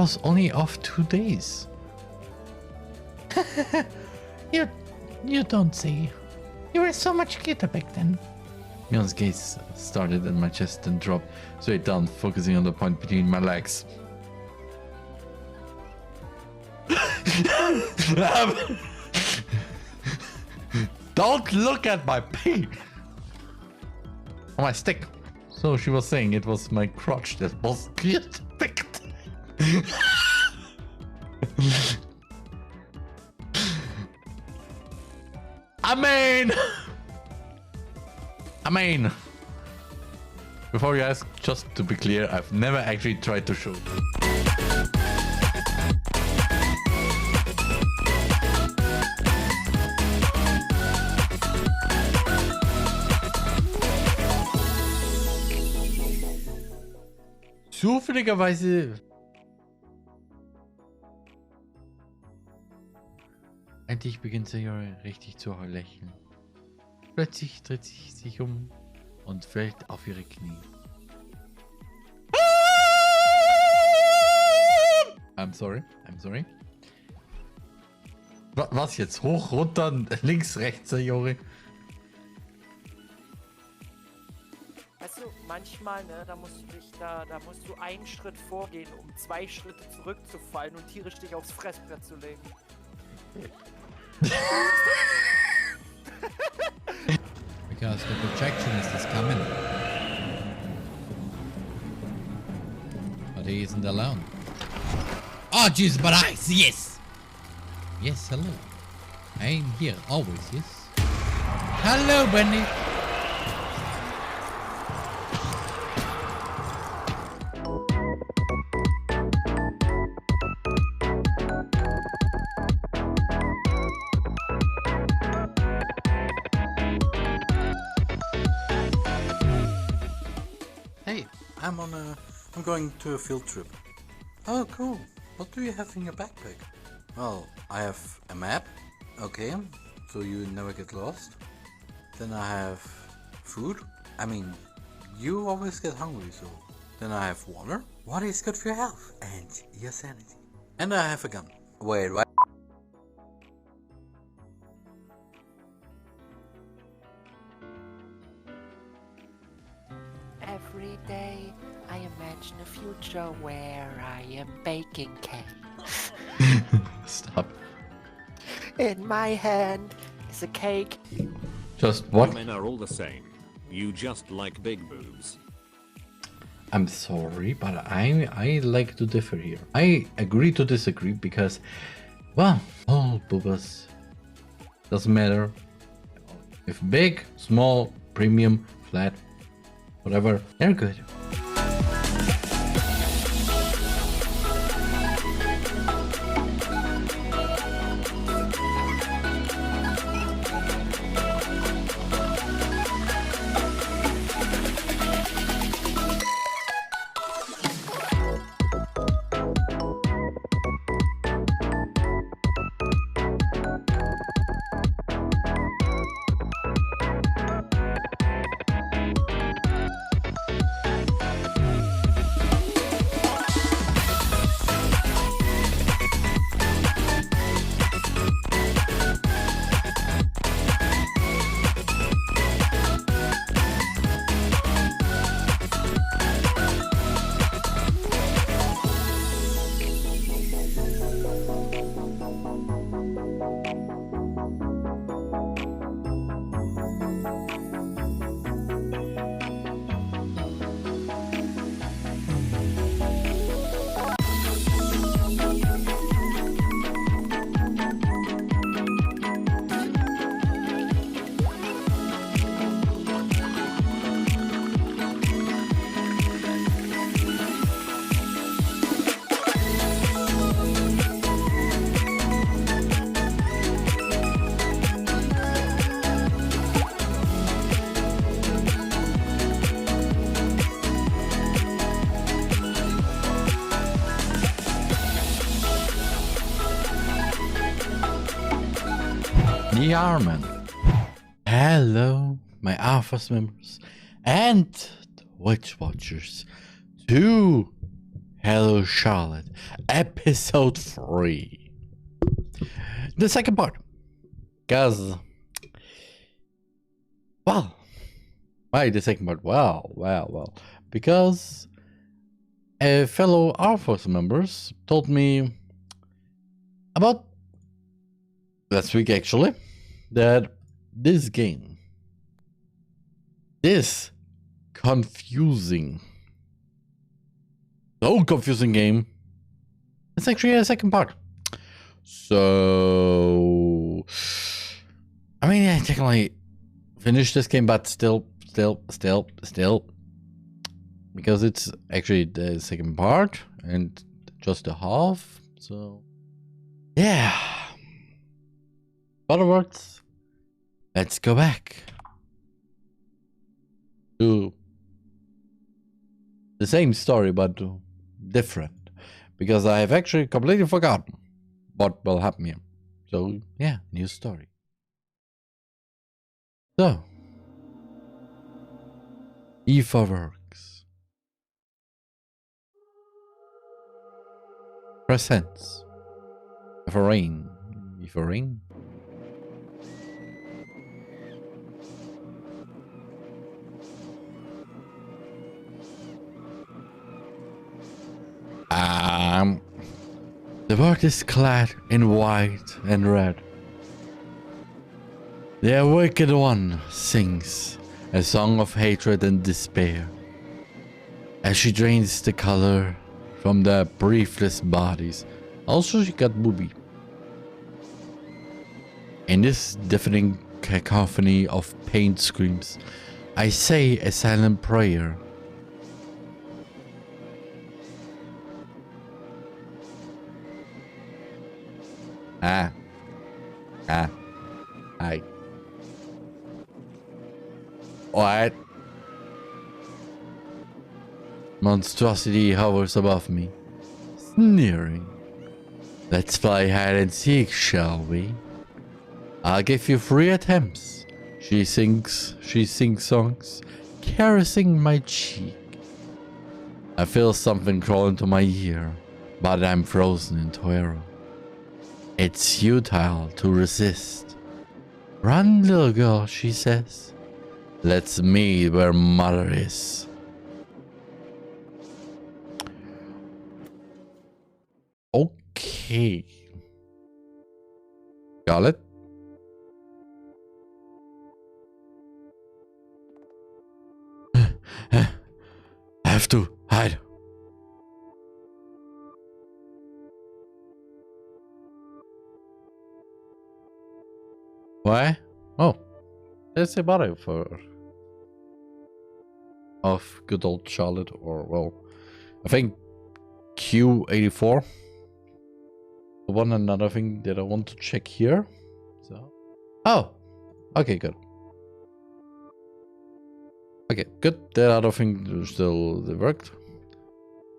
was only off 2 days. You don't say. You were so much cuter back then. Mion's gaze started in my chest and dropped straight down, focusing on the point between my legs. Don't look at my pee! On my stick. So she was saying it was my crotch that was picked. I mean, before you ask, just to be clear, I've never actually tried to show. Zufälligerweise. Endlich beginnt Sayori richtig zu lächeln. Plötzlich dreht sie sich um und fällt auf ihre Knie. I'm sorry. Was jetzt? Hoch, runter, links, rechts, Sayori? Weißt du, manchmal, ne, da musst du einen Schritt vorgehen, um 2 Schritte zurückzufallen und tierisch dich aufs Fressbrett zu legen. Because the projectionist is coming. But he isn't alone. Oh, Jesus, but yes! Yes, hello. I'm here, always, yes. Hello, Benny. Hey, I'm going to a field trip. Oh, cool. What do you have in your backpack? Well, I have a map. Okay, so you never get lost. Then I have food. I mean, you always get hungry, so. Then I have water. Water is good for your health and your sanity. And I have a gun. Wait, what? Every day I imagine a future where I am baking cake. Stop. In my hand is a cake. Just what? Men are all the same. You just like big boobs. I'm sorry, but I like to differ here. I agree to disagree because, well, all boobas doesn't matter. If big, small, premium, flat, whatever, they're good. TheRMan. Hello, my Alphas members and Twitch watchers. 2 Hello Charlotte, episode 3. The second part. Cause, well, why the second part? Well. Because a fellow Arforce members told me about last week actually that this game, this confusing, so confusing game, it's actually a second part. So, I mean, I technically finished this game, but still, because it's actually the second part and just a half. So, yeah. In other words, let's go back to the same story, but different, because I have actually completely forgotten what will happen here. So, yeah, new story. So, Eva works. Presents. Eva Rain. The world is clad in white and red. The awakened one sings a song of hatred and despair as she drains the color from their briefless bodies. Also, she got booby. In this deafening cacophony of pain screams, I say a silent prayer. Hi. What? Monstrosity hovers above me, sneering. Let's play hide and seek, shall we? I'll give you 3 attempts. She sings songs, caressing my cheek. I feel something crawl into my ear, but I'm frozen in terror. It's futile to resist. Run, little girl, she says. Let's meet where mother is. Okay. Got it? I have to hide. Why? Oh, there's a body of good old Charlotte, or well, I think Q84. One another thing that I want to check here. So, oh, okay, good. Okay, good. The other thing still worked.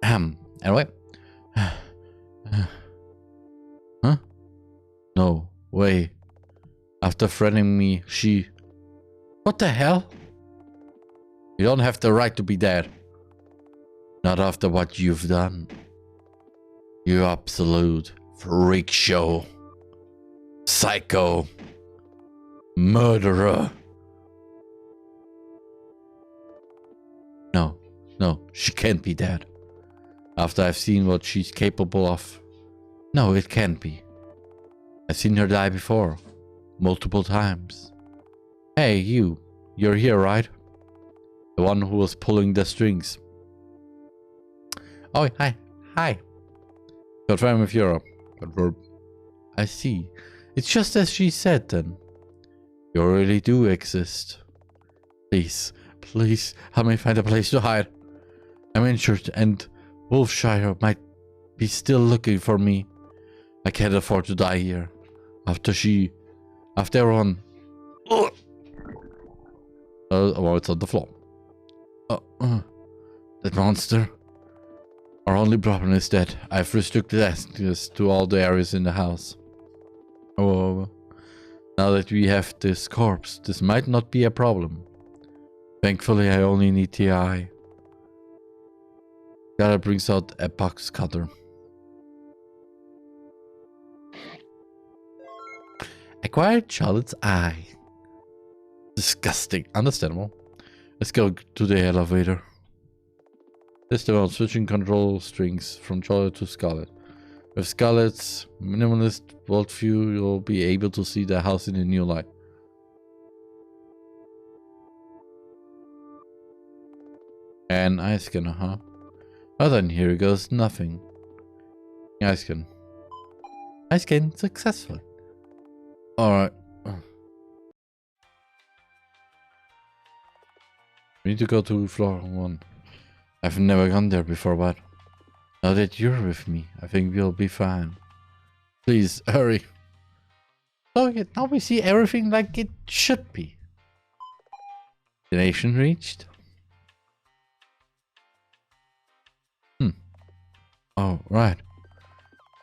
Anyway. Huh? No way. After threatening me, she... What the hell? You don't have the right to be dead. Not after what you've done. You absolute freak show. Psycho. Murderer. No, she can't be dead. After I've seen what she's capable of. No, it can't be. I've seen her die before. Multiple times. Hey, you're here, right? The one who was pulling the strings. Oh, hi. Confirm if you're up. Confirm. I see. It's just as she said then. You really do exist. Please, help me find a place to hide. I'm injured and Wolfshire might be still looking for me. I can't afford to die here. After everyone... well, it's on the floor. That monster. Our only problem is that I've restricted access to all the areas in the house. Oh, now that we have this corpse, this might not be a problem. Thankfully, I only need the eye. Scarlet brings out a box cutter. Acquired Charlotte's eye. Disgusting. Understandable. Let's go to the elevator. This develops switching control strings from Charlotte to Scarlet. With Scarlet's minimalist worldview, you'll be able to see the house in a new light. An eye scanner, huh? Oh, then here goes nothing. Eye scan. Eye scan successful. Alright. We need to go to floor 1. I've never gone there before, but now that you're with me, I think we'll be fine. Please, hurry. So now we see everything like it should be. Destination reached. Oh, right.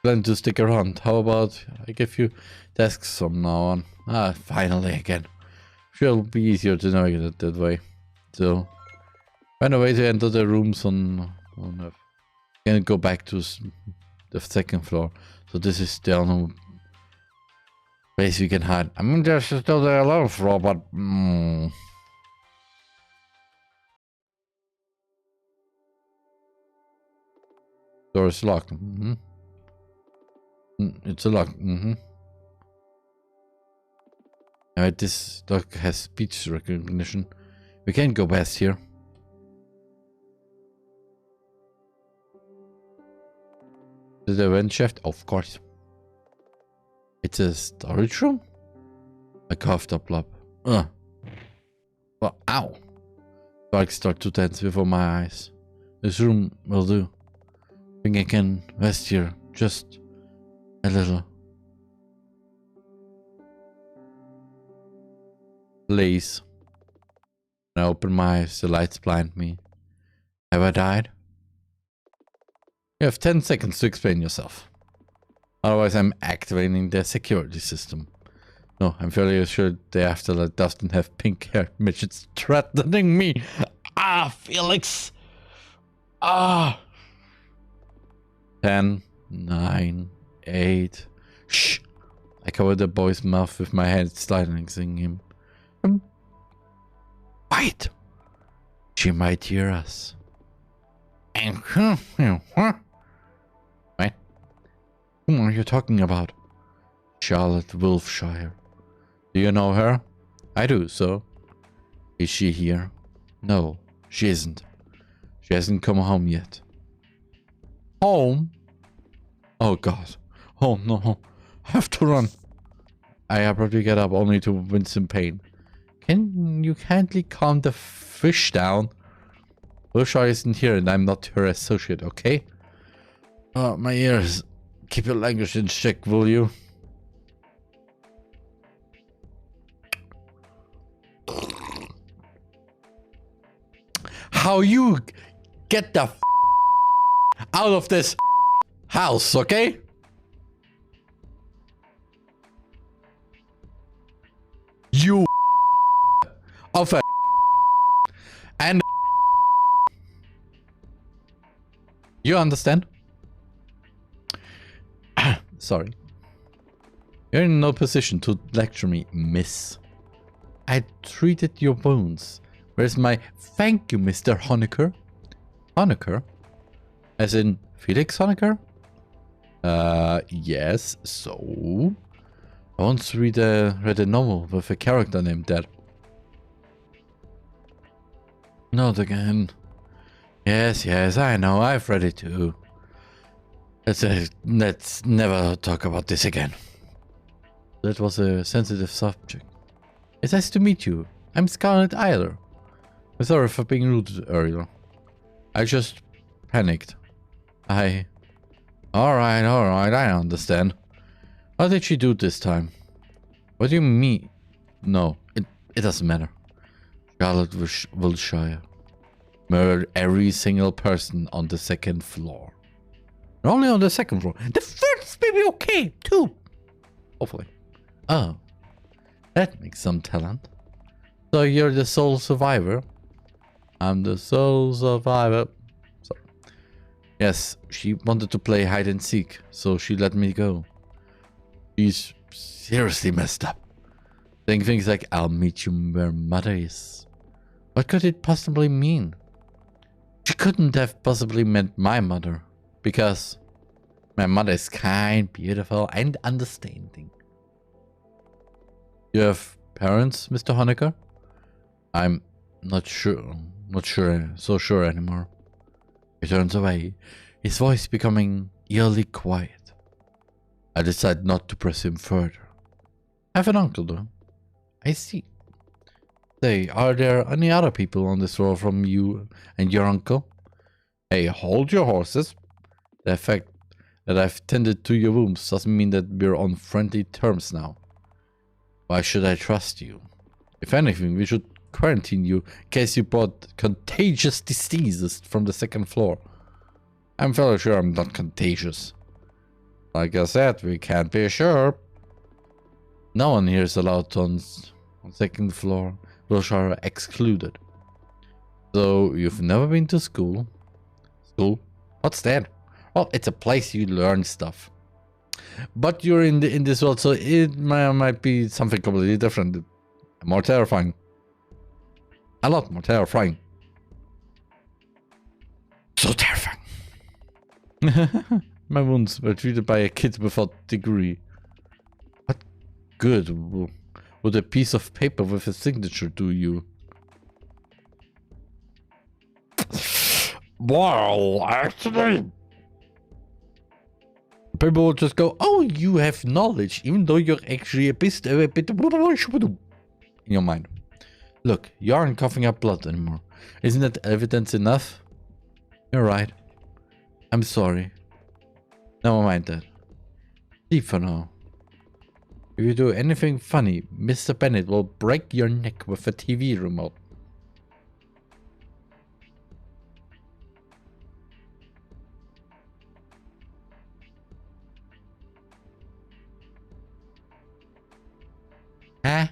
Plan to stick around. How about I give you tasks from now on? Ah, finally again. Sure, it'll be easier to navigate it that way. So, find a way to enter the rooms on Earth. Can go back to the second floor. So this is the only place we can hide. I mean, there's still the 11th floor, but door is locked. It's a lock. Alright, this dog has speech recognition. We can't go past here. Is the vent shaft? Of course. It's a storage room? I coughed up loud. Well, ow! Dark start to dance before my eyes. This room will do. I think I can rest here just a little. Please. When I open my eyes, the lights blind me. Have I died? You have 10 seconds to explain yourself. Otherwise, I'm activating the security system. No, I'm fairly sure the afterlife doesn't have pink-haired midgets threatening me. Ah, Felix! Ah! 10, 9, 8. Shh! I covered the boy's mouth with my hand, silencing him. Wait! She might hear us. What? Whom are you talking about? Charlotte Wiltshire. Do you know her? I do, so. Is she here? No, she isn't. She hasn't come home yet. Home? Oh god. Oh no. I have to run. I abruptly get up only to wince in pain. Can you kindly calm the fish down? Wilshire isn't here and I'm not her associate, okay? Oh, my ears. Keep your language in check, will you? How you get the out of this house, okay? You of a and you understand? Sorry. You're in no position to lecture me, miss. I treated your wounds. Where's my thank you, Mr. Honecker? Honecker? As in Felix Honecker? Yes, so? I once read a novel with a character named that. Not again. Yes, I know, I've read it too. Let's never talk about this again. That was a sensitive subject. It's nice to meet you. I'm Scarlet Eiler. I'm sorry for being rude earlier. I just panicked. Alright, I understand. How did she do this time? What do you mean? No, it doesn't matter. Charlotte Wiltshire murdered every single person on the second floor. Only on the second floor. The first may be okay, too. Hopefully. Oh, that makes some talent. So you're the sole survivor? I'm the sole survivor. Sorry. Yes, she wanted to play hide and seek, so she let me go. She's seriously messed up. Saying things like, I'll meet you where mother is. What could it possibly mean? She couldn't have possibly meant my mother, because my mother is kind, beautiful, and understanding. You have parents, Mr. Honecker? I'm not so sure anymore. He turns away, his voice becoming eerily quiet. I decide not to press him further. I have an uncle though. I see. Say, are there any other people on this road from you and your uncle? Hey, hold your horses. The fact that I've tended to your wounds doesn't mean that we're on friendly terms now. Why should I trust you? If anything, we should quarantine you in case you brought contagious diseases from the second floor. I'm fairly sure I'm not contagious. Like I said, we can't be sure. No one here is allowed on second floor. Those are excluded. So you've never been to school? School? What's that? Well, it's a place you learn stuff. But you're in this world, so it might be something completely different. More terrifying. A lot more terrifying. So terrifying. My wounds were treated by a kid without degree. What good would a piece of paper with a signature do you? Well, actually, people will just go, oh, you have knowledge, even though you're actually a bit in your mind. Look, you aren't coughing up blood anymore. Isn't that evidence enough? You're right. I'm sorry. Never mind that. Leave for now. If you do anything funny, Mr. Bennett will break your neck with a TV remote. Huh?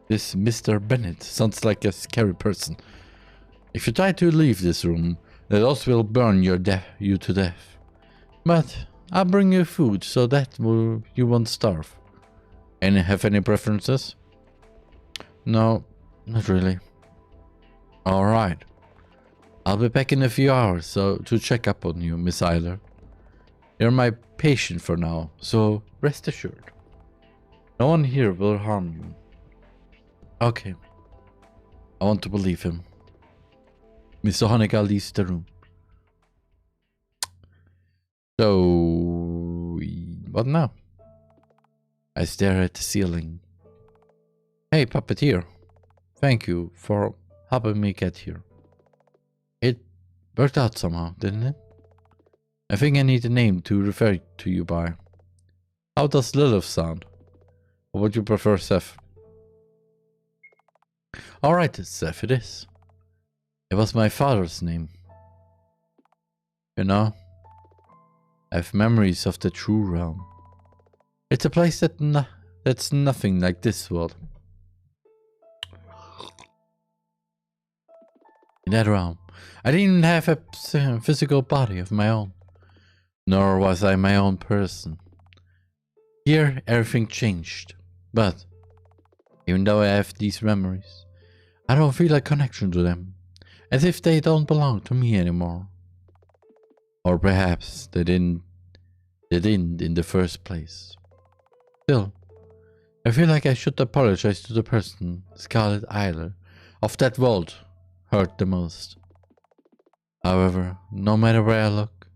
This Mr. Bennett sounds like a scary person. If you try to leave this room, the dust will burn you to death. But I'll bring you food so that you won't starve. Have any preferences? No, not really. Alright. I'll be back in a few hours to check up on you, Miss Eiler. You're my patient for now, so rest assured. No one here will harm you. Okay. I want to believe him. Mr. Honecker leaves the room. So, what now? I stare at the ceiling. Hey, puppeteer. Thank you for helping me get here. It worked out somehow, didn't it? I think I need a name to refer to you by. How does Lilith sound? Or would you prefer Seth? Alright, Seth it is. It was my father's name. You know, I have memories of the true realm. It's a place that's nothing like this world. In that realm, I didn't even have a physical body of my own. Nor was I my own person. Here, everything changed. But, even though I have these memories, I don't feel a connection to them. As if they don't belong to me anymore. Or perhaps they didn't in the first place. Still, I feel like I should apologize to the person, Scarlet Eiler, of that world hurt the most. However, no matter where I look,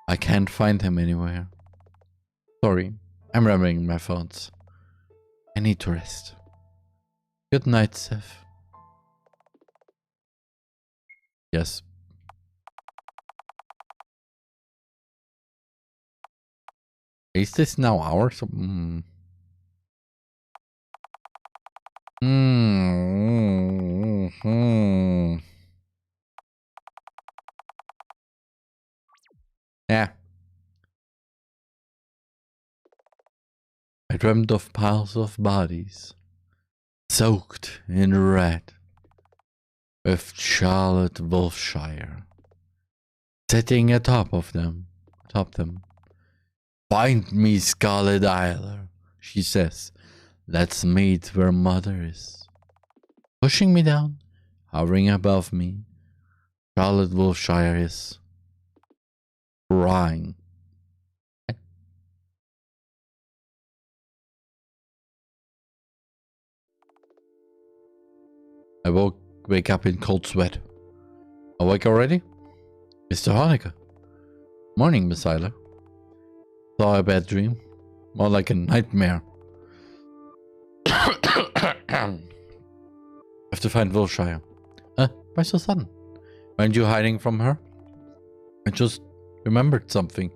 I can't find him anywhere. Sorry, I'm rambling my thoughts. I need to rest. Good night, Seth. Yes. Is this now ours? Yeah. I dreamt of piles of bodies, soaked in red, with Charlotte Wolfshire sitting atop them. Find me, Scarlet Isler, she says. Let's meet where Mother is. Pushing me down, hovering above me, Charlotte Wolfshire is crying. I wake up in cold sweat. Awake already? Mr. Honecker. Morning, Miss Eiler. Saw a bad dream. More like a nightmare. Have to find Wilshire. Why so sudden? Weren't you hiding from her? I just remembered something.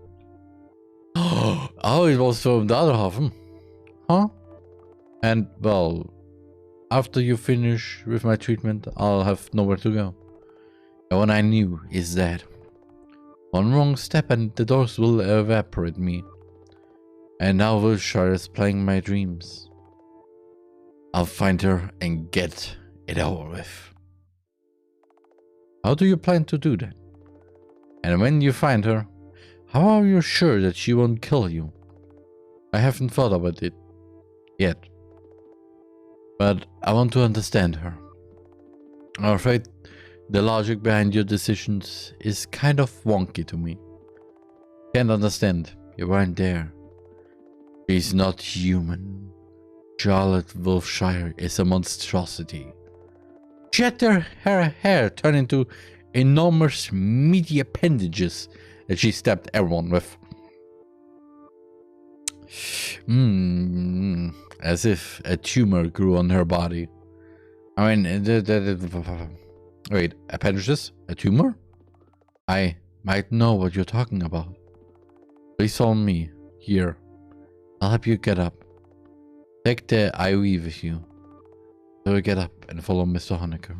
Oh, it was from the other half. Huh? And, well, after you finish with my treatment, I'll have nowhere to go. The one I knew is dead. One wrong step and the doors will evaporate me. And now Wilshire is playing my dreams. I'll find her and get it over with. How do you plan to do that? And when you find her, how are you sure that she won't kill you? I haven't thought about it yet. But I want to understand her. I'm afraid the logic behind your decisions is kind of wonky to me. Can't understand. You weren't there. She's not human. Charlotte Wolfshire is a monstrosity. She had her hair turn into enormous meaty appendages that she stabbed everyone with. As if a tumor grew on her body. I mean, wait, appendages? A tumor? I might know what you're talking about. Please follow me. Here. I'll help you get up. Take the IV with you. So get up and follow Mr. Honecker.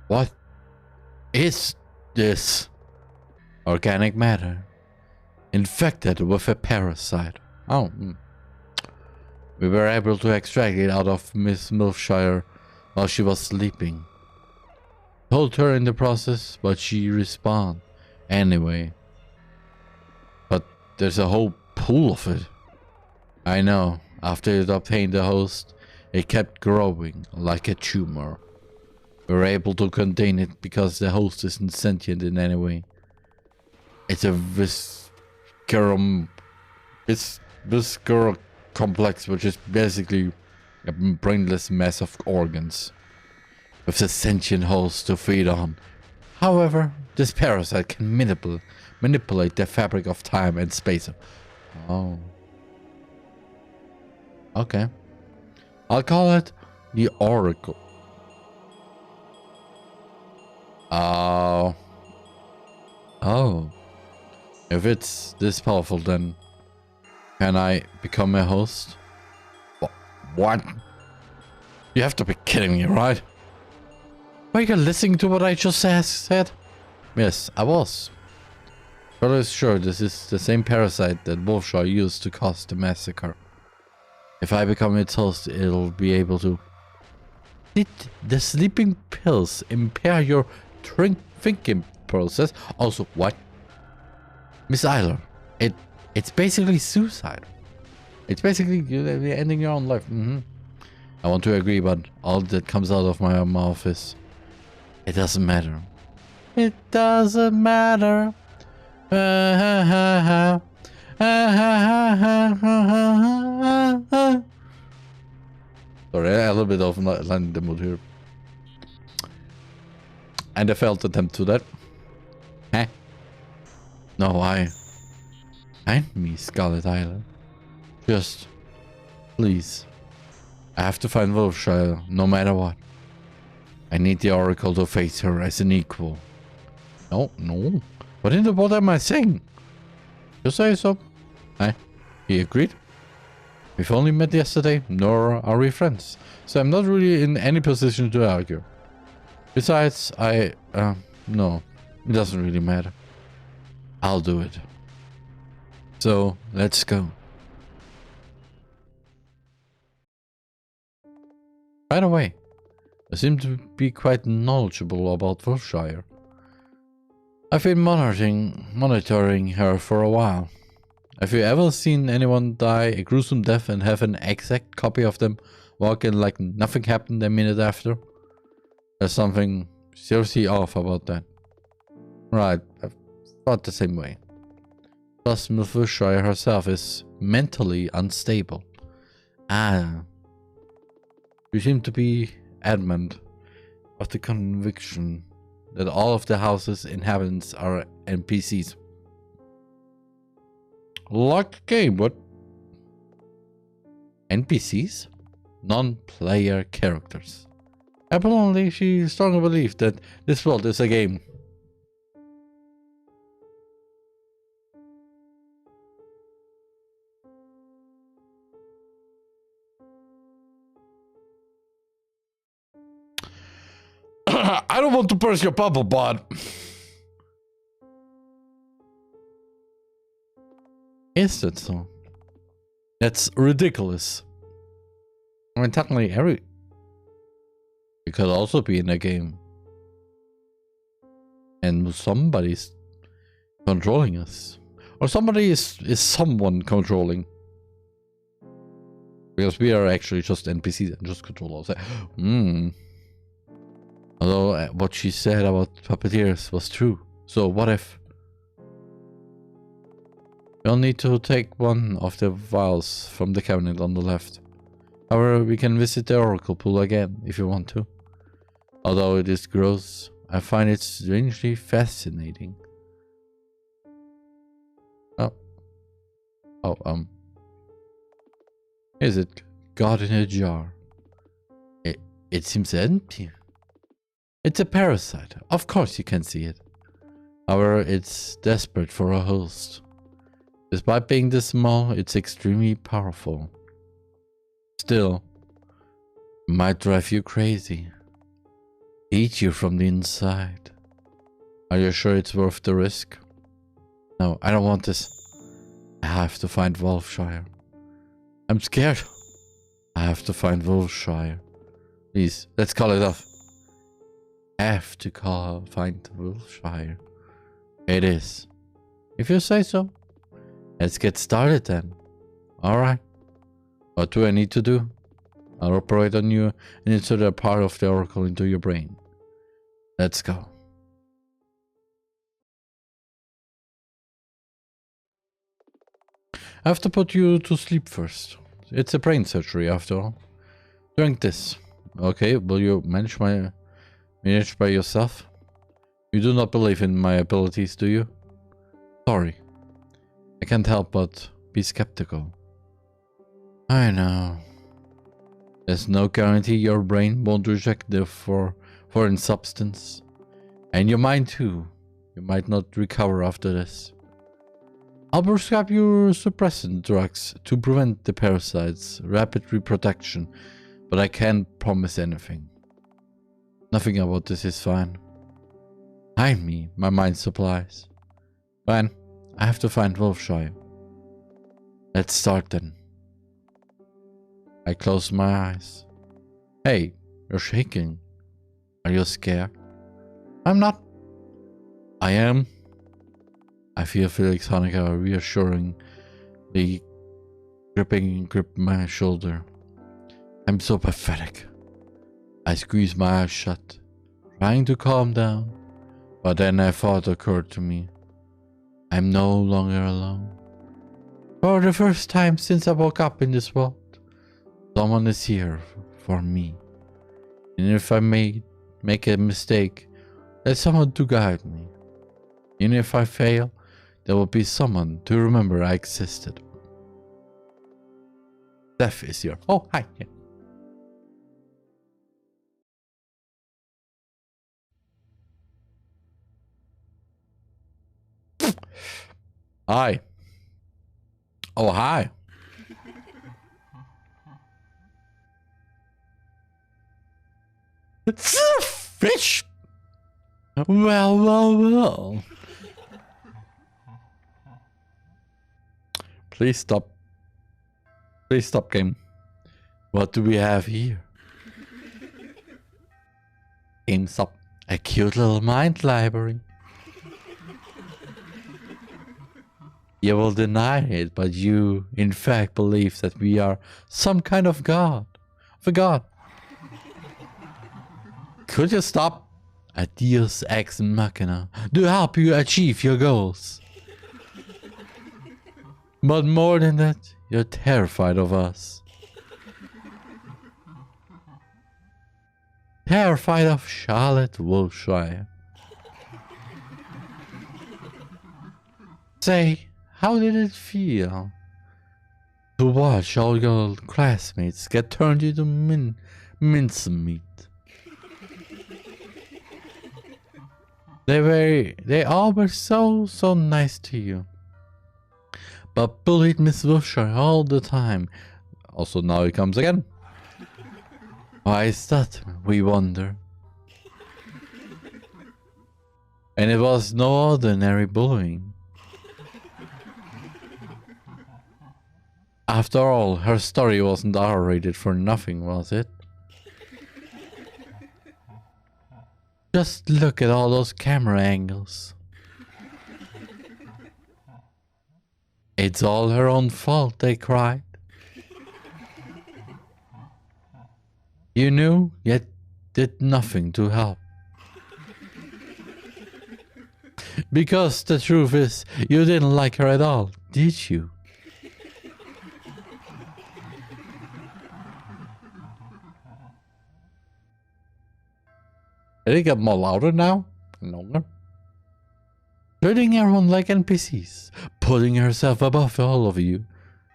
What is this? Organic matter. Infected with a parasite. Oh. We were able to extract it out of Miss Wolfshire while she was sleeping. Told her in the process, but she responded anyway. But there's a whole pool of it. I know. After it obtained the host, it kept growing like a tumor. We were able to contain it because the host isn't sentient in any way. It's a visceral complex, which is basically a brainless mess of organs with a sentient host to feed on. However, this parasite can manipulate the fabric of time and space. Oh. Okay. I'll call it the Oracle. Oh. If it's this powerful, then can I become a host? What? You have to be kidding me, right? Were you listening to what I just said? Yes, I was. Well, sure, this is the same parasite that Wolfshire used to cause the massacre. If I become its host, it'll be able to... Did the sleeping pills impair your thinking process? Also, what? Miss Eiler, it's basically suicide. It's basically you're ending your own life. I want to agree, but all that comes out of my mouth is... It doesn't matter. It doesn't matter. Sorry, a little bit of landing the mood here. And a failed attempt to that. No, find me, Scarlet Island. Just, please. I have to find Wolfshire, no matter what. I need the Oracle to face her as an equal. No. What in the world am I saying? Just say so. He agreed. We've only met yesterday, nor are we friends. So I'm not really in any position to argue. Besides, no. It doesn't really matter. I'll do it. So, let's go. By the way, I seem to be quite knowledgeable about Wiltshire. I've been monitoring her for a while. Have you ever seen anyone die a gruesome death and have an exact copy of them walk in like nothing happened a minute after? There's something seriously off about that. Right, I've thought the same way. Plus, Miss Wiltshire herself is mentally unstable. Ah. You seem to be adamant of the conviction that all of the house's inhabitants are NPCs. Like a game, what? NPCs? Non-player characters. Apparently, she strongly believes that this world is a game. I don't want to burst your bubble, but... Is that so? That's ridiculous. I mean, technically, it could also be in a game. And somebody's controlling us. Or somebody is someone controlling. Because we are actually just NPCs and just control us. Although what she said about puppeteers was true. So what if? We'll need to take one of the vials from the cabinet on the left. However, we can visit the oracle pool again if you want to. Although it is gross, I find it strangely fascinating. Is it God in a jar? It seems empty. It's a parasite. Of course you can see it. However, it's desperate for a host. Despite being this small, it's extremely powerful. Still, it might drive you crazy. Eat you from the inside. Are you sure it's worth the risk? No, I don't want this. I have to find Wiltshire. I'm scared. I have to find Wiltshire. Please, let's call it off. Have to find Wiltshire. It is. If you say so. Let's get started then. Alright. What do I need to do? I'll operate on you and insert a part of the oracle into your brain. Let's go. I have to put you to sleep first. It's a brain surgery after all. Drink this. Okay, will you manage by yourself? You do not believe in my abilities, do you? Sorry. I can't help but be skeptical. I know. There's no guarantee your brain won't reject the foreign substance. And your mind too. You might not recover after this. I'll prescribe you suppressant drugs to prevent the parasite's rapid reproduction, but I can't promise anything. Nothing about this is fine. Behind me, my mind supplies. Fine, I have to find Wiltshire. Let's start then. I close my eyes. Hey, you're shaking. Are you scared? I'm not. I am. I feel Felix Hanukkah reassuringly grip my shoulder. I'm so pathetic. I squeeze my eyes shut, trying to calm down, but then a thought occurred to me. I'm no longer alone. For the first time since I woke up in this world, someone is here for me. And if I may make a mistake, there's someone to guide me. And if I fail, there will be someone to remember I existed. Death is here. Oh, hi. Yeah. Hi. Oh, hi. It's a fish. Well. Please stop. Please stop, game. What do we have here? Game, stop. A cute little mind library. You will deny it, but you, in fact, believe that we are some kind of god. Of a god. Could you stop? A deus ex machina to help you achieve your goals. But more than that, you're terrified of us. Terrified of Charlotte Wilshire. Say, how did it feel to watch all your classmates get turned into mincemeat? They all were so nice to you, but bullied Miss Wilshire all the time. Also, now he comes again. Why is that, we wonder? And it was no ordinary bullying. After all, her story wasn't R-rated for nothing, was it? Just look at all those camera angles. It's all her own fault, they cried. You knew, yet did nothing to help. Because the truth is, you didn't like her at all, did you? Did it get more louder now? No. Treating everyone like NPCs, putting herself above all of you.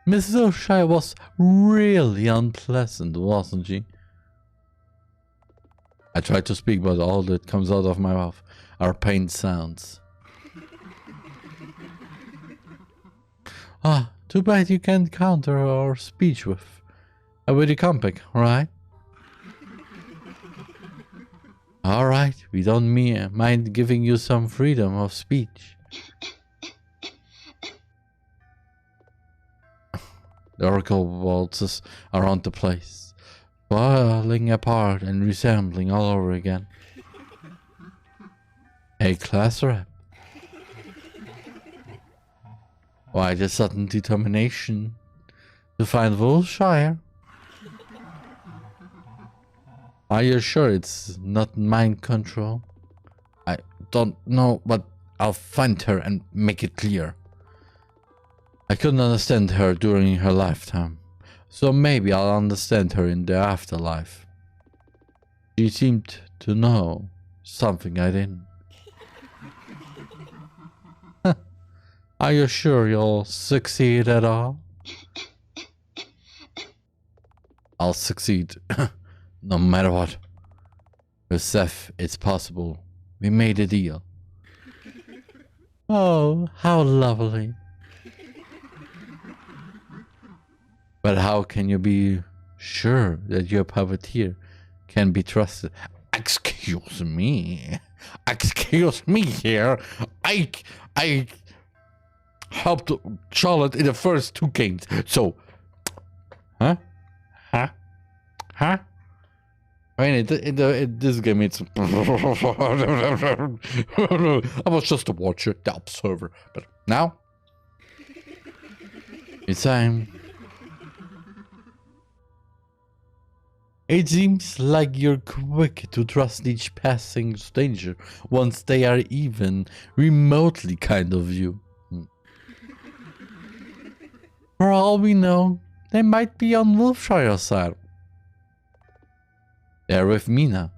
Mrs. O'Shea was really unpleasant, wasn't she? I tried to speak, but all that comes out of my mouth are pained sounds. Ah, too bad you can't counter our speech with a witty comeback, right? Alright, we don't mind giving you some freedom of speech. The oracle waltzes around the place, falling apart and resembling all over again. A class rep. Why the sudden determination to find Wilshire? Are you sure it's not mind control? I don't know, but I'll find her and make it clear. I couldn't understand her during her lifetime, so maybe I'll understand her in the afterlife. She seemed to know something I didn't. Are you sure you'll succeed at all? I'll succeed. No matter what. With Seth, it's possible. We made a deal. Oh, how lovely. But how can you be sure that your puppeteer can be trusted? Excuse me. Excuse me here. I helped Charlotte in the first 2 games. So, huh? I mean, in this game, it's... I was just a watcher, the observer. But now, it's time. It seems like you're quick to trust each passing stranger once they are even remotely kind of you. For all we know, they might be on Wilshire's side. They're with me now.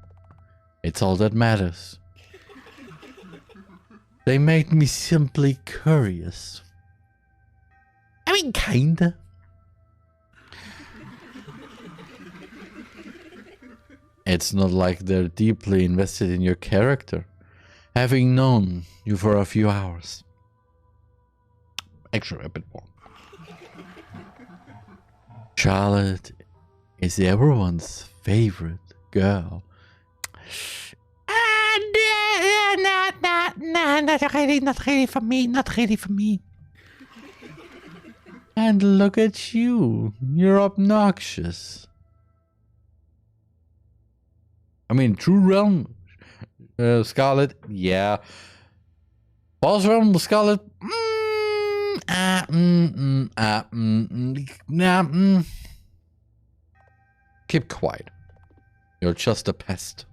It's all that matters. They made me simply curious. I mean, kinda. It's not like they're deeply invested in your character, having known you for a few hours. Actually, a bit more. Charlotte is everyone's favorite girl. not really for me, not really for me. And look at you. You're obnoxious. I mean, True Realm, Scarlet, yeah. Boss Realm, Scarlet, Keep quiet. You're just a pest.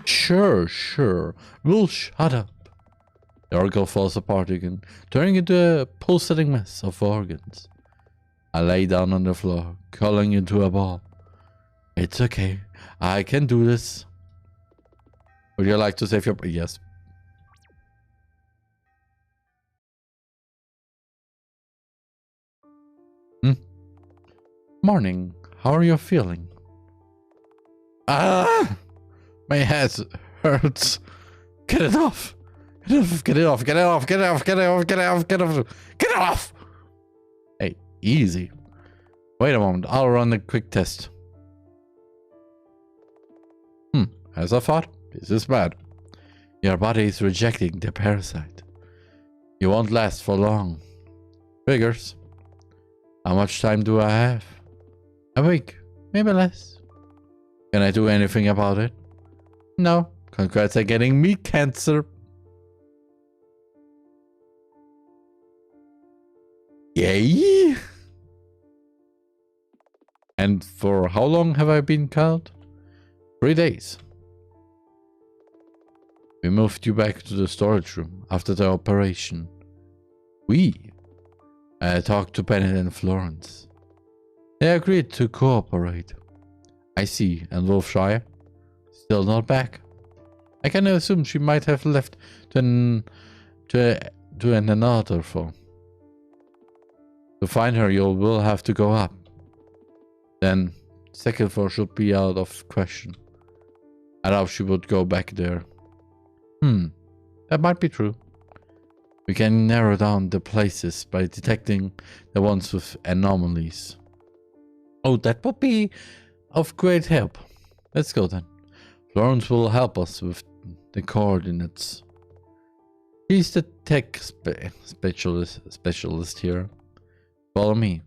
Sure. We'll shut up. The oracle falls apart again, turning into a pulsating mess of organs. I lay down on the floor, curling into a ball. It's okay. I can do this. Would you like to save your... Yes. Morning. How are you feeling? Ah! My head hurts. Get it off. Get it off. Hey, easy. Wait a moment. I'll run a quick test. As I thought, this is bad. Your body is rejecting the parasite. You won't last for long. Figures. How much time do I have? A week, maybe less. Can I do anything about it? No. Congrats on getting meat cancer. Yay! And for how long have I been caught? 3 days. We moved you back to the storage room after the operation. I talked to Bennett and Florence. They agreed to cooperate. I see, and Wolfshire? Still not back. I can assume she might have left to another floor. To find her, you will have to go up. Then, second floor should be out of question. I doubt she would go back there. That might be true. We can narrow down the places by detecting the ones with anomalies. Oh, that would be of great help. Let's go then. Florence will help us with the coordinates. She's the tech specialist here. Follow me.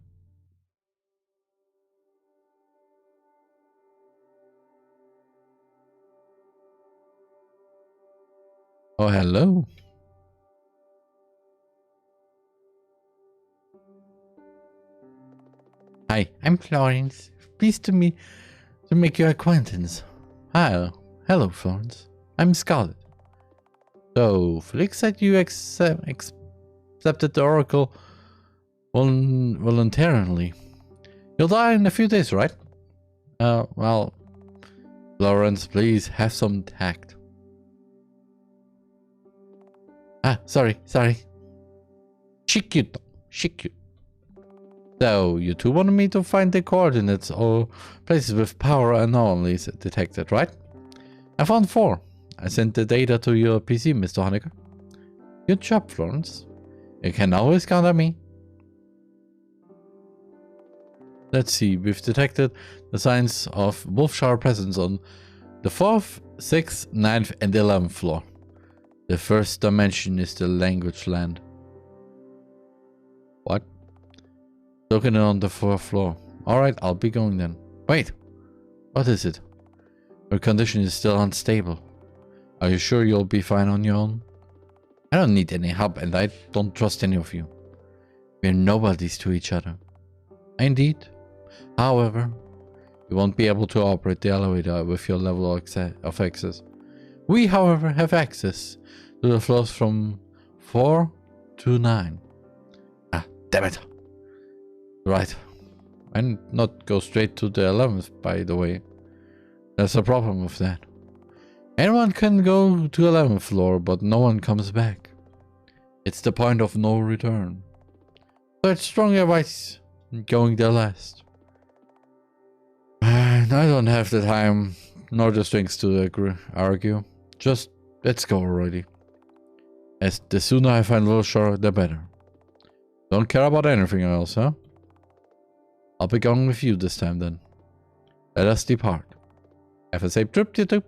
Oh, hello. Hi, I'm Florence. Pleased to make your acquaintance. Hi, hello, Florence. I'm Scarlet. So, Felix said you accepted the Oracle voluntarily. You'll die in a few days, right? Well, Florence, please have some tact. Sorry. Shikyu. So, you two wanted me to find the coordinates or places with power anomalies detected, right? I found 4. I sent the data to your PC, Mr. Honecker. Good job, Florence. You can always count on me. Let's see, we've detected the signs of Wolfshire presence on the 4th, 6th, 9th, and 11th floor. The first dimension is the language land. What? Looking on the 4th floor. Alright, I'll be going then. Wait! What is it? Your condition is still unstable. Are you sure you'll be fine on your own? I don't need any help and I don't trust any of you. We're nobodies to each other. Indeed. However, you won't be able to operate the elevator with your level of access. We, however, have access to the floors from 4 to 9. Damn it. Right. Why not go straight to the 11th, by the way? There's a problem with that. Anyone can go to 11th floor, but no one comes back. It's the point of no return. So I'd strongly advise going there last. And I don't have the time, nor the strength to argue. Just, let's go already. As the sooner I find Wilshire, the better. Don't care about anything else, huh? I'll be going with you this time then. Let us depart. Have a safe trip, you two.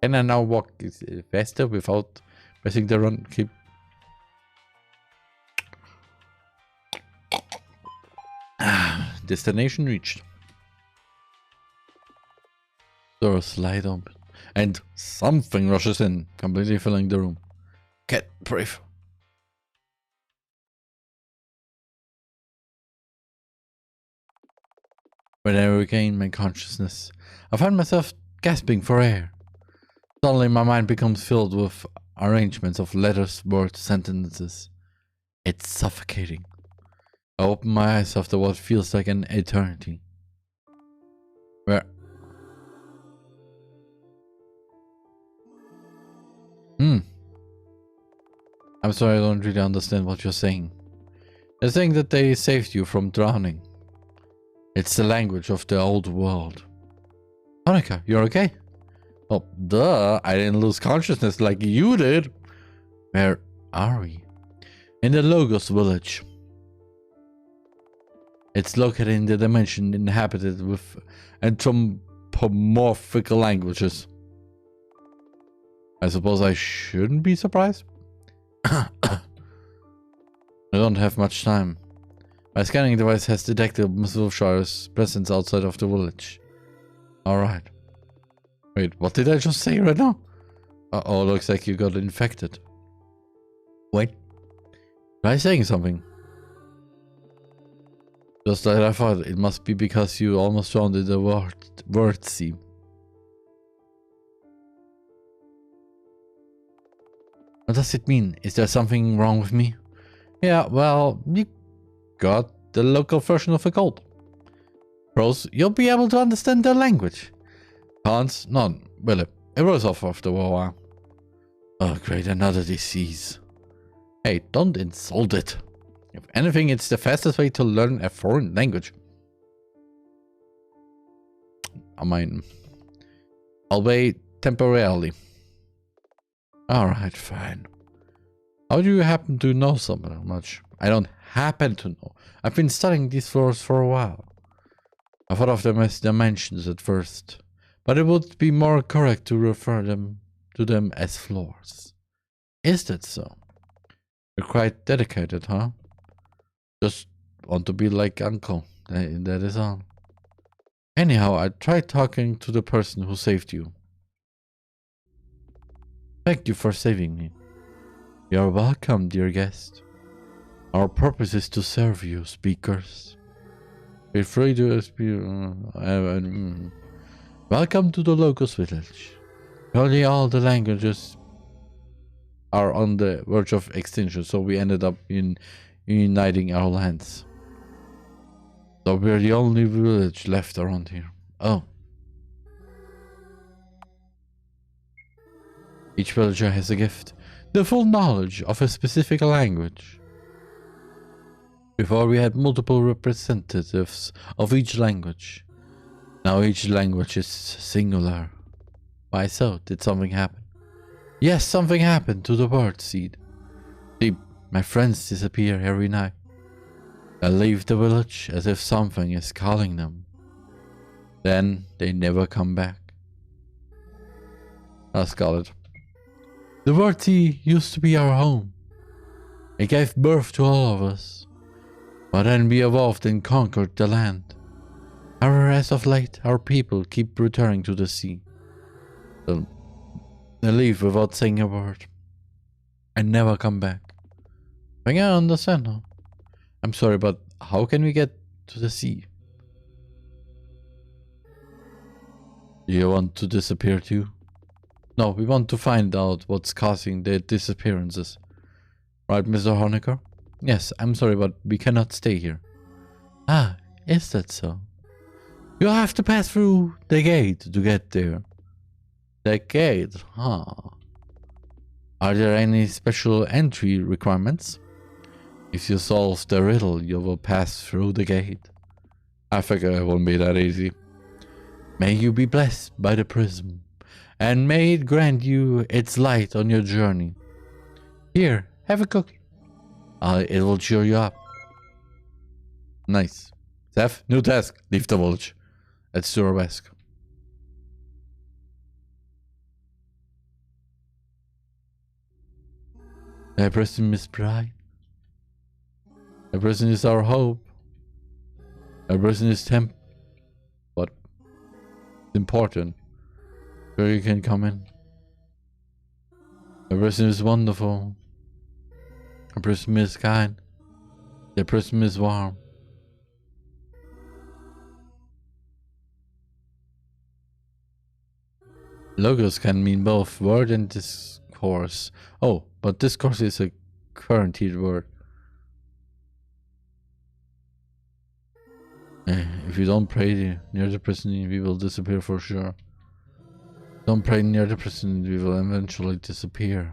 Can I now walk faster without pressing the run? Keep. Destination reached. Doors slide open, and something rushes in, completely filling the room. Get brave. When I regain my consciousness, I find myself gasping for air. Suddenly my mind becomes filled with arrangements of letters, words, sentences. It's suffocating. I open my eyes after what feels like an eternity. Where? I'm sorry, I don't really understand what you're saying. They're saying that they saved you from drowning. It's the language of the old world. Hanukkah, you're okay? Oh, duh, I didn't lose consciousness like you did. Where are we? In the Logos village. It's located in the dimension inhabited with anthropomorphic languages. I suppose I shouldn't be surprised. I don't have much time. My scanning device has detected Mizulshar's presence outside of the village. Alright. Wait, what did I just say right now? Uh-oh, looks like you got infected. Wait. Am I saying something? Just like I thought, it must be because you almost drowned in the word sea. What does it mean? Is there something wrong with me? Yeah, well, you got the local version of a cold. Pros, you'll be able to understand their language. Cons, none. Will it was off after a while. Oh great, another disease. Hey, don't insult it. If anything, it's the fastest way to learn a foreign language. I mean, I'll wait temporarily. Alright, fine. How do you happen to know so much? I don't happen to know. I've been studying these floors for a while. I thought of them as dimensions at first, but it would be more correct to refer to them as floors. Is that so? You're quite dedicated, huh? Just want to be like Uncle. That is all. Anyhow, I tried talking to the person who saved you. Thank you for saving me. You're welcome, dear guest. Our purpose is to serve you, speakers. Feel free to speak. Welcome to the Logos village. Nearly all the languages are on the verge of extinction, so we ended up uniting our lands. So we're the only village left around here. Oh. Each villager has a gift, the full knowledge of a specific language. Before we had multiple representatives of each language. Now each language is singular. Why so? Did something happen? Yes, something happened to the word seed. See, my friends disappear every night. They leave the village as if something is calling them. Then they never come back. Scarlet. The word sea used to be our home. It gave birth to all of us. But then we evolved and conquered the land. However, as of late, our people keep returning to the sea. They leave without saying a word. And never come back. I think I understand now. I'm sorry, but how can we get to the sea? Do you want to disappear too? No, we want to find out what's causing the disappearances. Right, Mr. Honecker? Yes, I'm sorry, but we cannot stay here. Ah, is that so? You'll have to pass through the gate to get there. The gate, huh? Are there any special entry requirements? If you solve the riddle, you will pass through the gate. I figure it won't be that easy. May you be blessed by the prism, and may it grant you its light on your journey. Here, have a cookie. It will cheer you up. Nice. Seth, new task. Leave the village. Let's do our best. That person is bright. That person is our hope. That person is but it's important. Where you can come in. That person is wonderful. That person is kind. That person is warm. Logos can mean both word and discourse. Oh, but discourse is a guaranteed word. If you don't pray near the person, we will disappear for sure. Don't pray near the person, we will eventually disappear.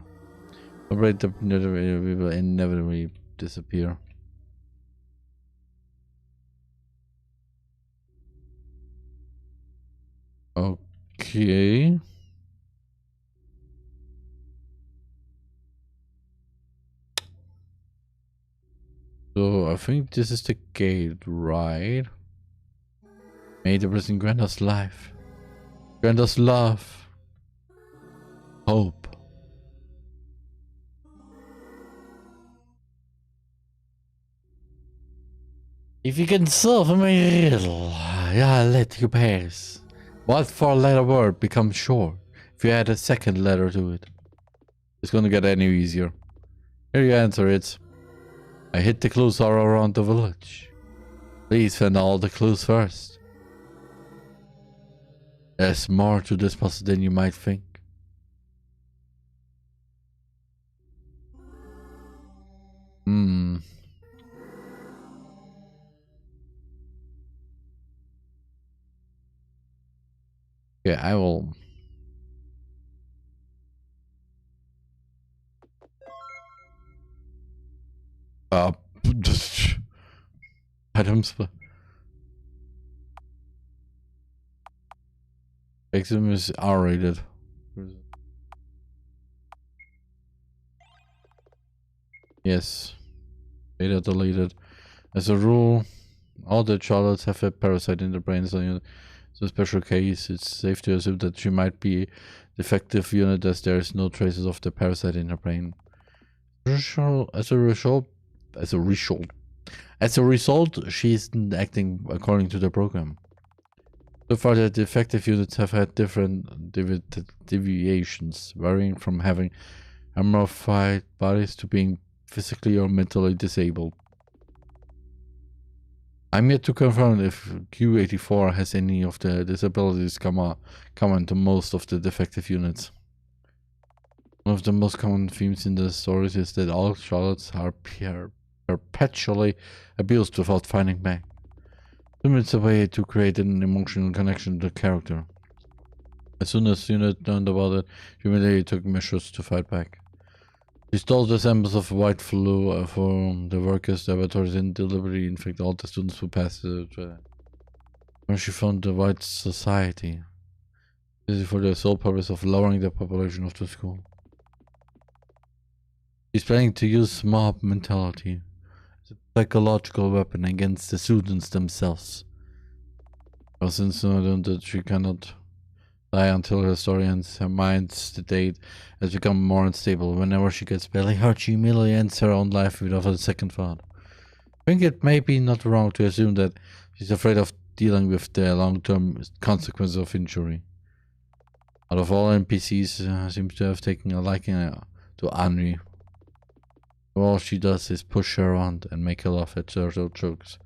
Don't pray near the we will inevitably disappear. Okay. So I think this is the gate, right? May the person grant us life. Grant us love. Hope. If you can solve my riddle, I'll let you pass. What four-letter word becomes short if you add a second letter to it? It's gonna get any easier. Here you answer it. I hid the clues all around the village. Please find all the clues first. There's more to this puzzle than you might think. Yeah, I will. Items. Maximum is R-rated. Yes. Data deleted. As a rule, all the Charlottes have a parasite in their brains. So it's a special case. It's safe to assume that she might be defective unit as there is no traces of the parasite in her brain. As a result, she isn't acting according to the program. So far, the defective units have had different deviations, varying from having amorphied bodies to being physically or mentally disabled. I'm yet to confirm if Q84 has any of the disabilities common to most of the defective units. One of the most common themes in the stories is that all Charlottes are perpetually abused without fighting back. It's a way to create an emotional connection to the character. As soon as unit learned about it, she immediately took measures to fight back. She stole the samples of white flu from the workers' laboratories and deliberately infected all the students who passed it. When she found the white society, this is for the sole purpose of lowering the population of the school. She's planning to use mob mentality. Psychological weapon against the students themselves. But since that she cannot die until her story ends, her mind's state has become more unstable. Whenever she gets badly hurt, she immediately ends her own life without a second thought. I think it may be not wrong to assume that she's afraid of dealing with the long-term consequences of injury. Out of all NPCs, seems to have taken a liking to Henri. All she does is push her around and make her laugh at turtle jokes.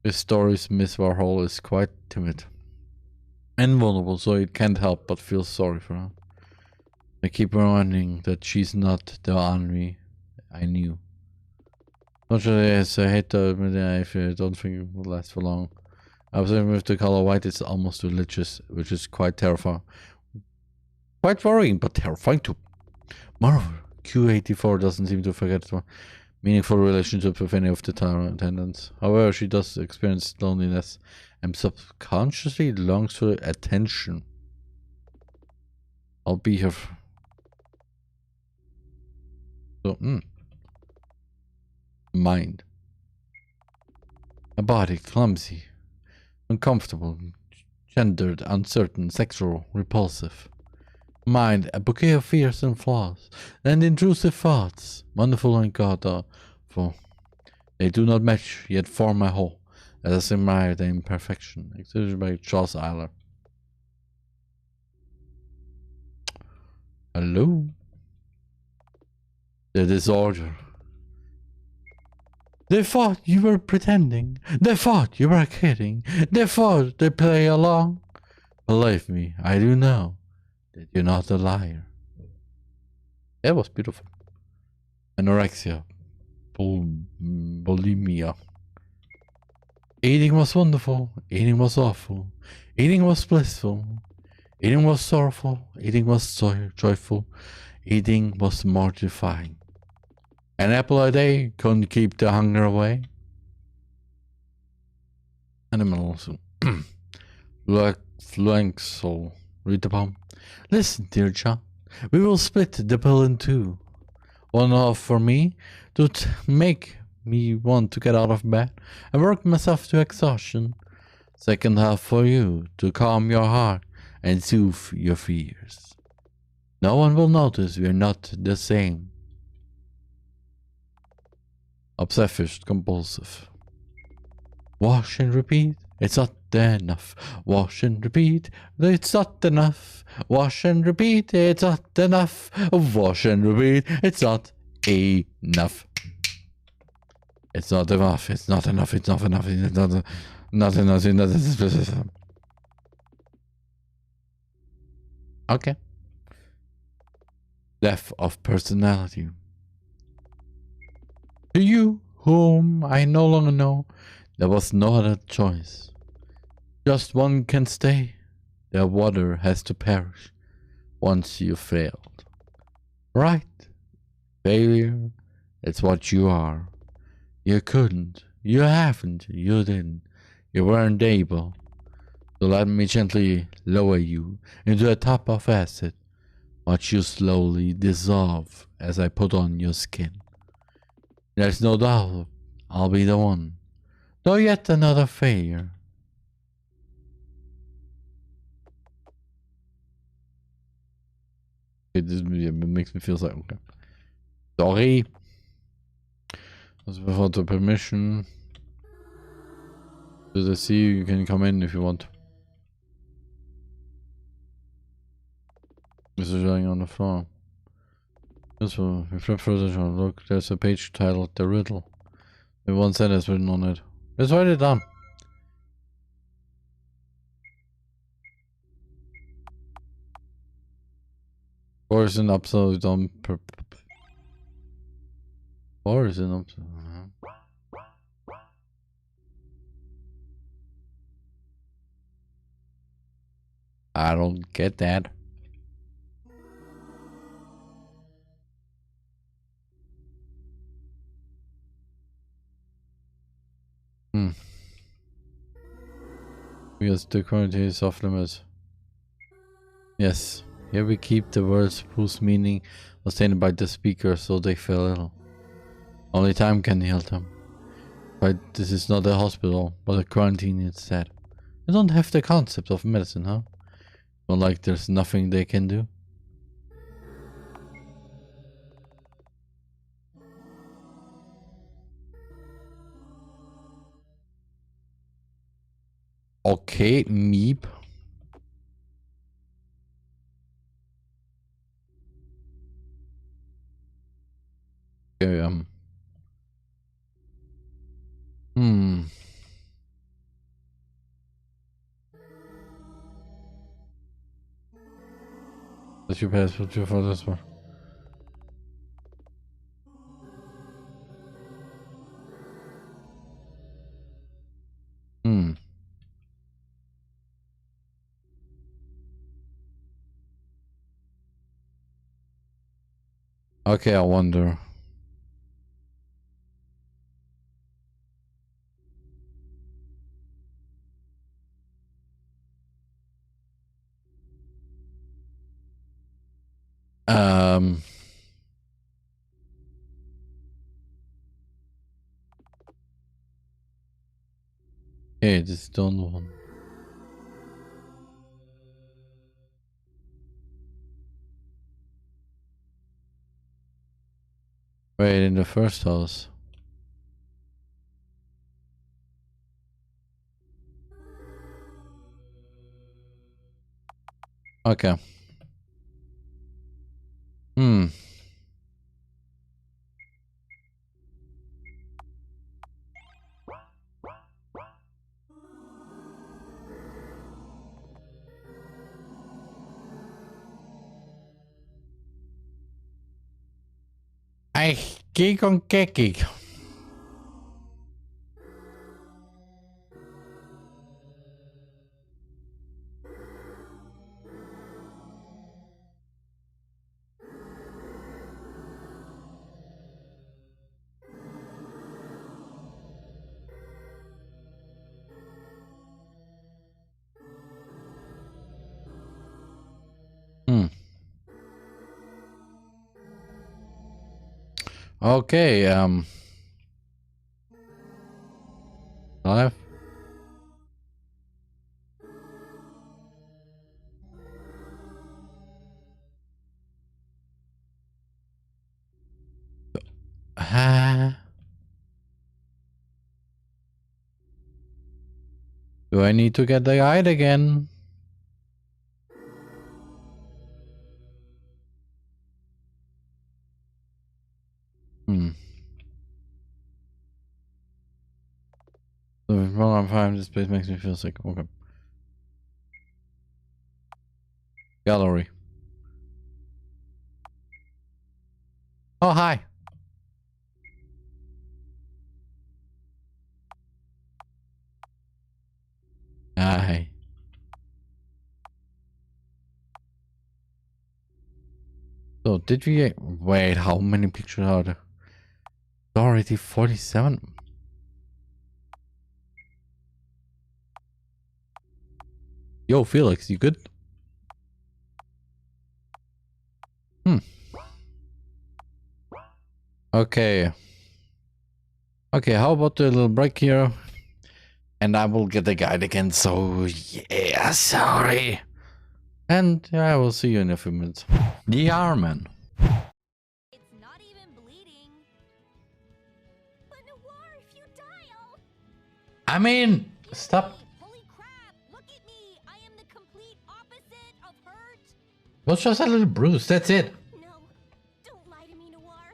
This story's Miss Warhol is quite timid and vulnerable, so it can't help but feel sorry for her. I keep reminding that she's not the Henri I knew. Naturally, as I hate to admit it, I don't think it will last for long. Observing with the color white is almost religious, which is quite terrifying. Quite worrying, but terrifying too. Moreover, Q84 doesn't seem to forget a meaningful relationship with any of the attendants. However, she does experience loneliness and subconsciously longs for attention. I'll be here. So, mind. A body clumsy, uncomfortable, gendered, uncertain, sexual, repulsive. Mind, a bouquet of fears and flaws, and intrusive thoughts, wonderful and god-awful. They do not match, yet form my whole, as I admire their imperfection. Executed by Charles Eiler. Hello? The disorder. They thought you were pretending. They thought you were kidding. They thought they play along. Believe me, I do know that you're not a liar. That was beautiful. Anorexia. Bulimia. Eating was wonderful. Eating was awful. Eating was blissful. Eating was sorrowful. Eating was joyful. Eating was mortifying. An apple a day couldn't keep the hunger away. Animals. Fluenxel. Read the poem. Listen, dear John. We will split the pill in two. One half for me to make me want to get out of bed and work myself to exhaustion. Second half for you to calm your heart and soothe your fears. No one will notice we're not the same. Obsessive compulsive. Wash and repeat, it's not enough. Wash and repeat, it's not enough. Wash and repeat, it's not enough. Wash and repeat, it's not enough. It's not enough, it's not enough, it's not enough, it's not enough, it's not. Okay. Death of personality. To you, whom I no longer know, there was no other choice. Just one can stay. The water has to perish once you failed. Right? Failure, it's what you are. You couldn't, you haven't, you didn't, you weren't able. So let me gently lower you into a top of acid. Watch you slowly dissolve as I put on your skin. There's no doubt I'll be the one. Though yet another failure. This makes me feel like, okay. Sorry. Without the permission. Does I see you can come in if you want. This is lying on the floor. This will, if you flip further, look, there's a page titled The Riddle. With one sentence written on it. Let's write it down. Or is an upside down or is an upside down? I don't get that. Because the quantity is off limits. Yes, here we keep the words whose meaning was tainted by the speaker, so they feel ill. Only time can heal them. But this is not a hospital, but a quarantine instead. You don't have the concept of medicine, huh? Well, like there's nothing they can do. Okay, meep. Okay, That's your passport for this one. Okay, I wonder. Hey, this is done one. Wait, in the first house. Okay. Hmm. Aquí con Keki. Hmm. Okay, live. Do I need to get the guide again? Hmm. So while I'm fine, this place makes me feel sick. Okay. Gallery. Oh, hi. Hi. So did we wait? How many pictures are there? Already 47. Yo, Felix, you good? Hmm. Okay. Okay, how about a little break here? And I will get the guide again, so yeah, sorry. And I will see you in a few minutes. TheRMan. It's not even bleeding. But Noir, if you die, I mean, stop. Holy crap! Look at me! I am the complete opposite of hurt. Was just a little bruise, that's it. No, don't lie to me, Noir.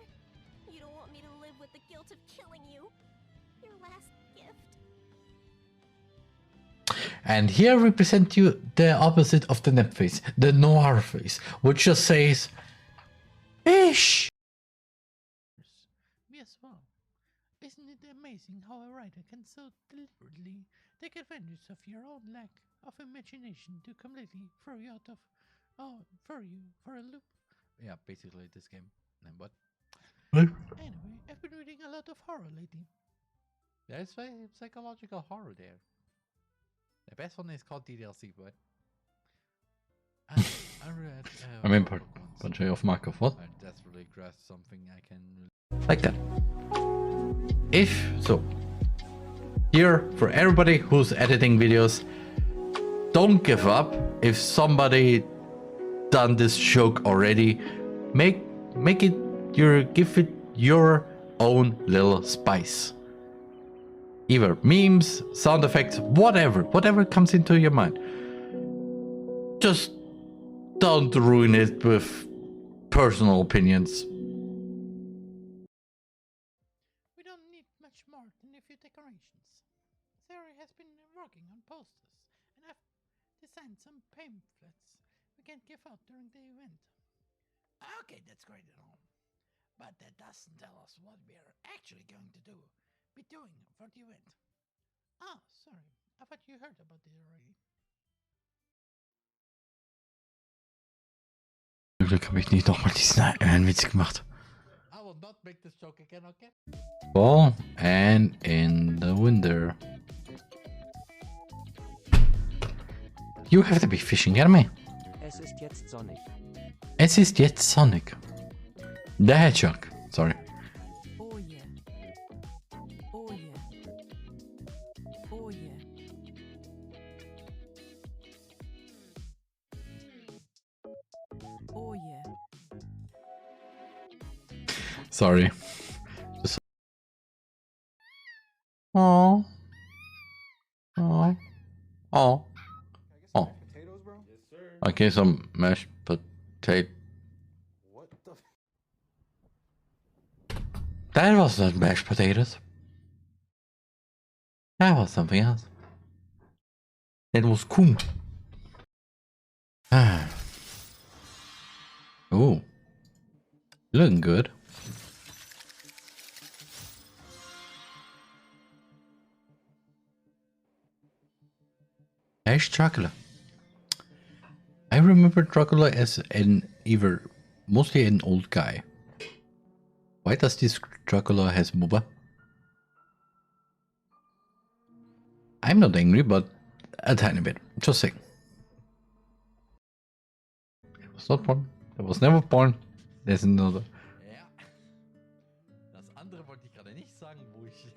You don't want me to live with the guilt of killing you. Your last gift. And here we present you the opposite of the nep face, the noir face, which just says, Fish! Me as well. Isn't it amazing how a writer can so deliberately take advantage of your own lack of imagination to completely throw you out of, throw you for a loop? Yeah, basically this game. And what? Anyway, I've been reading a lot of horror lately. There's psychological horror there. The best one is called DDLC, but I read. I mean, bunch of Markov, what? That's really grasped something I can. Like that. If so, here for everybody who's editing videos, don't give up. If somebody done this joke already, make it give it your own little spice. Either memes, sound effects, whatever comes into your mind. Just don't ruin it with personal opinions. We don't need much more than a few decorations. Sarah has been working on posters, and I've designed some pamphlets we can give out during the event. Okay, that's great and all, but that doesn't tell us what we're actually going to be doing for the event. Ah, sorry, I thought you heard about it already. Zum Glück habe ich nicht nochmal diesen einen Witz gemacht. I will not make this joke again, okay? Ball and in the window. You have to be fishing at me. Es ist jetzt sonnig. Es ist jetzt Sonic. The Hedgehog. Sorry. Oh yeah. Oh yeah. Oh yeah. Oh yeah. Sorry. Just... Oh. Oh. Oh. Oh. Okay, some mashed potato. That was not mashed potatoes. That was something else. That was cool. Ah. Ooh. Looking good. Ash Dracula. I remember Dracula as mostly an old guy. Why does this Dracula has Boba? I'm not angry, but a tiny bit. Just saying. It was not porn. It was never porn. There's another. Ja. Das andere wollte ich gerade nicht sagen, wo ich.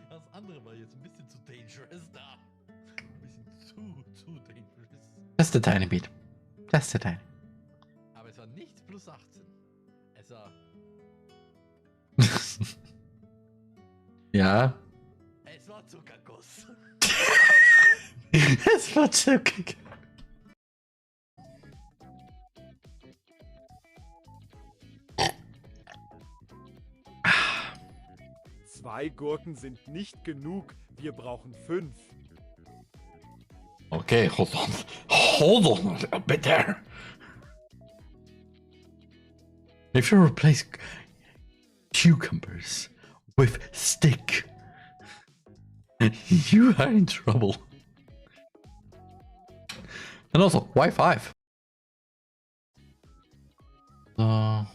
Das andere war jetzt ein bisschen zu dangerous da. Ein bisschen zu dangerous. Just a tiny bit. Just a tiny. Aber es war nichts plus 18. Es war. Ja. Es war Zuckerguss. Es war Zuckerguss. Zwei Gurken sind nicht genug. Wir brauchen 5. Okay, hold on. Hold on a little bit there. If you replace cucumbers with stick, you are in trouble. And also, why 5? So.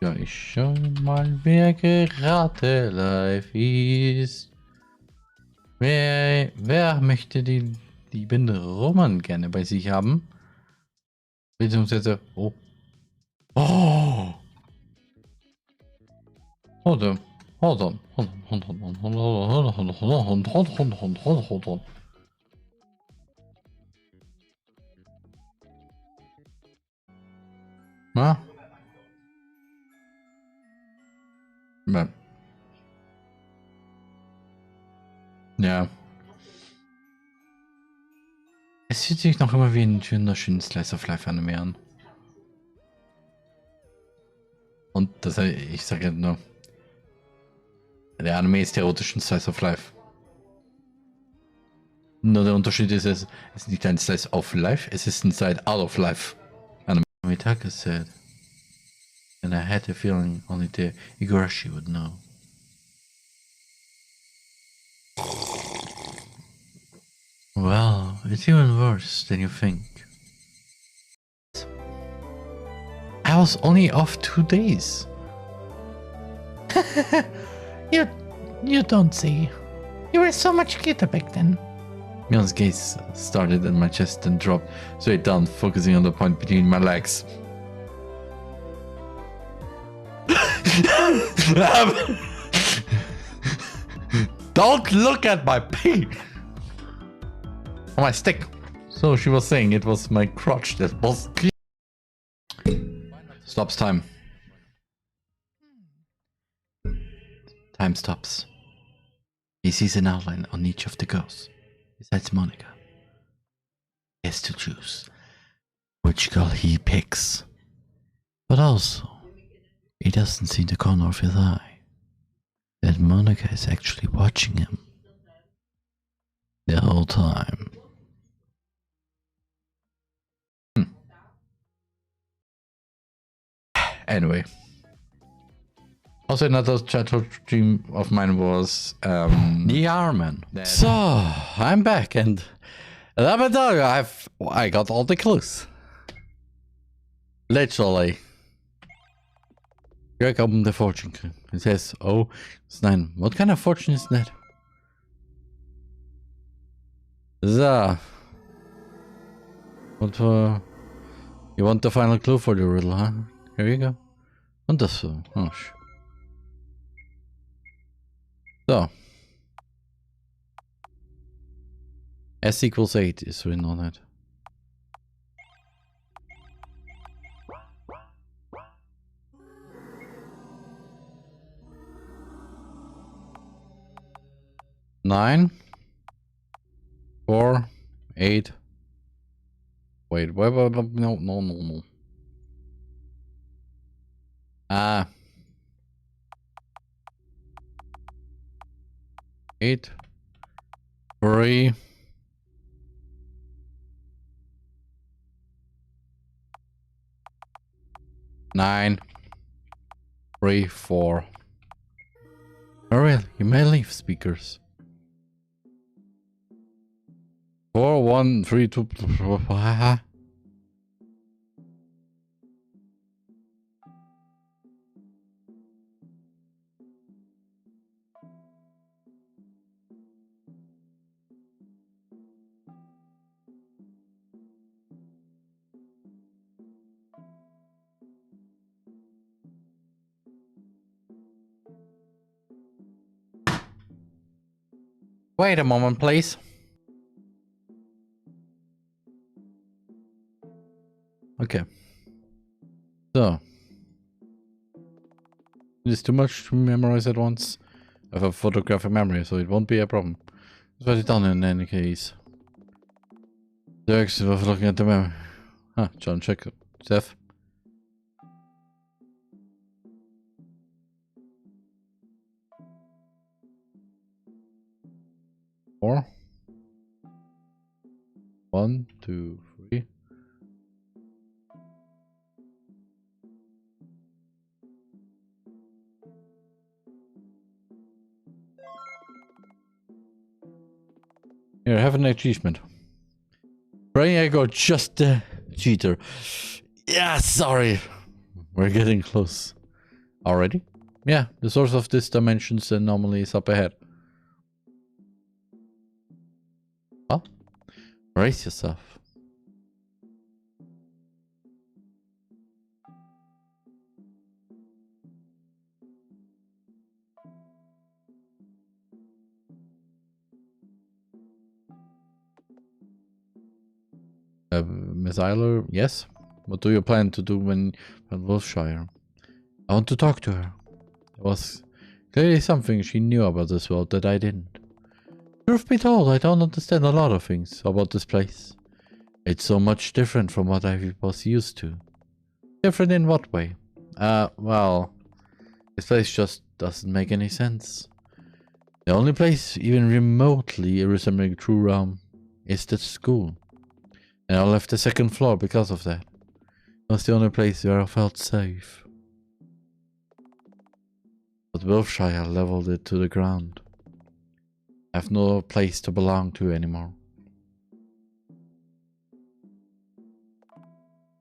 Ja, ich schau mal, wer gerade live ist. Wer möchte den lieben Roman gerne bei sich haben? Beziehungsweise, oh. Oh! Hold on. Hold on. Hold on. Na? Ja. Es fühlt sich noch immer wie ein schöner Slice of Life Anime an. Und das, ich sage nur, der Anime ist erotisch ein Slice of Life. Nur der Unterschied ist, es ist nicht ein Slice of Life, es ist ein Side out of Life. Anime. Casette. And I had a feeling only the Igarashi would know. Well, it's even worse than you think. I was only off 2 days. You don't see. You were so much cuter back then. Mion's gaze started at my chest and dropped straight down, focusing on the point between my legs. Don't look at my pee! On my stick. So she was saying it was my crotch that was. Stops time. Time stops. He sees an outline on each of the girls, besides Monica. He has to choose which girl he picks. But also, he doesn't see the corner of his eye that Monica is actually watching him the whole time. Anyway. Also another childhood dream of mine was TheRMan. So I'm back and let me tell you, I got all the clues. Literally. Here comes the fortune. It says, oh, it's 9. What kind of fortune is that? So. What you want the final clue for the riddle, huh? Here you go. Und das so. Oh, so. S equals 8 is written on it. 9, 4, 8. Wait, no. Ah. 8, 3. 9, 3, 4. Alright, you may leave, speakers. 4, 1, 3, 2. Wait a moment, please. Okay. So. It is too much to memorize at once. I have a photographic memory, so it won't be a problem. Just write it down in any case. Dirk was looking at the memory. Huh, John, check it. Steph. Four. 1, 2, 3. Here, have an achievement. Praying I got just the cheater. Yeah, sorry. We're getting close. Already? Yeah, the source of this dimension's anomaly is up ahead. Well, brace yourself. Miss Eiler, yes? What do you plan to do when Wolfshire? I want to talk to her. There was clearly something she knew about this world that I didn't. Truth be told, I don't understand a lot of things about this place. It's so much different from what I was used to. Different in what way? Well, this place just doesn't make any sense. The only place even remotely resembling true realm is the school. And I left the second floor because of that. It was the only place where I felt safe. But Wiltshire leveled it to the ground. I have no place to belong to anymore.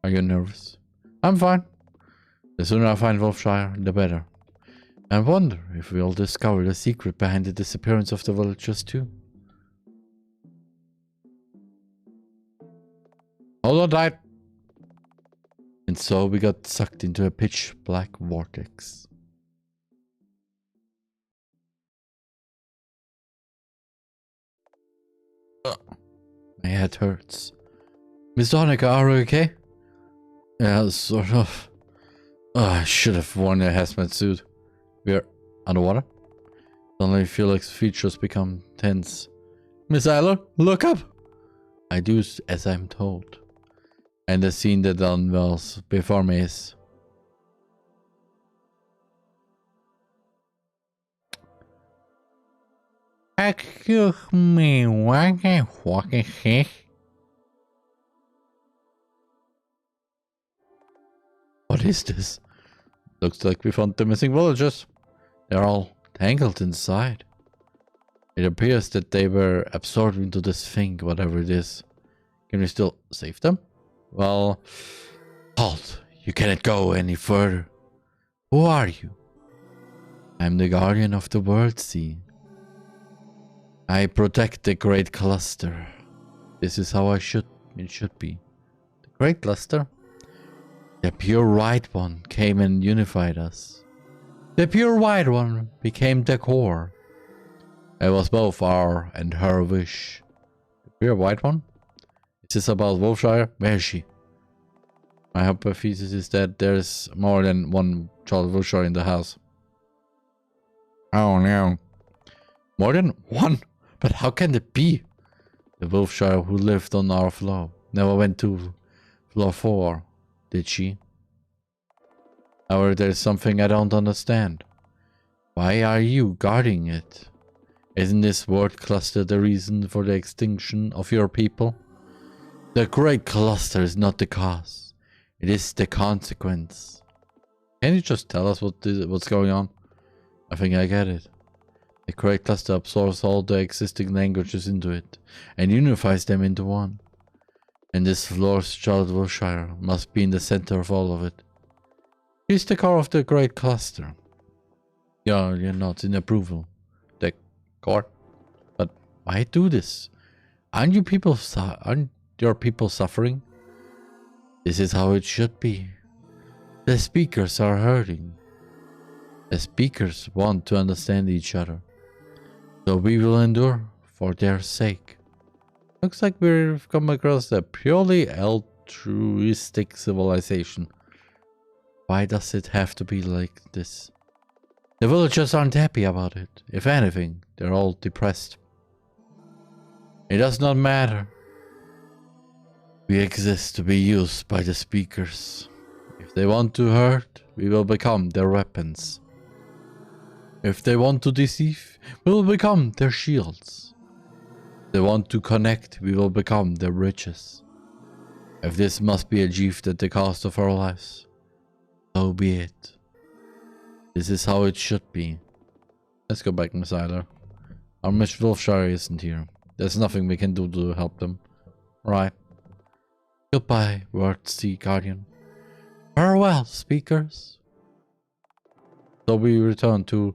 Are you nervous? I'm fine. The sooner I find Wiltshire, the better. I wonder if we'll discover the secret behind the disappearance of the villagers too. Hold on tight. And so we got sucked into a pitch black vortex. My head hurts. Miss Donica, are you okay? Yeah, sort of. I should have worn a hazmat suit. We're underwater? Suddenly Felix's features become tense. Miss Eiler, look up! I do as I'm told. And the scene that unveils before me is... Excuse me, what is this? Looks like we found the missing villagers. They're all tangled inside. It appears that they were absorbed into this thing, whatever it is. Can we still save them? Well, halt. You cannot go any further. Who are you? I'm the guardian of the world sea. I protect the great cluster. This is how it should be. The great cluster? The pure white one came and unified us. The pure white one became the core. It was both our and her wish. The pure white one? Is this about Wolfshire? Where is she? My hypothesis is that there's more than one child Wolfshire in the house. Oh no. More than one? But how can it be? The Wolfshire who lived on our floor never went to floor 4, did she? However, there's something I don't understand. Why are you guarding it? Isn't this word cluster the reason for the extinction of your people? The Great Cluster is not the cause. It is the consequence. Can you just tell us what's going on? I think I get it. The Great Cluster absorbs all the existing languages into it and unifies them into one. And this floor's child Wilshire must be in the center of all of it. He's the core of the Great Cluster. You're not in approval. The core? But why do this? Aren't your people suffering? This is how it should be. The speakers are hurting. The speakers want to understand each other. So we will endure for their sake. Looks like we've come across a purely altruistic civilization. Why does it have to be like this? The villagers aren't happy about it. If anything, they're all depressed. It does not matter. We exist to be used by the speakers. If they want to hurt, we will become their weapons. If they want to deceive, we will become their shields. If they want to connect, we will become their riches. If this must be achieved at the cost of our lives, so be it. This is how it should be. Let's go back, Miss Eiler. Our Miss Wolfshire isn't here. There's nothing we can do to help them. Right. Goodbye, Word Sea Guardian. Farewell, speakers. So we returned to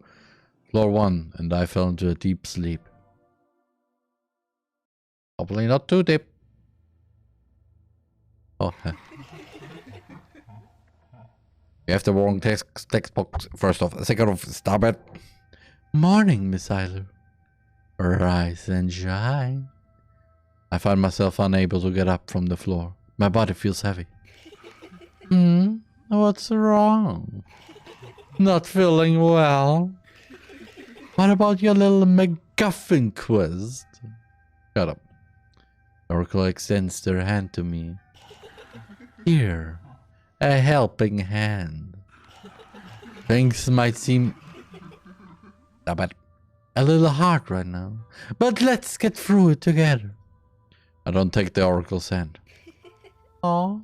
floor 1 and I fell into a deep sleep. Hopefully not too deep. Oh, you have the wrong textbook. First off, second off, stop it. Morning, Miss Eiler. Rise and shine. I find myself unable to get up from the floor. My body feels heavy. What's wrong? Not feeling well? What about your little MacGuffin quiz? Shut up. Oracle extends their hand to me. Here, a helping hand. Things might seem a little hard right now, but let's get through it together. I don't take the Oracle's hand. Oh.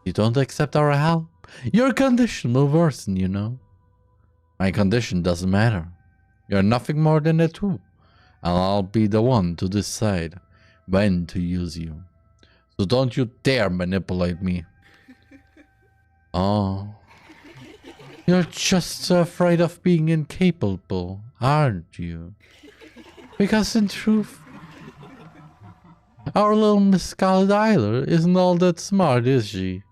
You don't accept our help? Your condition will worsen, you know. My condition doesn't matter. You're nothing more than a tool, and I'll be the one to decide when to use you. So don't you dare manipulate me. Oh. You're just so afraid of being incapable, aren't you? Because in truth, our little Miss Scarlet Eiler isn't all that smart, is she?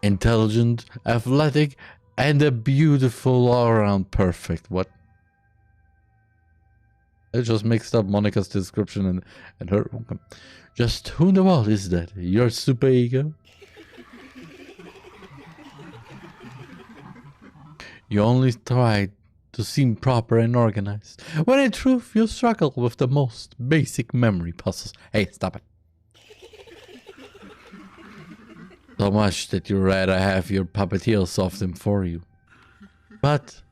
Intelligent, athletic, and a beautiful all-around perfect. What? I just mixed up Monica's description and her. Just who in the world is that? Your super ego? You only try to seem proper and organized, when in truth you struggle with the most basic memory puzzles. Hey, stop it. So much that you'd rather have your puppeteer solve them for you. But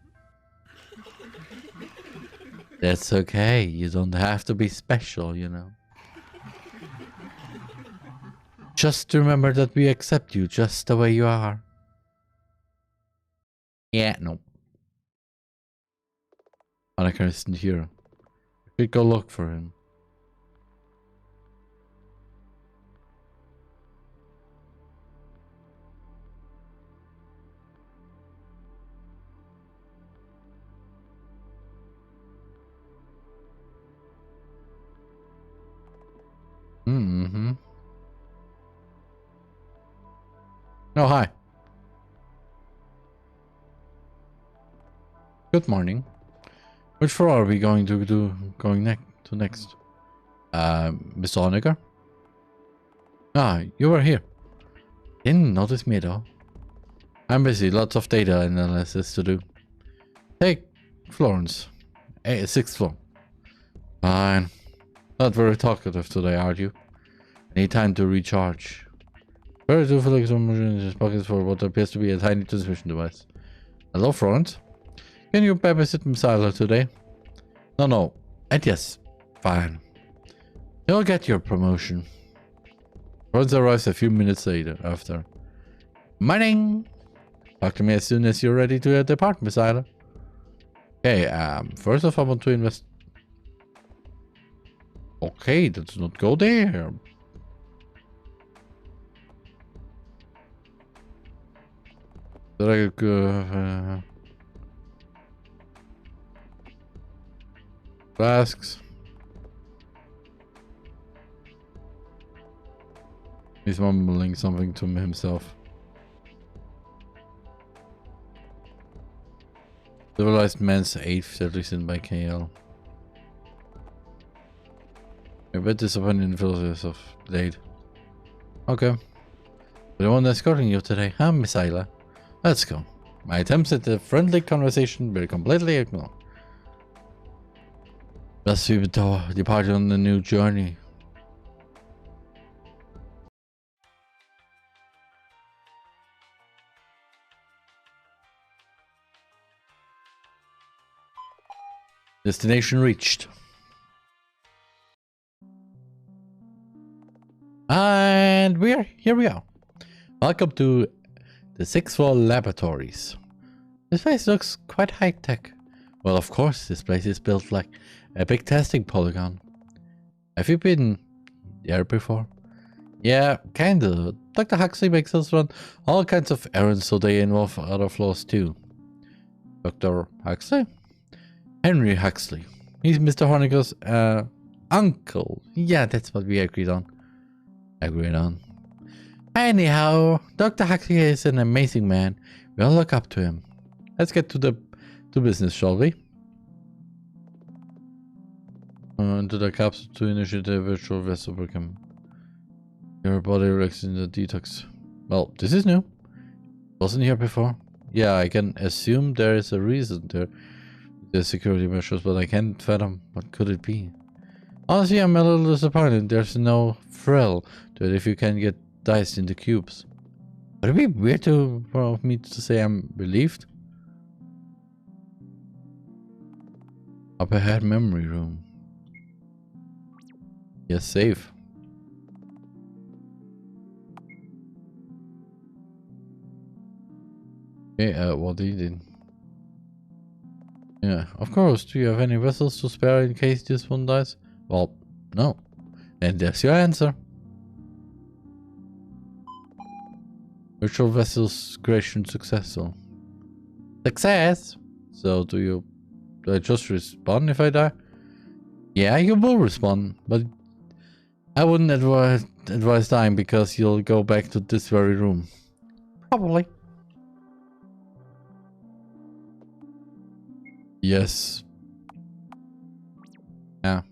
that's okay, you don't have to be special, you know. Just remember that we accept you just the way you are. Yeah, no. Monica isn't here. We could go look for him. Oh, hi. Good morning. Which floor are we going next? Mr. Honecker? Ah, you were here. Didn't notice me though. I'm busy, lots of data analysis to do. Take Florence. 6th floor. Fine. Not very talkative today, are you? Need time to recharge. Very to feel like someone in his pockets for what appears to be a tiny transmission device. Hello, Florence. Can you babysit Miss Isla today? No. And yes. Fine. You'll get your promotion. Florence arrives a few minutes later after. Morning! Talk to me as soon as you're ready to depart, Miss Isla. Okay, first off I want to invest. Okay, let's not go there. Flasks. He's mumbling something to himself. Civilized man's 8th deadly sin by KL. I bet disappointing influences of late. Okay. The one escorting you today, huh, Miss Isla? Let's go. My attempts at a friendly conversation were completely ignored. Thus we depart on a new journey. Destination reached. And here we are. Welcome to the 6th floor laboratories. This place looks quite high-tech. Well, of course, this place is built like a big testing polygon. Have you been there before? Yeah, kinda. Dr. Huxley makes us run all kinds of errands, so they involve other floors too. Dr. Huxley? Henry Huxley. He's Mr. Honecker's uncle. Yeah, that's what we agreed on. Anyhow, Dr. Huxley is an amazing man. We all look up to him. Let's get to business, shall we? Into the capsule to initiate a virtual vessel program. Your body reacts in the detox. Well, this is new. Wasn't here before. Yeah, I can assume there is a reason there. The security measures, but I can't fathom what could it be. Honestly, I'm a little disappointed. There's no thrill to it if you can get diced into cubes. Would it be weird for me to say I'm relieved? Up ahead, memory room. Yes, save. Okay, what did he do? Yeah, of course. Do you have any vessels to spare in case this one dies? Well, no. And there's your answer. Virtual vessels creation successful. Success! So do I just respawn if I die? Yeah, you will respawn, but I wouldn't advise dying because you'll go back to this very room. Probably. Yes. Yeah.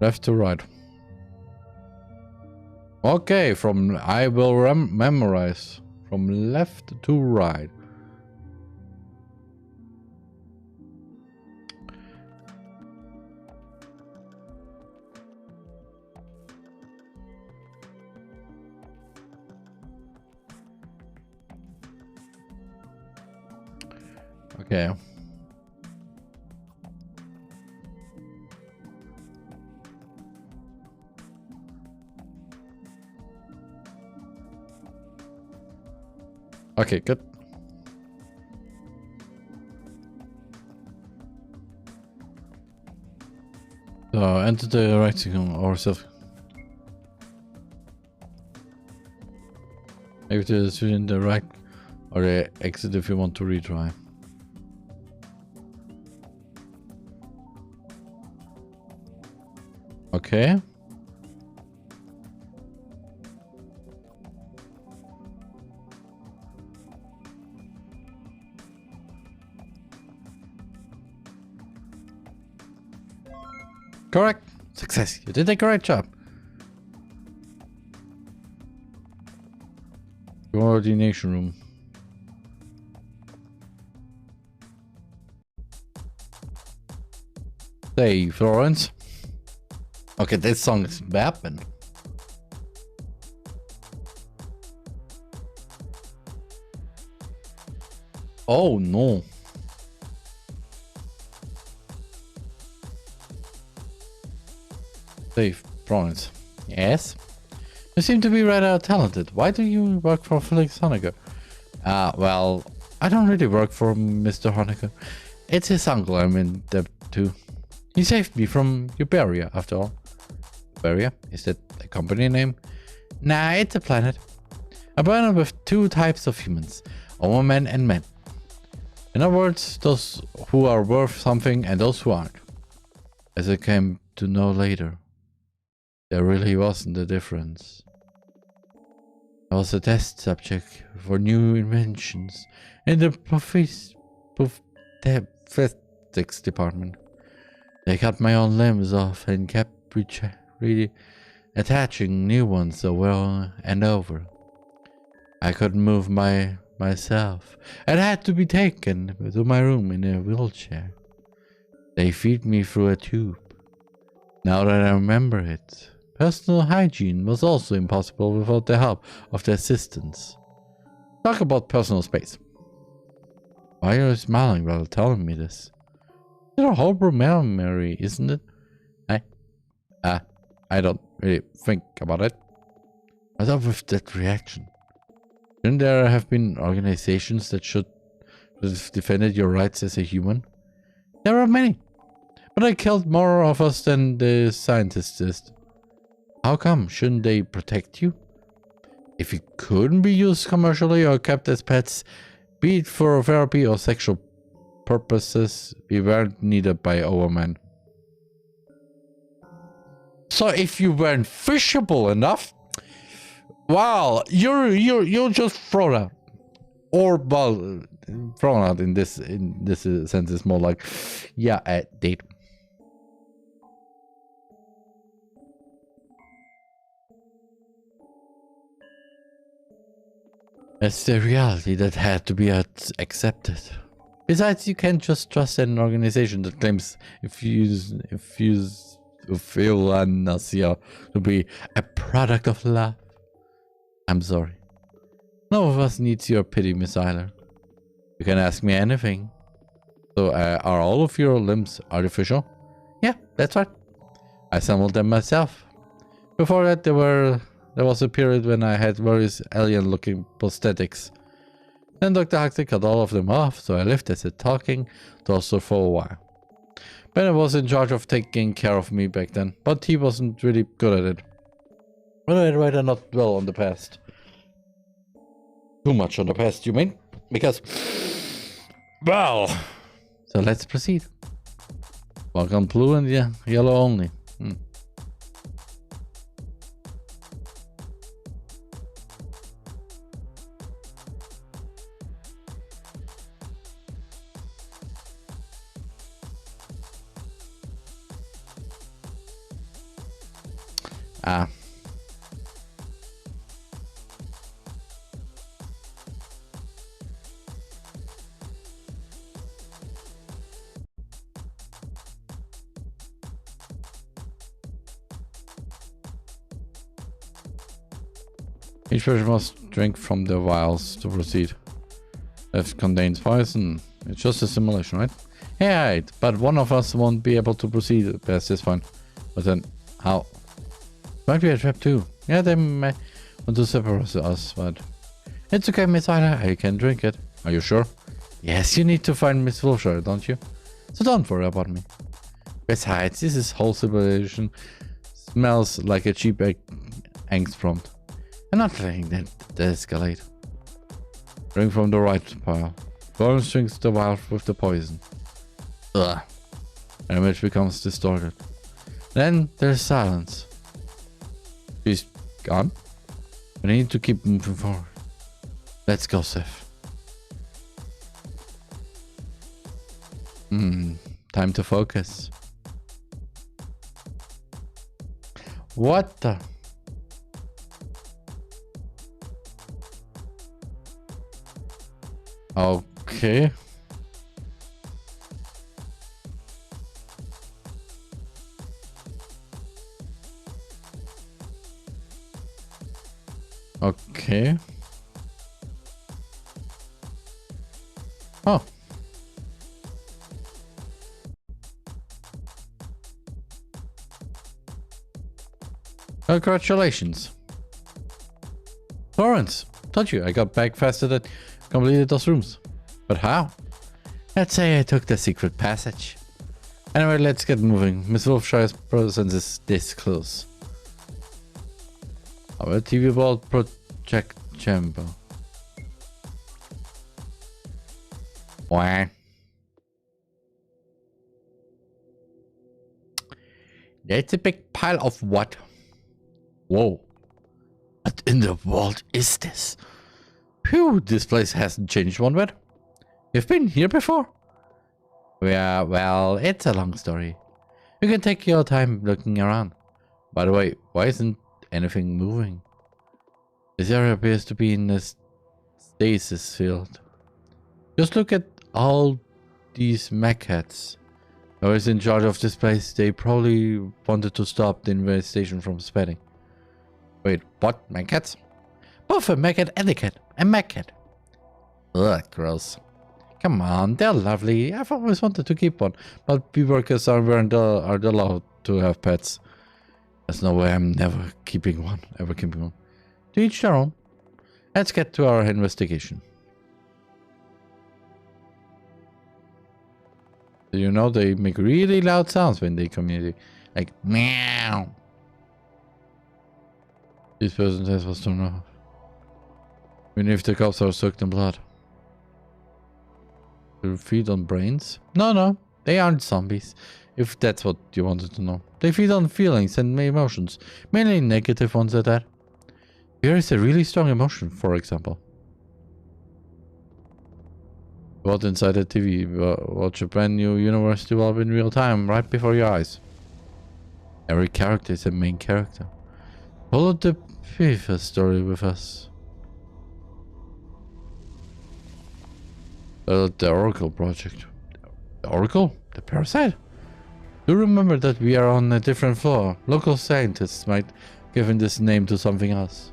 Left to right. Okay, I will memorize from left to right. Okay. Okay, good. So enter the right signal or self. Maybe to in the right or the exit if you want to retry. Okay. Correct. Success. You did a great job. Coordination room. Hey, Florence. Okay, this song is bapping. Oh no. Hey, Florence. Yes? You seem to be rather talented. Why do you work for Felix Honecker? Well, I don't really work for Mr. Honecker. It's his uncle I'm in debt to. He saved me from Uberia, after all. Uberia? Is that a company name? Nah, it's a planet. A planet with two types of humans. Women and men. In other words, those who are worth something and those who aren't. As I came to know later, there really wasn't a difference. I was a test subject for new inventions in the physics department. They cut my own limbs off and kept really attaching new ones over and over. I couldn't move myself and had to be taken to my room in a wheelchair. They feed me through a tube. Now that I remember it, personal hygiene was also impossible without the help of the assistants. Talk about personal space. Why are you smiling while telling me this? It's a horrible memory, isn't it? I don't really think about it. What's up with that reaction? Shouldn't there have been organizations that should have defended your rights as a human? There are many, but I killed more of us than the scientists did. How come? Shouldn't they protect you? If you couldn't be used commercially or kept as pets, be it for therapy or sexual purposes, we weren't needed by our men. So if you weren't fishable enough, wow, you're just thrown out. Or well, thrown out in this sense is more like, yeah, a date. It's the reality that had to be accepted. Besides, you can't just trust an organization that claims euthanasia to be a product of love. I'm sorry. None of us needs your pity, Miss Eiler. You can ask me anything. So, are all of your limbs artificial? Yeah, that's right. I assembled them myself. Before that, there was a period when I had various alien-looking prosthetics. Then Dr. Huxley cut all of them off, so I lived as a talking torso for a while. Ben was in charge of taking care of me back then, but he wasn't really good at it. But I'd rather not dwell on the past. Too much on the past, you mean? Because, well, so let's proceed. Walk on blue and yellow only. Each person must drink from the vials to proceed. If it contains poison, it's just a simulation, right? Yeah, right, but one of us won't be able to proceed past this point. But then, how? Might be a trap too. Yeah, they might want to separate us, but it's okay, Miss Ida. I can drink it. Are you sure? Yes, you need to find Miss Wilshire, don't you? So don't worry about me. Besides, this whole civilization smells like a cheap angst prompt. I'm not letting that escalate. Drink from the right pile. Florence drinks the vial with the poison. Ugh. The image becomes distorted. Then there's silence. She's gone? I need to keep moving forward. Let's go, Seth. Time to focus. What the? Okay. Okay. Oh. Congratulations. Florence, told you I got back faster than completed those rooms. But how? Let's say I took the secret passage. Anyway, let's get moving. Miss Wolfshire's presence is this close. Our TV ball project chamber. Why? That's a big pile of what? Whoa. What in the world is this? Phew, this place hasn't changed one bit. You've been here before? Yeah, well, it's a long story. You can take your time looking around. By the way, why isn't anything moving? This area appears to be in a stasis field. Just look at all these mech heads. Whoever's in charge of this place, they probably wanted to stop the infestation from spreading. Wait, what? Mech heads? Both a mech head and a cat. A mech head. Ugh, gross. Come on, they're lovely. I've always wanted to keep one, but bee workers aren't allowed to have pets. There's no way I'm never keeping one. To each their own. Let's get to our investigation. You know, they make really loud sounds when they communicate. Like, meow. This person says was turned off. Even if the cops are soaked in blood. They feed on brains? No, they aren't zombies. If that's what you wanted to know. They feed on feelings and emotions. Mainly negative ones at that. Here is a really strong emotion, for example. What inside the TV? Watch a brand new universe develop in real time, right before your eyes. Every character is a main character. Follow the FIFA story with us. The Oracle project. The Oracle? The parasite? Do remember that we are on a different floor. Local scientists might give this name to something else.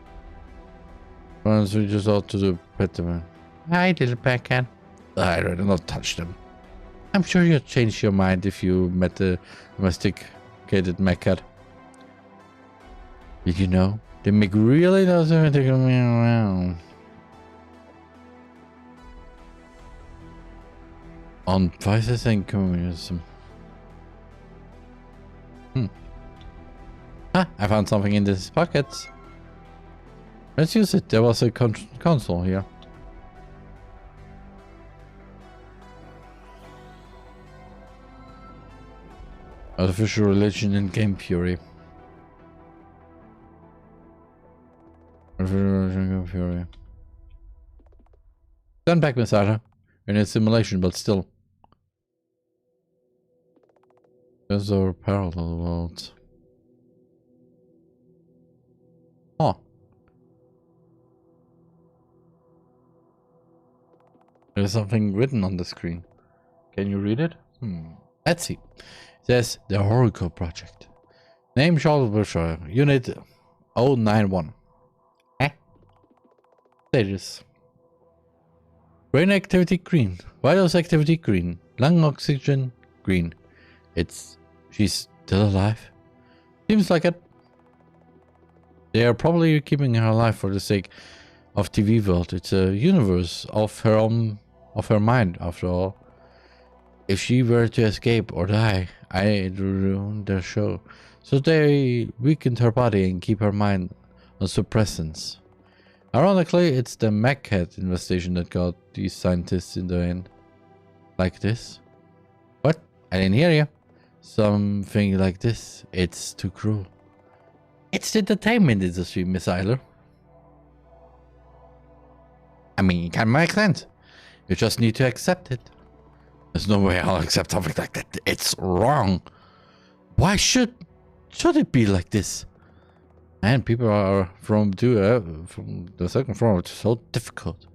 Once we just ought to do better. Hi, little Backcat. I'd rather not touch them. I'm sure you'd change your mind if you met the domesticated mech cat. Did you know? They make really does everything around. On vices and communism. I found something in this pocket. Let's use it. There was a console here. Artificial religion and game fury. Artificial religion and game fury. Stand back, Miss Ada. You're in a simulation, but still. Those are parallel worlds. Oh. There's something written on the screen. Can you read it? Let's see. It says the Oracle Project. Name Charles Bushire. Unit 091. Status. Brain activity green. Vitals activity green. Lung oxygen green. She's still alive? Seems like it. They are probably keeping her alive for the sake of TV world. It's a universe of her own, of her mind, after all. If she were to escape or die, I'd ruin their show. So they weakened her body and keep her mind on suppressants. Ironically, it's the mech head investigation that got these scientists in the end. Like this? What? I didn't hear you. Something like this. It's too cruel. It's the entertainment industry, Miss Eiler. I mean, it can make sense. You just need to accept it. There's no way I'll accept something like that. It's wrong. Why should it be like this? And people are from the second floor. It's so difficult.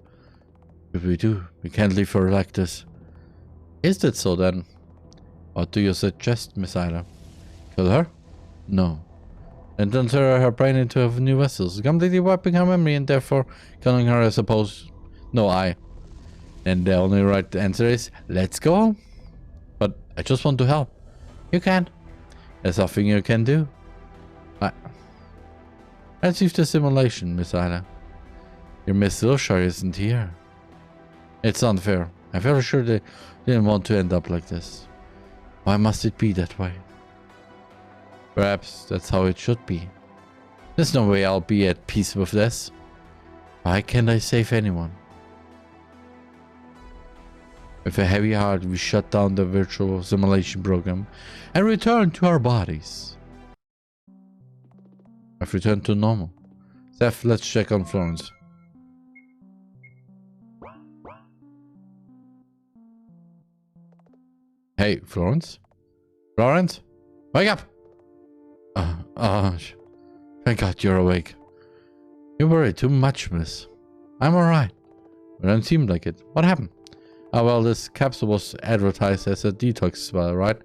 If we do, we can't leave her like this. Is that so then? What do you suggest, Miss Ida? Kill her? No. And then turn her brain into new vessels, completely wiping her memory and therefore killing her, I suppose. No, And the only right answer is, let's go home. But I just want to help. You can. There's nothing you can do. Let's use the simulation, Miss Ida. Your Miss Wilshire isn't here. It's unfair. I'm very sure they didn't want to end up like this. Why must it be that way? Perhaps that's how it should be. There's no way I'll be at peace with this. Why can't I save anyone? With a heavy heart, we shut down the virtual simulation program and return to our bodies. I've returned to normal. Seth, let's check on Florence. Hey, Florence? Florence? Wake up! Thank God you're awake. You worry too much, miss. I'm alright. It doesn't seem like it. What happened? Oh, well, this capsule was advertised as a detox spell, right?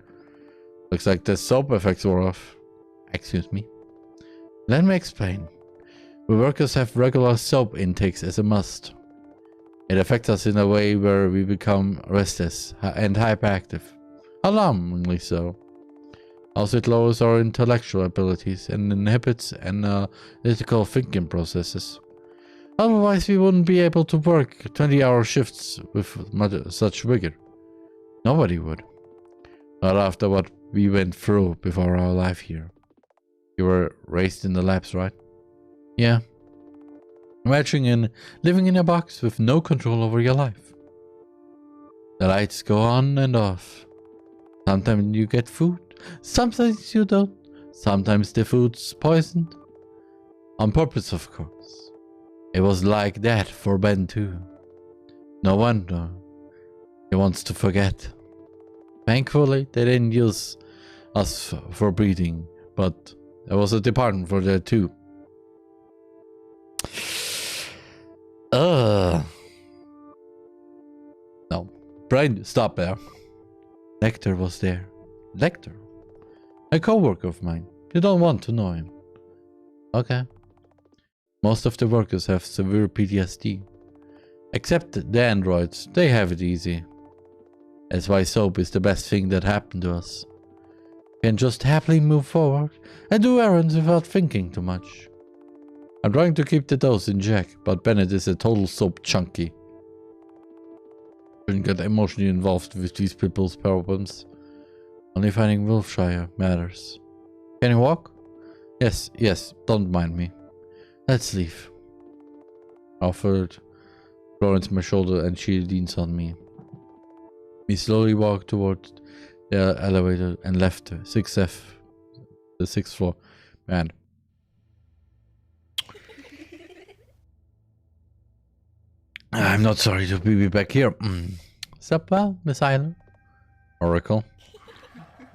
Looks like the soap effects were off. Excuse me. Let me explain. We workers have regular soap intakes as a must. It affects us in a way where we become restless and hyperactive. Alarmingly so. Also, it lowers our intellectual abilities and inhibits analytical thinking processes. Otherwise, we wouldn't be able to work 20-hour shifts with such vigor. Nobody would. Not after what we went through before our life here. You were raised in the labs, right? Yeah. Imagine living in a box with no control over your life. The lights go on and off. Sometimes you get food, sometimes you don't. Sometimes the food's poisoned. On purpose, of course. It was like that for Ben too. No wonder he wants to forget. Thankfully, they didn't use us for breeding, but there was a department for that too. No. Brian, stop there. Lecter was there. Lecter? A co-worker of mine. You don't want to know him. Okay. Most of the workers have severe PTSD. Except the androids. They have it easy. That's why soap is the best thing that happened to us. Can just happily move forward and do errands without thinking too much. I'm trying to keep the dose in check, but Bennett is a total soap junkie. Shouldn't get emotionally involved with these people's problems. Only finding Wilshire matters. Can you walk? Yes, don't mind me. Let's leave. I offered Florence my shoulder and she leans on me. We slowly walked toward the elevator and left the 6th floor. Man. I'm not sorry to be back here. Sup well, Miss Island? Oracle.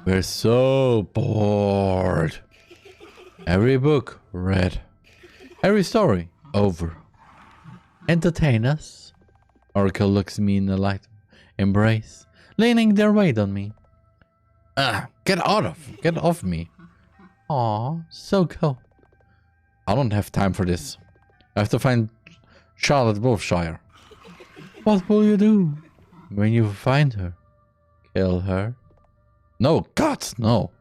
We're so bored. Every book read. Every story over. Entertain us. Oracle looks me in the light. Embrace. Leaning their weight on me. Get off me. Aw, so cold. I don't have time for this. I have to find Charlotte Wilshire. What will you do when you find her? Kill her? No, God, no.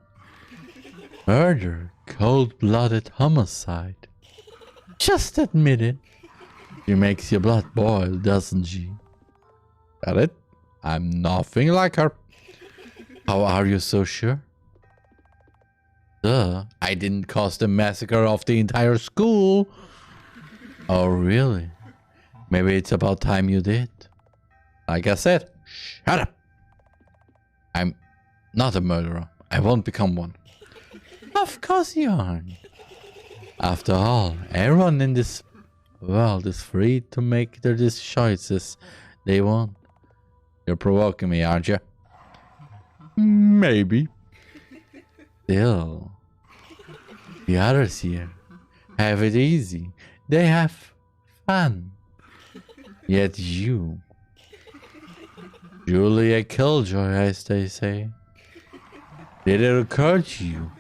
Murder, cold-blooded homicide. Just admit it. She makes your blood boil, doesn't she? Got it? I'm nothing like her. How are you so sure? Duh, I didn't cause the massacre of the entire school. Oh, really? Maybe it's about time you did. Like I said, shut up. I'm not a murderer. I won't become one. Of course you aren't. After all, everyone in this world is free to make their choices they want. You're provoking me, aren't you? Maybe. Still, the others here, have it easy. They have fun. Yet you, Julie a killjoy, as they say. Did it occur to you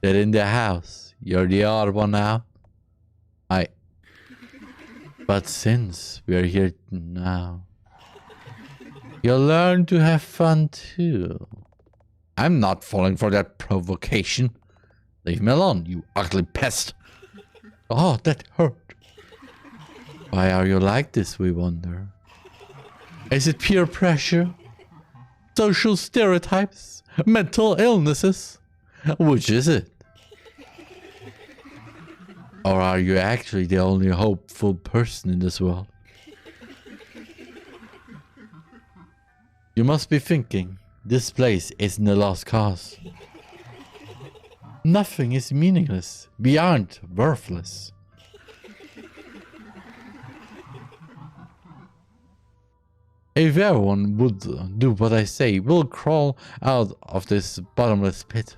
that in the house you're the odd one out? But since we are here now, you'll learn to have fun too. I'm not falling for that provocation. Leave me alone, you ugly pest. Oh, that hurt. Why are you like this, we wonder? Is it peer pressure? Social stereotypes? Mental illnesses? Which is it? Or are you actually the only hopeful person in this world? You must be thinking, this place isn't a lost cause. Nothing is meaningless, beyond worthless. If everyone would do what I say, we'll crawl out of this bottomless pit.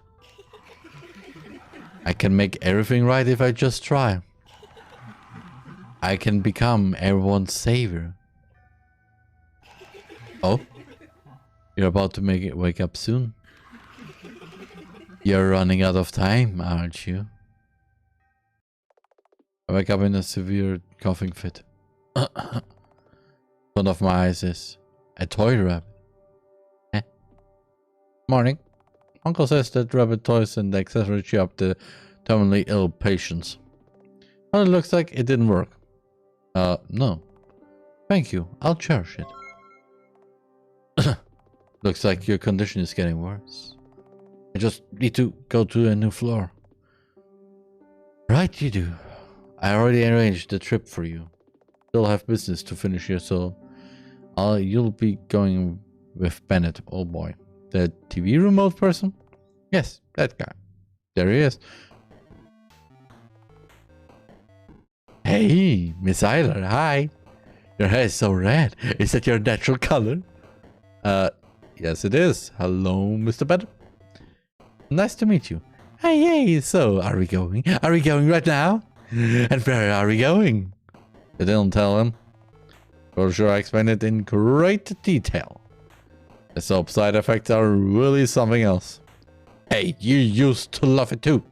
I can make everything right if I just try. I can become everyone's savior. Oh? You're about to make it wake up soon. You're running out of time, aren't you? I wake up in a severe coughing fit. One of my eyes is a toy rabbit. Eh? Morning. Uncle says that rabbit toys and accessories cheer up the terminally ill patients. Well, it looks like it didn't work. No. Thank you. I'll cherish it. Looks like your condition is getting worse. I just need to go to a new floor. Right, you do. I already arranged the trip for you. Still have business to finish here, so you'll be going with Bennett. Oh boy. The TV remote person? Yes, that guy. There he is. Hey, Miss Eiler, hi. Your hair is so red. Is that your natural color? Yes it is. Hello, Mr. Bennett. Nice to meet you. Hey, so are we going? Are we going right now? And where are we going? They didn't tell him. For sure, I explained it in great detail. The soap side effects are really something else. Hey, you used to love it too.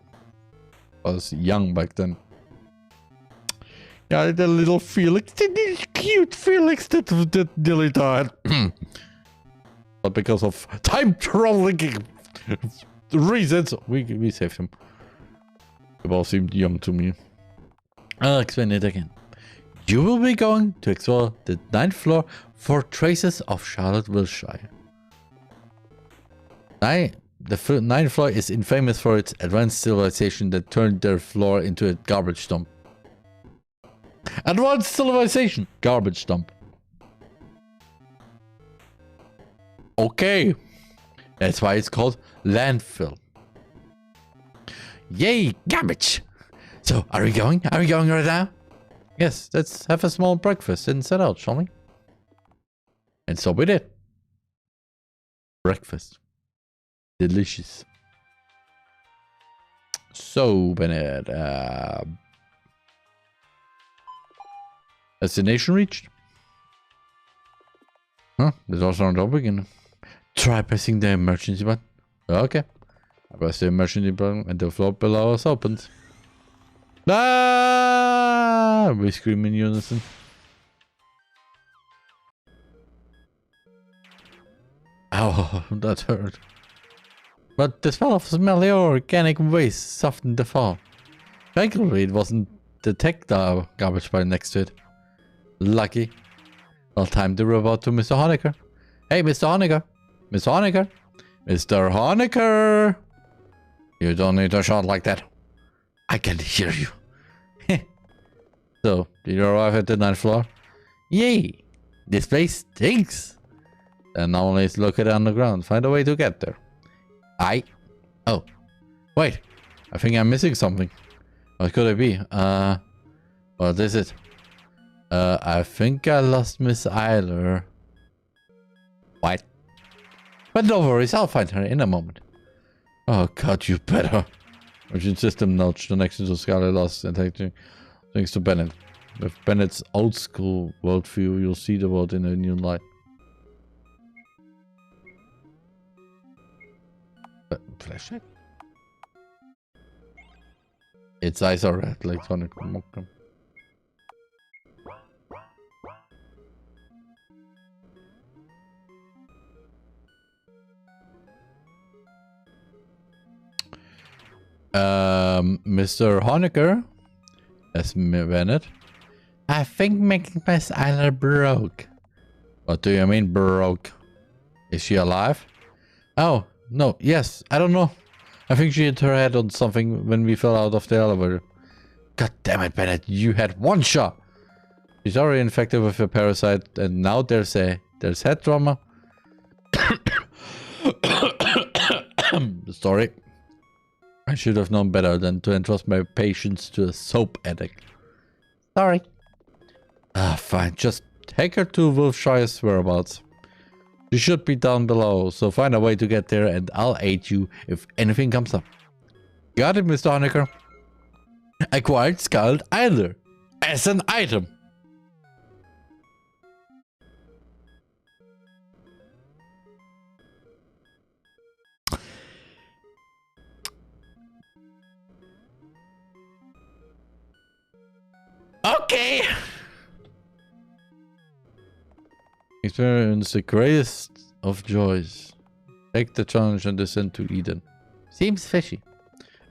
I was young back then. Yeah, the little Felix, the cute Felix that nearly died. But because of time traveling reasons, we saved him. They all seemed young to me. I'll explain it again. You will be going to explore the 9th floor for traces of Charlottesville. The 9th floor is infamous for its advanced civilization that turned their floor into a garbage dump. Advanced civilization! Garbage dump. Okay. That's why it's called landfill. Yay, garbage! So, are we going? Are we going right now? Yes, let's have a small breakfast and set out, shall we? And so we did. Breakfast. Delicious. So, Bennett, destination reached? Huh? The doors aren't open. Try pressing the emergency button. Okay. I pressed the emergency button and the floor below us opened. Ah! We scream in unison. Oh, that hurt. But the smell of smelly organic waste softened the fall. Thankfully, it wasn't the tech garbage pile next to it. Lucky. Well, time to report to Mr. Honecker. Hey, Mr. Honecker. Mr. Honecker. Mr. Honecker. You don't need to shout like that. I can hear you. So, did you arrive at the 9th floor? Yay! This place stinks. And now let's look at it on the ground. Find a way to get there. Oh. Wait. I think I'm missing something. What could it be? What is it? I think I lost Miss Eiler. What? But no worries, I'll find her in a moment. Oh god, you better. Machine system notch. The connection to Scarlet lost and thanks to Bennett. With Bennett's old school worldview, you'll see the world in a new light. Flashlight? Its eyes are red, like Sonic. Mr. Honecker, that's Bennett. I think making Miss Isla broke. What do you mean broke? Is she alive? Oh, no, yes, I don't know. I think she hit her head on something when we fell out of the elevator. God damn it, Bennett, you had one shot. She's already infected with a parasite and now there's head trauma. Sorry. I should have known better than to entrust my patients to a soap addict. Sorry. Fine. Just take her to Wolfshire's whereabouts. She should be down below, so find a way to get there and I'll aid you if anything comes up. Got it, Mr. Honecker. Acquired Scarlet Idler as an item. Okay. Experience the greatest of joys. Take the challenge and descend to Eden. Seems fishy.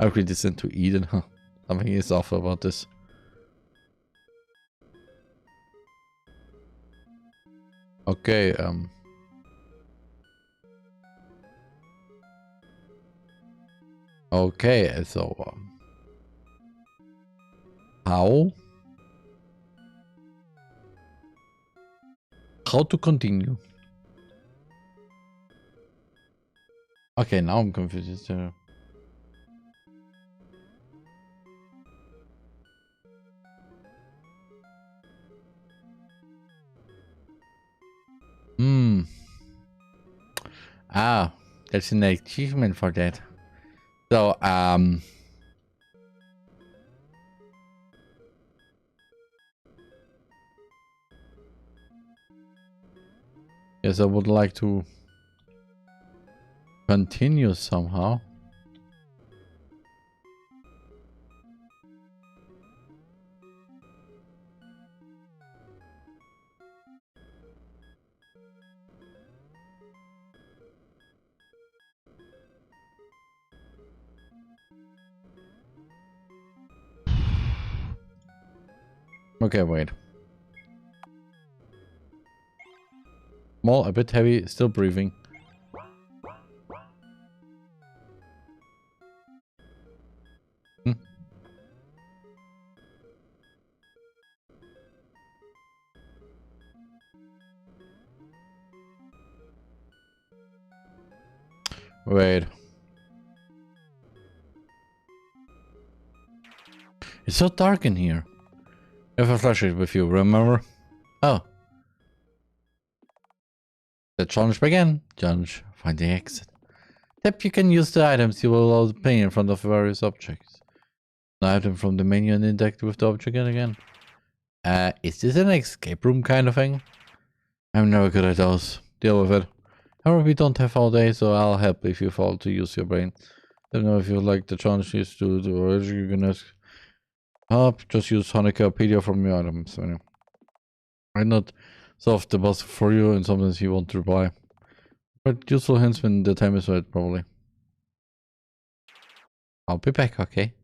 Okay, descend to Eden, huh? Something is off about this. Okay, okay, so how to continue? Okay, now I'm confused. There's an achievement for that. So, yes, I would like to continue somehow. Okay, wait. Small, a bit heavy, still breathing. Wait. It's so dark in here. I have a flashlight with you, remember? Oh. The challenge began. Challenge, find the exit. Tip, you can use the items you will obtain in front of various objects. An item from the menu and interact with the object again. Is this an escape room kind of thing? I'm never good at those. Deal with it. However, we don't have all day, so I'll help if you fall to use your brain. Don't know if you like the challenge to do, or you can ask help. Just use Honeycompedia from your items. Anyway. I not solve the puzzle for you, and sometimes you won't reply. But useful hints when the time is right, probably. I'll be back, okay?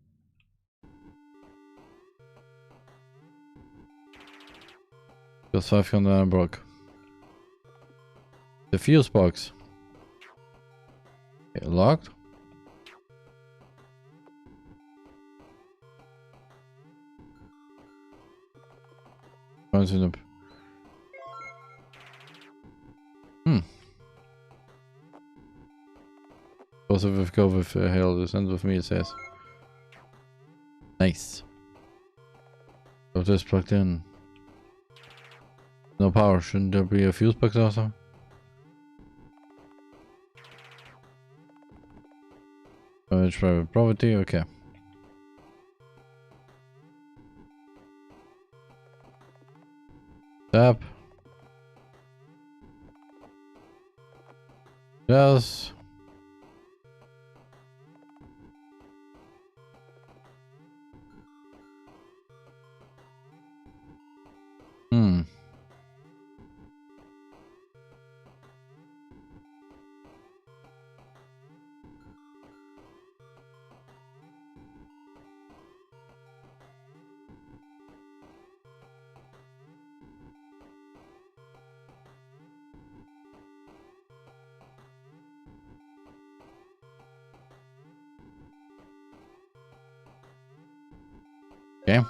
Just 500 broke. The fuse box. Okay, locked. Positive go with hail descends with me, it says. Nice. So this plugged in. No power, shouldn't there be a fuse box or something? Private property, okay. Tap. Yes. Hmm. Okay.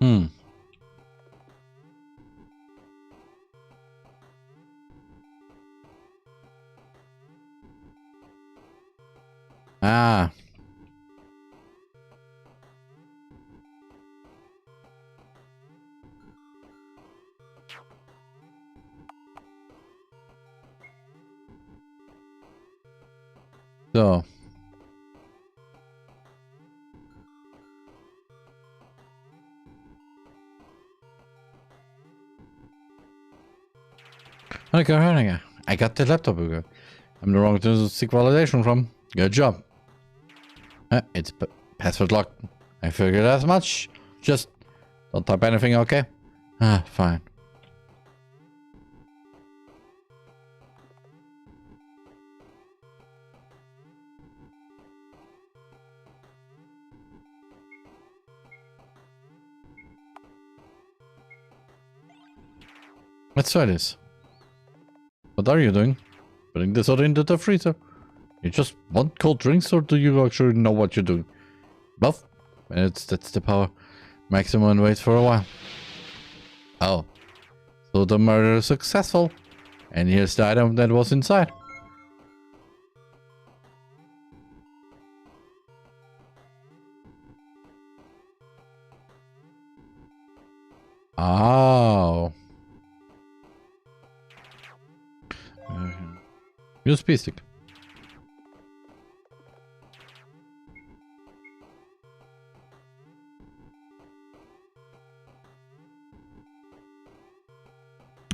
Hmm. Ah. So. Okay, I got the laptop again. I'm the wrong to seek validation from. Good job. It's password locked. I figured as much. Just don't type anything, okay? Ah, fine. Let's try this. What are you doing? Putting this soda into the freezer. You just want cold drinks, or do you actually know what you're doing? Both. That's the power. Maximum and wait for a while. Oh. So the murder is successful. And here's the item that was inside. Oh. USB stick.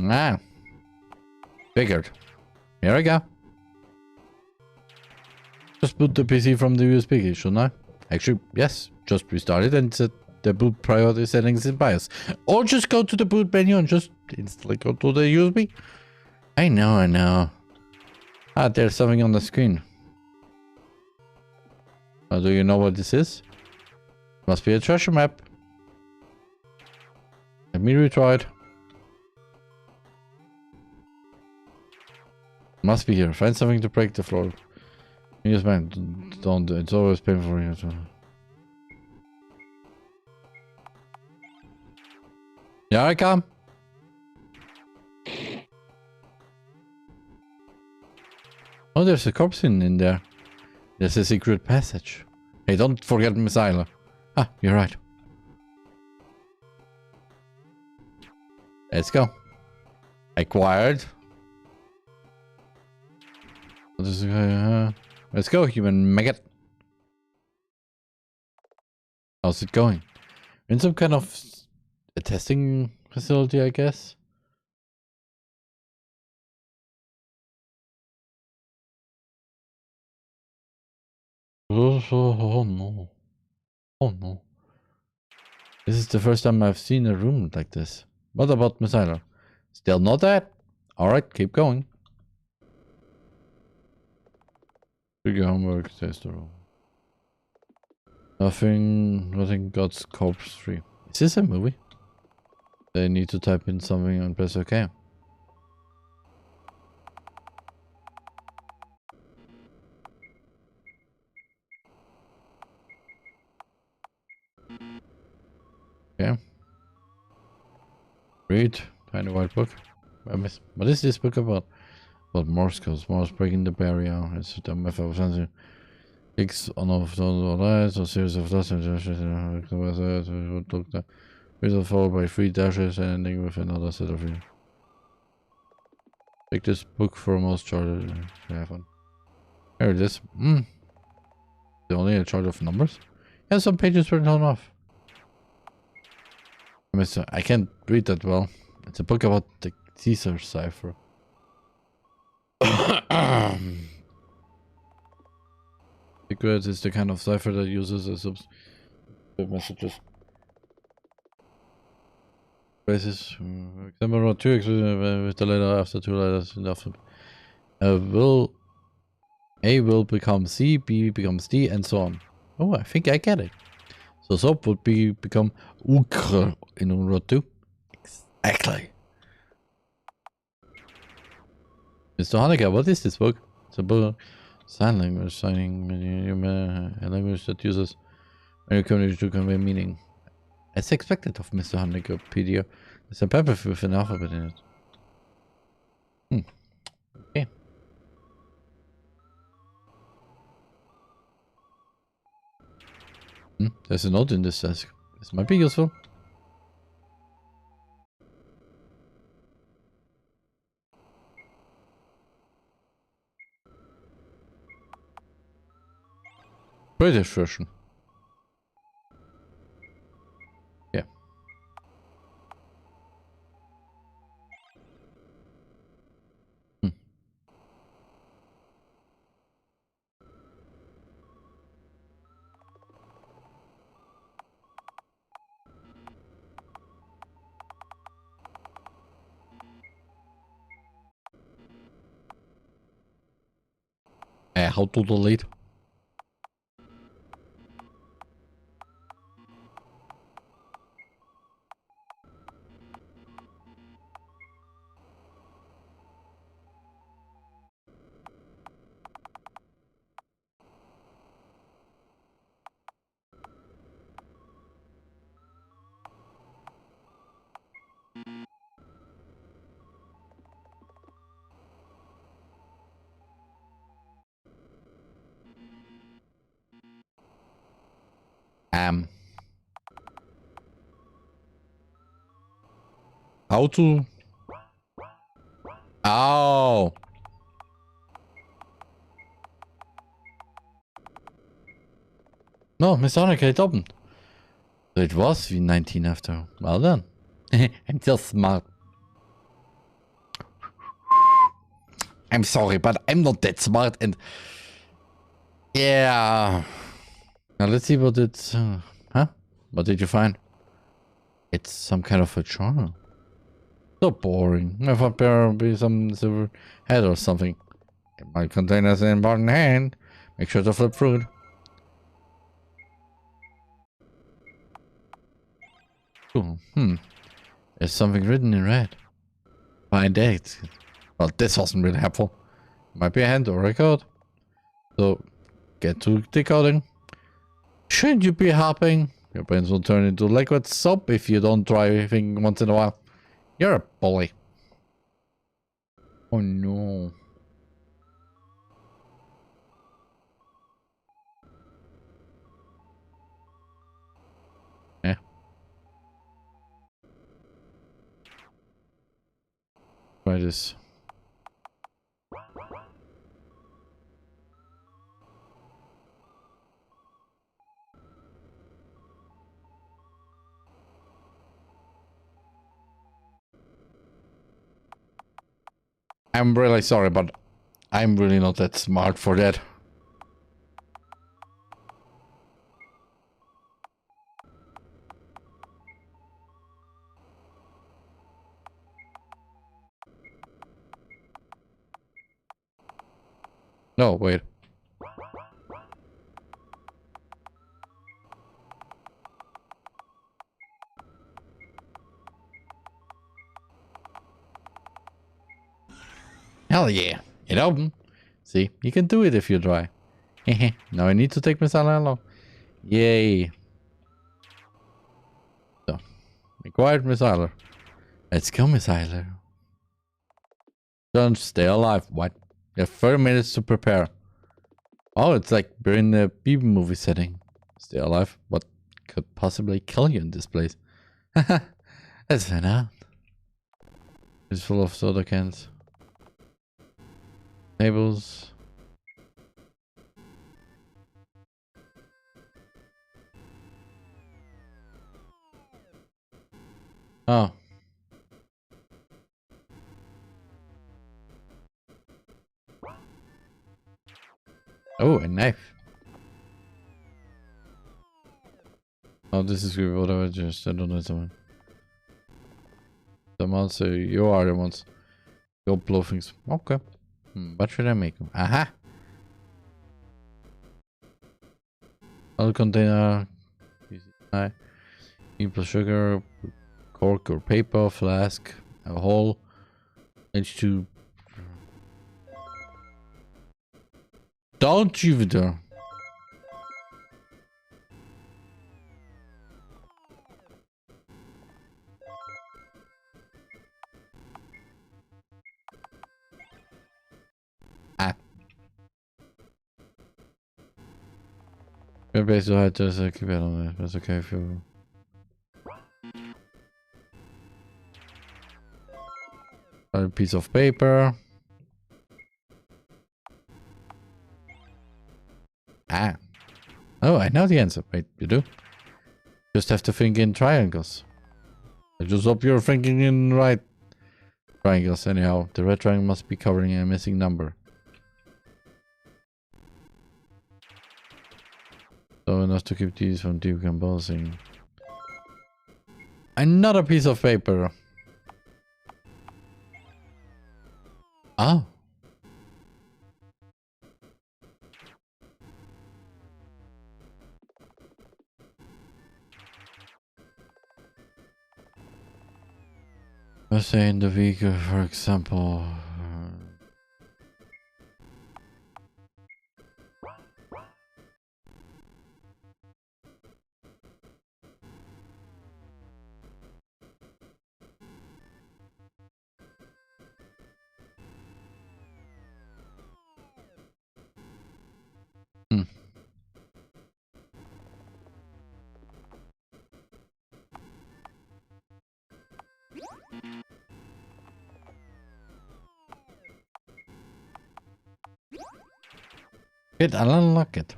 Ah. Figured. Here I go. Just boot the PC from the USB key, shouldn't I? Actually, yes. Just restart it and set the boot priority settings in BIOS. Or just go to the boot menu and just instantly go to the USB. I know. Ah, there's something on the screen. Oh, do you know what this is? Must be a treasure map. Let me retry it. Must be here. Find something to break the floor. Yes, man. Don't. It's always painful for you. Yeah, I come. Oh, there's a corpse in there. There's a secret passage. Hey, don't forget Miss Isla. Ah, you're right. Let's go. Acquired. Let's go, human maggot. How's it going? In some kind of a testing facility, I guess. Oh no. Oh no. This is the first time I've seen a room like this. What about Miss Isla? Still not dead? Alright, keep going. Do your homework, test the room. Nothing got corpse free. Is this a movie? They need to type in something and press OK. Okay. Read. Tiny white book. What is this book about? About Morse codes. Morse breaking the barrier. It's the method of sensing. Clicks on off the lights or series of dots and result followed by 3 dashes and ending with another set of you. Take this book for most charted. Have fun. Here it is. The only in charge of numbers? Yeah, some pages were torn off. I can't read that well. It's a book about the Caesar cipher. Secret is the kind of cipher that uses a messages. Phrases. Example 2 with the letter after 2 letters in the alphabet. A will become C, B becomes D, and so on. Oh, I think I get it. So soap would become ukr in row 2. Exactly. Mr. Hanecker, what is this book? It's a book. Sign language, signing a language that uses many communities to convey meaning. As expected of Mr. Haneckerpedia, there's a paper with an alphabet in it. Okay. There's a note in this desk. This might be useful. British version. Yeah. How to delete? How to? Oh. No, Miss Hanecker, it opened. So it was V19 after. Well done. I'm just smart. I'm sorry, but I'm not that smart and... Yeah. Now let's see what it's... huh? What did you find? It's some kind of a journal. So boring. I thought there would be some silver head or something. It might contain an important hand. Make sure to flip through it. Ooh, There's something written in red. Find it. Well, this wasn't really helpful. Might be a hand or a code. So, get to decoding. Shouldn't you be hopping? Your brains will turn into liquid soap if you don't try anything once in a while. You're a bully. Oh no. Yeah. Try this. I'm really sorry, but I'm really not that smart for that. No, wait. Hell yeah. It opened. See, you can do it if you try. Now I need to take Miss along. Yay. So, be quiet, Miss Eiler. Let's go, Miss Eiler. Don't stay alive. What? You have 30 minutes to prepare. Oh, it's like we're in a B-movie setting. Stay alive. What could possibly kill you in this place? Let's find out. It's full of soda cans. Tables. Oh. Oh, a knife. Oh, this is good. Whatever, just I don't know someone. Someone say you are the ones. Go blow things. Okay. What should I make? Aha! Other container. Maple sugar, cork or paper, flask, a hole, H2. Don't you there? Ah. Maybe I still had to keep it on it. That's okay if you. A piece of paper. Ah. Oh, I know the answer. Wait, you do? Just have to think in triangles. I just hope you're thinking in right triangles. Anyhow, the red triangle must be covering a missing number. So enough to keep these from decomposing. Another piece of paper. Oh. Let's say in the vehicle, for example. I'll unlock it.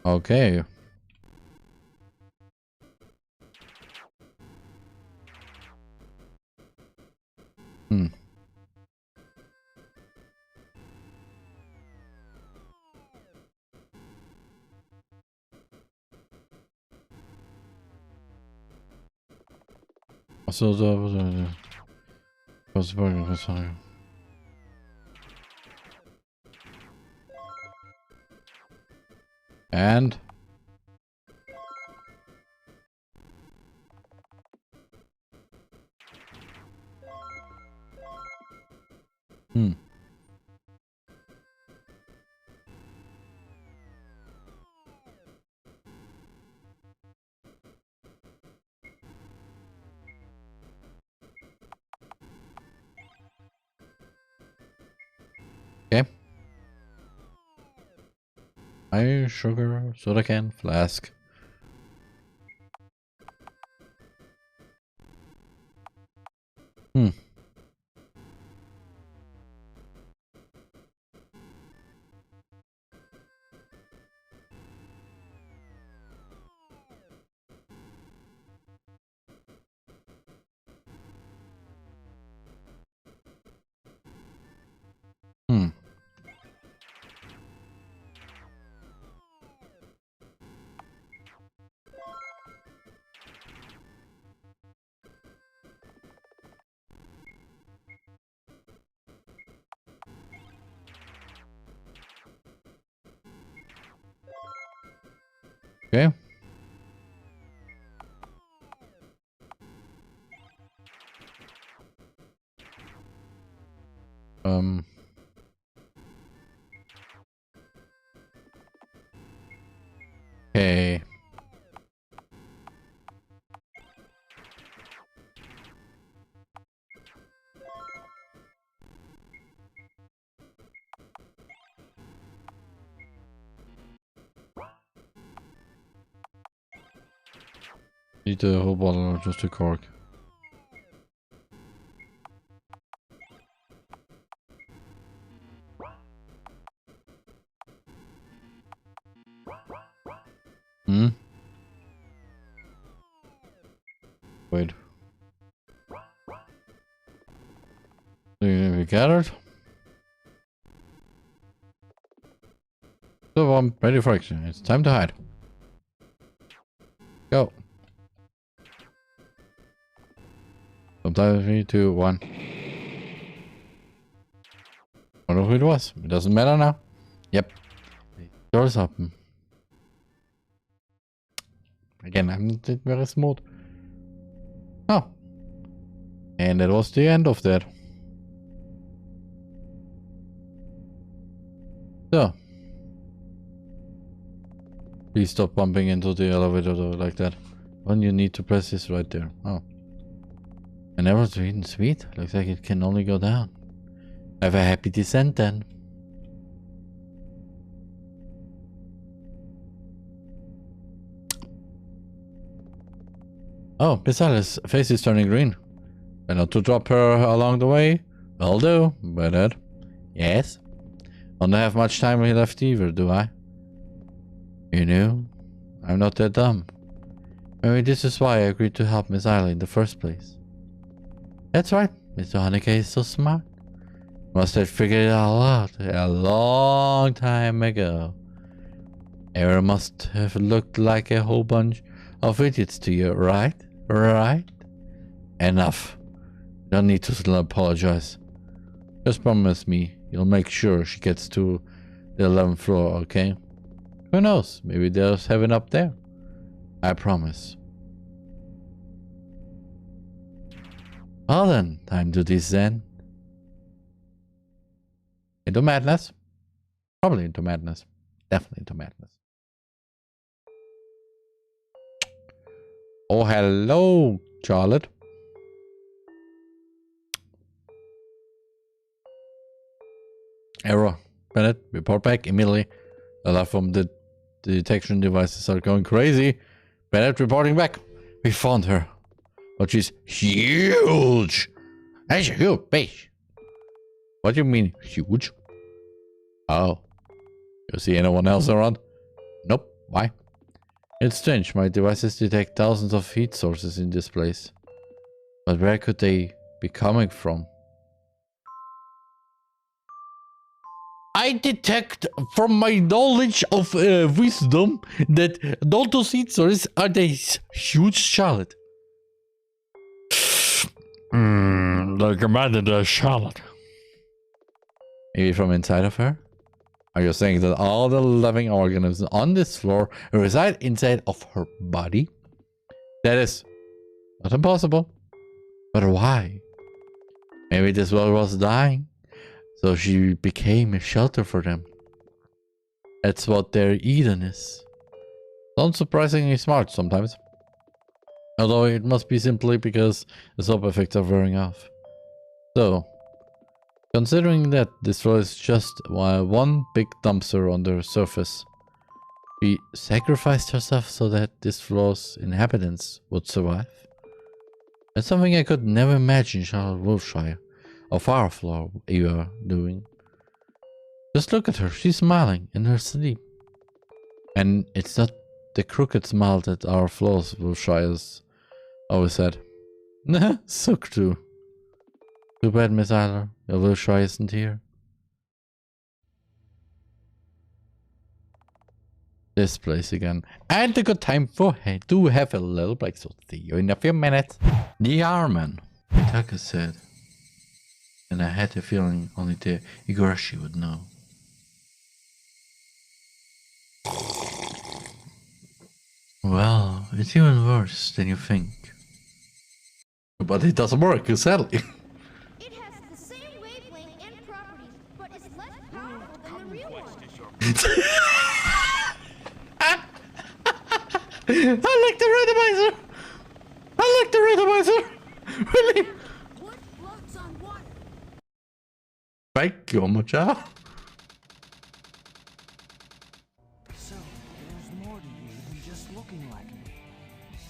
Okay. So and okay. Iron, sugar, soda can, flask. Okay. Okay. Need a whole bottle or just a cork? Wait. We gathered. So I'm ready for action. It's time to hide. Go. Sometimes 3, 2, 1. I don't know who it was. It doesn't matter now. Yep. The door's open. Again, I'm not very smooth. Oh. And that was the end of that. So. Please stop bumping into the elevator door like that. When you need to press this right there. Oh. And that was sweet and sweet. Looks like it can only go down. Have a happy descent then. Oh, Miss face is turning green. And not to drop her along the way? Will do, but yes. Don't have much time left either, do I? You know, I'm not that dumb. Maybe this is why I agreed to help Miss Isla in the first place. That's right, Mr. Haneke is so smart. Must have figured it all out a long time ago. Error must have looked like a whole bunch of idiots to you, right? Right? Enough. Don't need to apologize. Just promise me you'll make sure she gets to the 11th floor, okay? Who knows? Maybe there's heaven up there. I promise. Well then, time to descend. Into madness? Probably into madness. Definitely into madness. Oh, hello, Charlotte. Error. Bennett, report back immediately. Alarm from the detection devices are going crazy. Bennett reporting back. We found her. But she's huge. That's a huge bitch. What do you mean, huge? Oh. You see anyone else around? Nope. Why? It's strange. My devices detect thousands of heat sources in this place. But where could they be coming from? I detect from my knowledge of wisdom that those heat sources are these huge, Charlotte. Like a man in a Charlotte. Maybe from inside of her? Are you saying that all the living organisms on this floor reside inside of her body? That is not impossible. But why? Maybe this world was dying, so she became a shelter for them. That's what their Eden is. Sounds surprisingly smart sometimes. Although it must be simply because the soap effects are wearing off. So, considering that this floor is just one big dumpster on the surface, she sacrificed herself so that this floor's inhabitants would survive. That's something I could never imagine Charlotte Wilshire of our floor ever doing. Just look at her, she's smiling in her sleep. And it's not the crooked smile that our floors Wilshires always said. So true. Too bad, Miss Isla. Your Wilshire isn't here. This place again. And a good time for her to have a little break. So see you in a few minutes. TheRMan. Taka said. And I had a feeling only the Igarashi would know. Well, it's even worse than you think. But it doesn't work, sadly. It has the same wavelength and properties, but is less powerful than the real one. I like the randomizer! I like the randomizer! Really? What floats on water? Thank you, Mocha. So, there's more to you than just looking like me.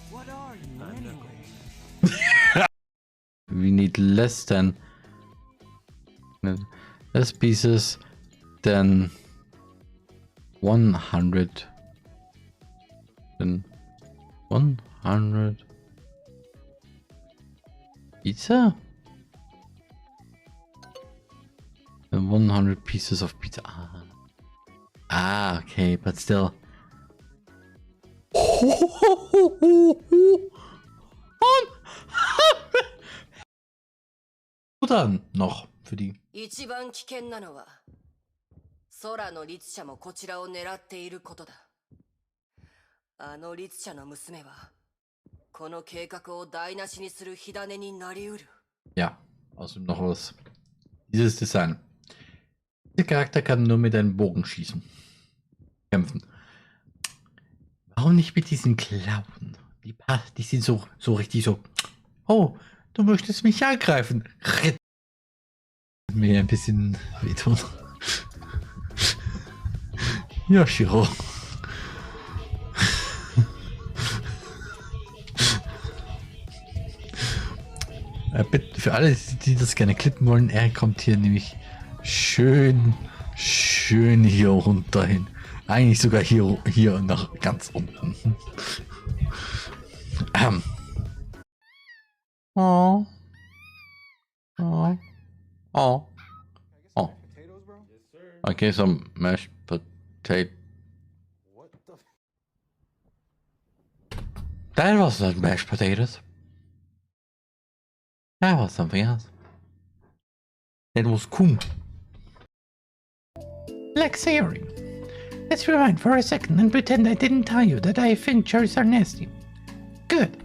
What are you anyway? We need less pieces than 100. Then 100 pizza? 100 pieces of pizza. Okay, but still. Dann noch für die. 一番危険なのは空の律者もこちらを狙っていることだ。あの律者の娘はこの計画を台無しにする火種になりうる。 Ja, außerdem noch was. Dieses Design. Der Charakter kann nur mit einem Bogen schießen. Kämpfen. Warum nicht mit diesen Klauen? Die sind so richtig so. Oh, du möchtest mich angreifen. Mir ein bisschen wehtun. Ja, Shiro. Bitte für alle, die das gerne klippen wollen, er kommt hier nämlich schön hier runter hin. Eigentlich sogar hier nach ganz unten. Oh. Okay, some mashed potato. That was not mashed potatoes. That was something else. That was cool. Let's rewind for a second and pretend I didn't tell you that I think cherries are nasty. Good.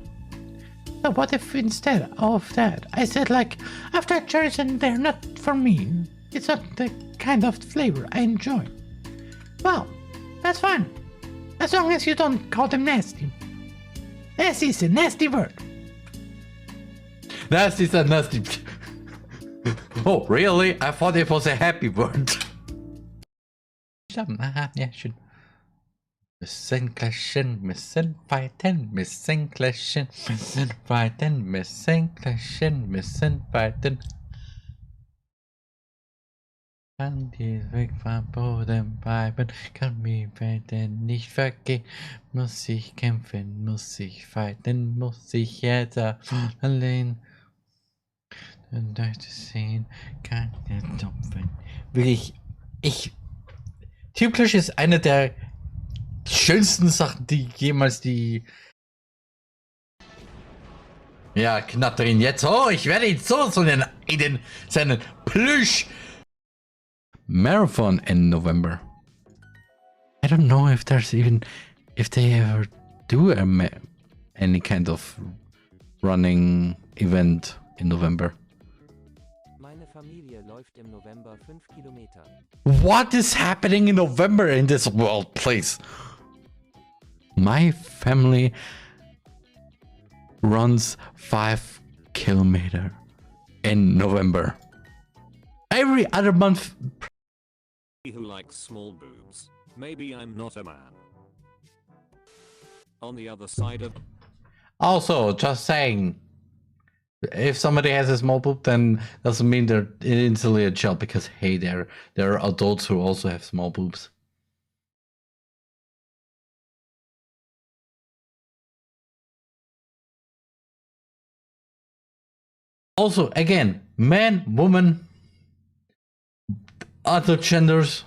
So what if instead of that I said like, I've tried cherries and they're not for me. It's not the kind of flavor I enjoy. Well, that's fine. As long as you don't call them nasty. Nasty is a nasty word. Nasty is a nasty. Oh, really? I thought it was a happy word. Ja, schön. Müssen clashen, müssen fighten, müssen clashen, müssen fighten, müssen clashen, müssen fighten. Kann die Weg vom Boden bleiben, kann mir werden nicht vergehen. Muss ich kämpfen, muss ich fighten, muss ich jetzt allein. Und euch zu sehen, kann der Topfen. Will ich. Team Clash ist eine der schönsten Sachen, die jemals die. Ja, knatter ihn jetzt. Oh, ich werde ihn so in seinen Plüsch. Marathon in November. I don't know if they ever do any kind of running event in November. Meine Familie läuft im November 5 Kilometer. What is happening in November in this world, please? My family runs 5 kilometers in November. Every other month. Who likes small boobs? Maybe I'm not a man. On the other side of. Also, just saying. If somebody has a small boob, then doesn't mean they're instantly a child, because hey, there are adults who also have small boobs. Also, again, man, woman, other genders,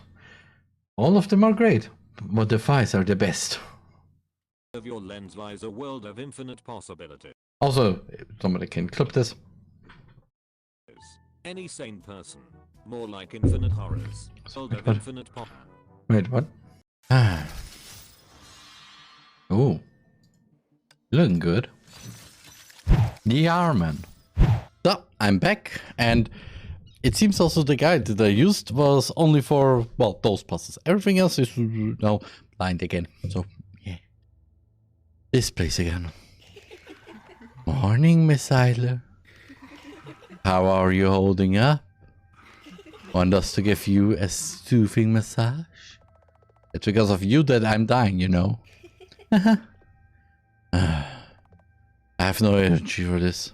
all of them are great, but the thighs are the best. Of your lens lies a world of infinite possibility. Also, somebody can clip this. Any sane person, more like infinite horrors. World of infinite Wait, what? Oh, looking good. TheRMan. So, I'm back, and it seems also the guide that I used was only for, well, those puzzles. Everything else is now blind again. So, yeah. This place again. Morning, Miss Idler. How are you holding up? Want us to give you a soothing massage? It's because of you that I'm dying, you know. I have no energy for this.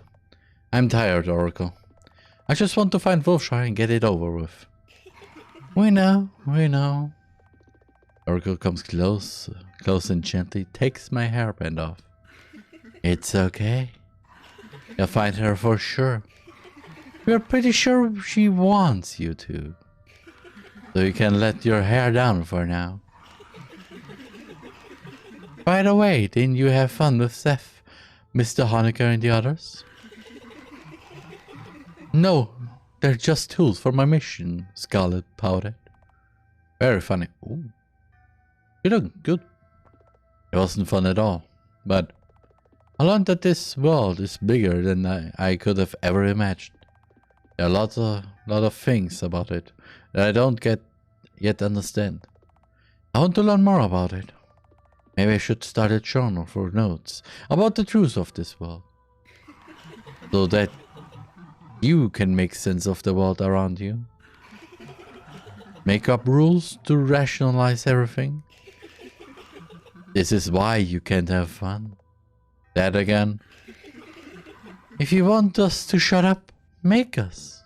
I'm tired, Oracle. I just want to find Wolfshire and get it over with. We know. Oracle comes close and gently takes my hairband off. It's okay. You'll find her for sure. We're pretty sure she wants you to. So you can let your hair down for now. By the way, didn't you have fun with Seth, Mr. Honecker and the others? No, they're just tools for my mission, Scarlet pouted. Very funny. Ooh. You look good. It wasn't fun at all, but I learned that this world is bigger than I could have ever imagined. There are lot of things about it that I don't yet understand. I want to learn more about it. Maybe I should start a journal for notes about the truth of this world, so that you can make sense of the world around you. Make up rules to rationalize everything. This is why you can't have fun. That again. If you want us to shut up, make us.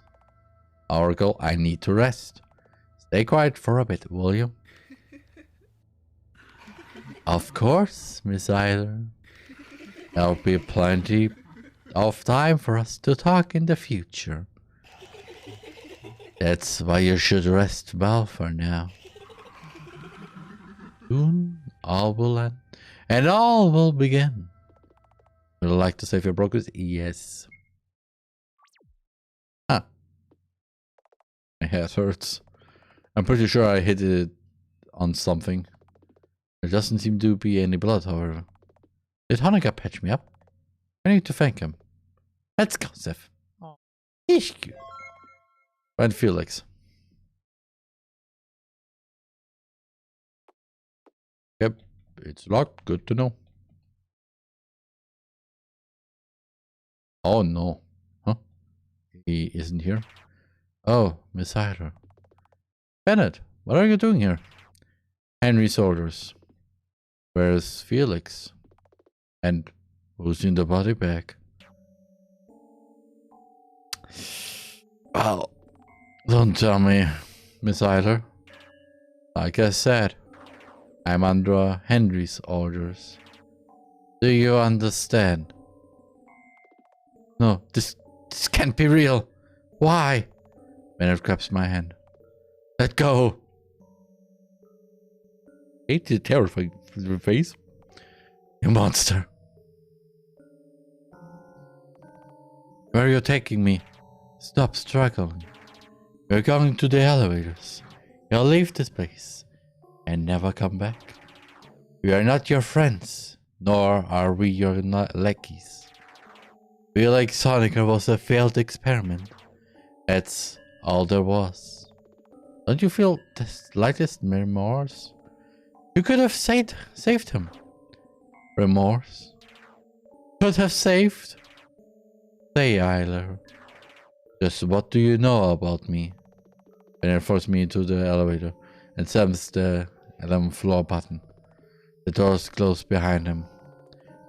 Oracle, I need to rest. Stay quiet for a bit, will you? Of course, Miss Eiler. There'll be plenty of time for us to talk in the future. That's why you should rest well for now. Soon all will end, and all will begin. Would you like to save your progress? Yes. Ah. My head hurts. I'm pretty sure I hit it on something. There doesn't seem to be any blood, however. Did Honecker patch me up? I need to thank him. Let's go, Seth. Oh. He's cute. And Felix. Yep, it's locked. Good to know. Oh no. Huh? He isn't here. Oh, Miss Hyder. Bennett, what are you doing here? Henry's orders. Where's Felix? And who's in the body bag? Well, don't tell me, Miss Eiler. Like I said, I'm under Henry's orders. Do you understand? No, this can't be real. Why? Bennett grabs my hand. Let go. Hate the terrifying face. You monster. Where are you taking me? Stop struggling. We're going to the elevators. You'll leave this place and never come back. We are not your friends, nor are we your lackeys. Felix Honecker was a failed experiment. That's all there was. Don't you feel the slightest remorse? You could have saved him. Remorse? Could have saved? Say, Eiler. Just what do you know about me? Bennett forced me into the elevator and slams the 11th floor button. The doors close behind him.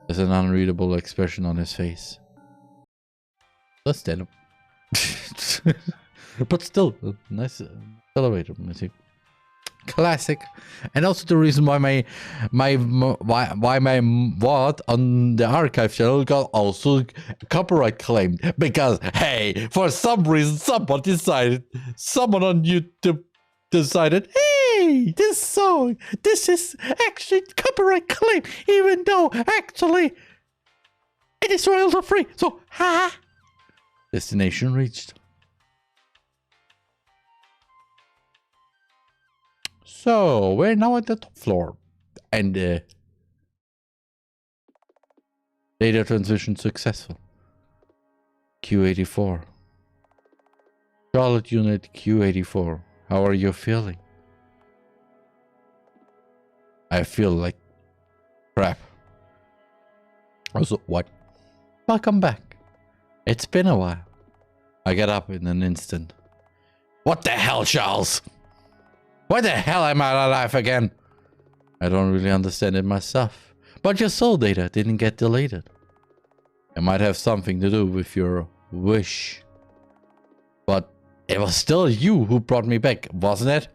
There's an unreadable expression on his face. Let's stand up. But still, nice elevator music. Classic. And also the reason why my VOD on the archive channel got also copyright claimed, because hey, for some reason someone on YouTube decided, hey, this is actually copyright claim, even though actually it is royalty free. So ha. Destination reached. So, we're now at the top floor, and data transition successful. Q84. Charlotte Unit Q84. How are you feeling? I feel like crap. Also, what? Welcome back. It's been a while. I get up in an instant. What the hell, Charles? Why the hell am I alive again? I don't really understand it myself. But your soul data didn't get deleted. It might have something to do with your wish. But it was still you who brought me back, wasn't it?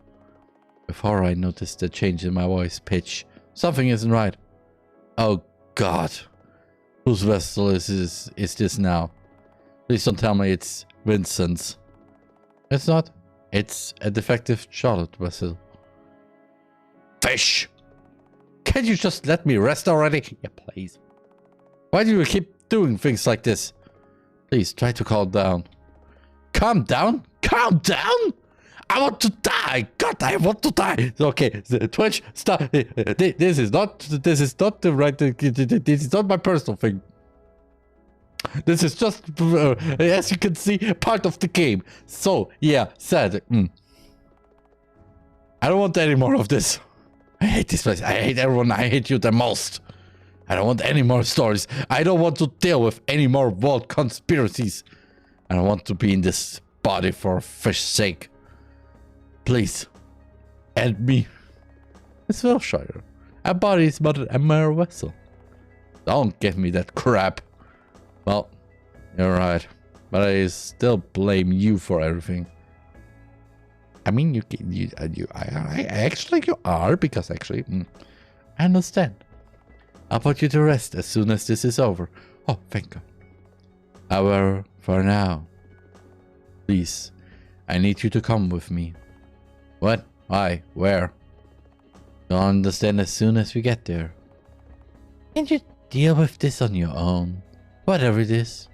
Before I noticed the change in my voice pitch, something isn't right. Oh God. Whose vessel is this now? Please don't tell me it's Vincent's. It's not. It's a defective charlotte vessel. Fish! Can't you just let me rest already? Yeah, please. Why do you keep doing things like this? Please, try to calm down. Calm down? Calm down? I want to die! God, I want to die! Okay, Twitch, stop. This is not the right... This is not my personal thing. This is just, as you can see, part of the game. So, yeah, sad. I don't want any more of this. I hate this place. I hate everyone. I hate you the most. I don't want any more stories. I don't want to deal with any more world conspiracies. I don't want to be in this body for fish's sake. Please, end me. It's Wilshire. A body is but a mere vessel. Don't give me that crap. Well, you're right. But I still blame you for everything. I mean, you are, because actually, I understand. I'll put you to rest as soon as this is over. Oh, thank God. However, for now, please, I need you to come with me. What? Why? Where? You'll understand as soon as we get there. Can't you deal with this on your own? Whatever it is.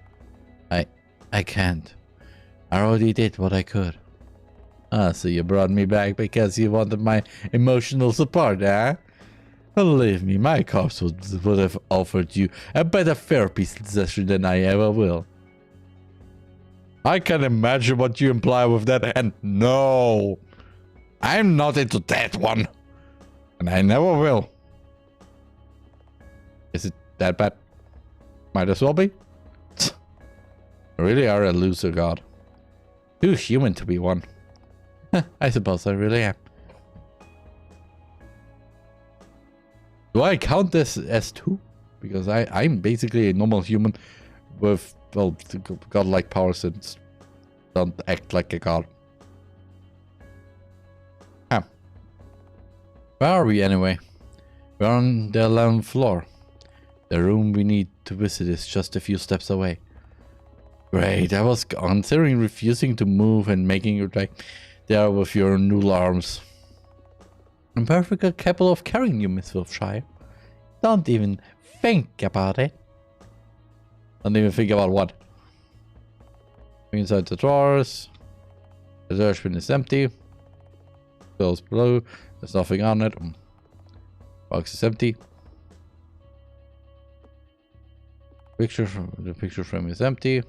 I can't. I already did what I could. Ah, so you brought me back because you wanted my emotional support, eh? Believe me, my cops would have offered you a better therapy session than I ever will. I can imagine what you imply with that, and no! I'm not into that one. And I never will. Is it that bad? Might as well be. You really are a loser, God. Too human to be one. I suppose I really am. Do I count this as two? Because I'm basically a normal human with, well, godlike powers and don't act like a god. Huh. Where are we anyway? We're on the 11th floor. The room we need to visit is just a few steps away. Great, I was considering refusing to move and making you like there with your noodle arms. I'm perfectly capable of carrying you, Miss Wilshire. Don't even think about it. Don't even think about what? Inside the drawers. The trash bin is empty. Bills below. There's nothing on it. Box is empty. The picture frame is empty.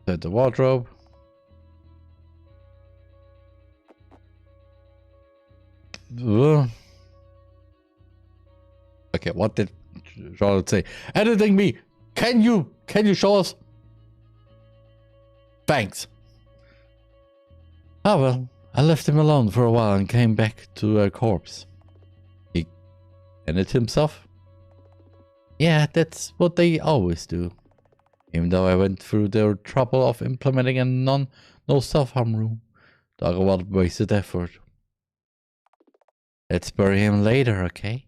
Inside the wardrobe. Okay, what did Charlotte say? Editing me! Can you show us? Thanks. Oh well, I left him alone for a while and came back to a corpse. He ended himself? Yeah, that's what they always do. Even though I went through the trouble of implementing a no self-harm rule. Talk about wasted effort. Let's bury him later, okay?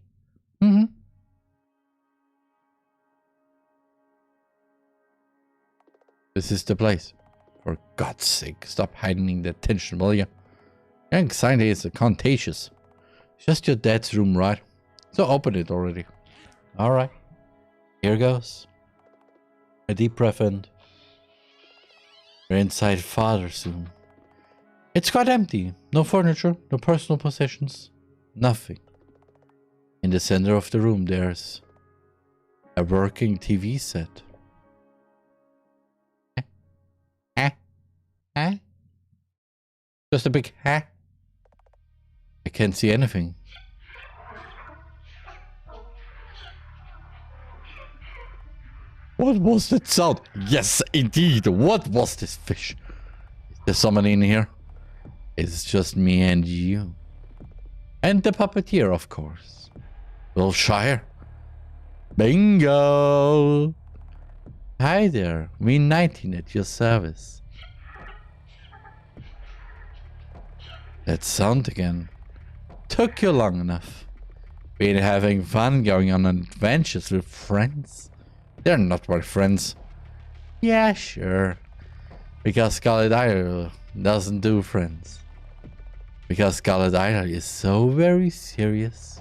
This is the place. For God's sake, stop hiding the attention, will ya? Anxiety is contagious. It's just your dad's room, right? So open it already. Alright. Here goes. A deep breath in. We're inside Father's room. It's quite empty. No furniture, no personal possessions. Nothing. In the center of the room there's a working TV set. Huh? Just a big huh? I can't see anything. What was that sound? Yes, indeed. What was this fish? Is there someone in here? It's just me and you. And the puppeteer, of course. Wilshire. Bingo! Hi there. Me19 at your service. That sound again. Took you long enough. Been having fun going on adventures with friends? They're not my friends. Yeah, sure. Because Scarlet Idol doesn't do friends. Because Scarlet Idol is so very serious.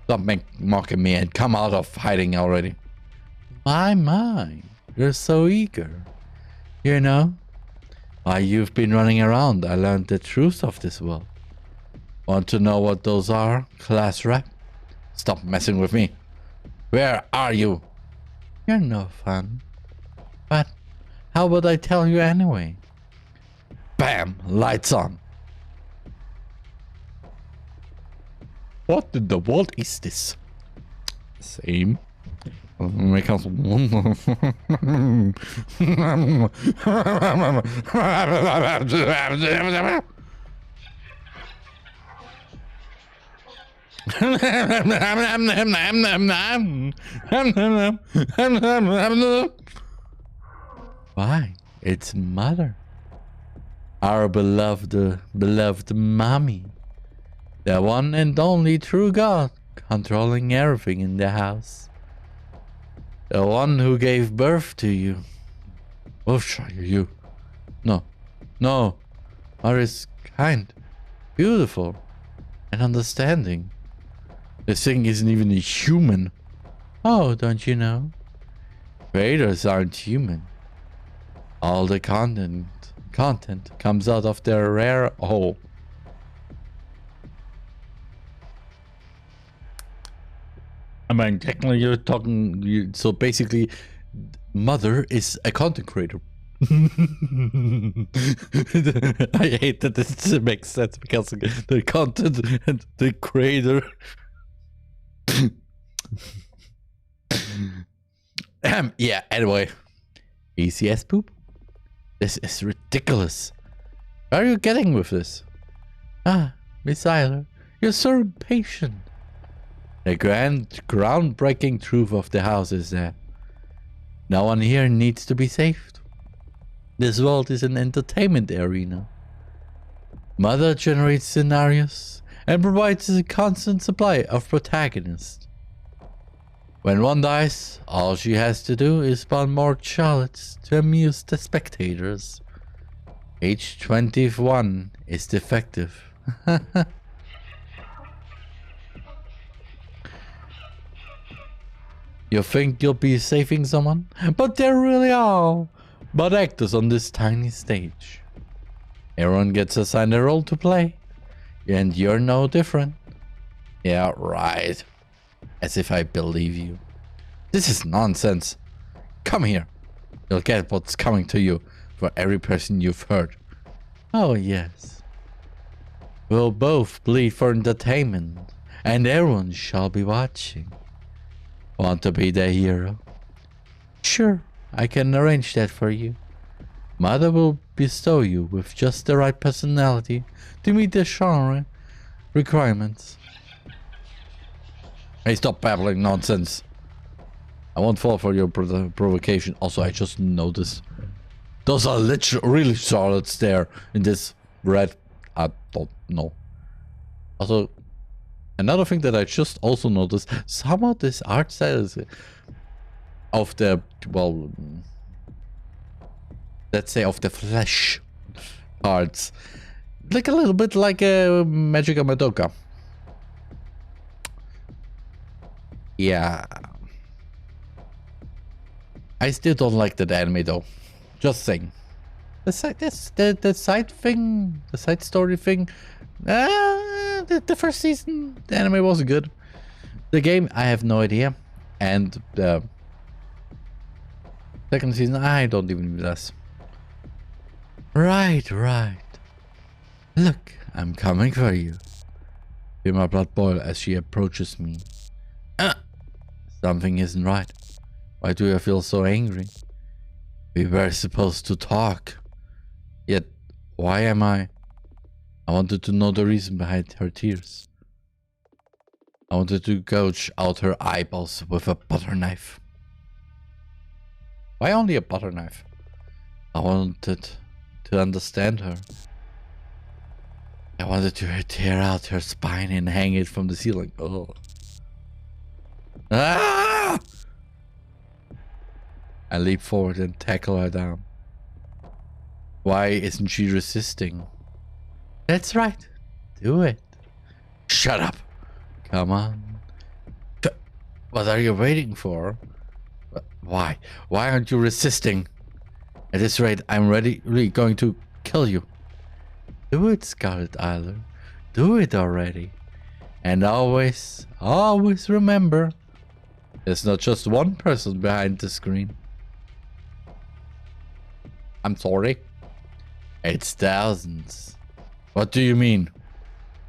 Stop mocking me and come out of hiding already. My, you're so eager. You know, while you've been running around, I learned the truth of this world. Want to know what those are, class rep? Stop messing with me. Where are you? You're no fun. But how about I tell you anyway? Bam! Lights on. What in the world is this? Same. Make us Why? It's mother. Our beloved mommy. The one and only true God, controlling everything in the house. The one who gave birth to you. You. No. Mother is kind, beautiful, and understanding. This thing isn't even a human. Oh, don't you know? Creators aren't human. All the content comes out of their rare hole. I mean, technically you're talking, so basically mother is a content creator. I hate that this makes sense because the content and the creator. Yeah, anyway. ECS poop? This is ridiculous. Where are you getting with this? Ah, Miss Eiler, you're so impatient. The groundbreaking truth of the house is that no one here needs to be saved. This world is an entertainment arena. Mother generates scenarios and provides a constant supply of protagonists. When one dies, all she has to do is spawn more Charlottes to amuse the spectators. Age 21 is defective. You think you'll be saving someone? But there really are but actors on this tiny stage. Everyone gets assigned a role to play, and you're no different. Yeah, right. As if I believe you. This is nonsense. Come here. You'll get what's coming to you for every person you've hurt. Oh yes. We'll both bleed for entertainment, and everyone shall be watching. Want to be the hero? Sure, I can arrange that for you. Mother will bestow you with just the right personality to meet the genre requirements. Hey, stop babbling nonsense. I won't fall for your provocation. Also, I just noticed those are literally really Charlottes there in this red. I don't know. Also, another thing that I just also noticed, somehow this art style is of the, well, let's say of the flesh parts, like a little bit like a Magica Madoka. Yeah, I still don't like that anime though. Just saying. The side thing, the side story thing. The first season, the anime wasn't good. The game, I have no idea, and the second season, I don't even guess. Right. Look, I'm coming for you. Feel my blood boil as she approaches me. Something isn't right. Why do I feel so angry? We were supposed to talk. Yet, why am I? I wanted to know the reason behind her tears. I wanted to gouge out her eyeballs with a butter knife. Why only a butter knife? I wanted to understand her. I wanted to tear out her spine and hang it from the ceiling. Oh. Ah! I leap forward and tackle her down. Why isn't she resisting? That's right. Do it. Shut up. Come on. What are you waiting for? Why? Why aren't you resisting? At this rate, I'm really going to kill you. Do it, Scarlet Isler. Do it already. And always remember, there's not just one person behind the screen. I'm sorry. It's thousands. What do you mean?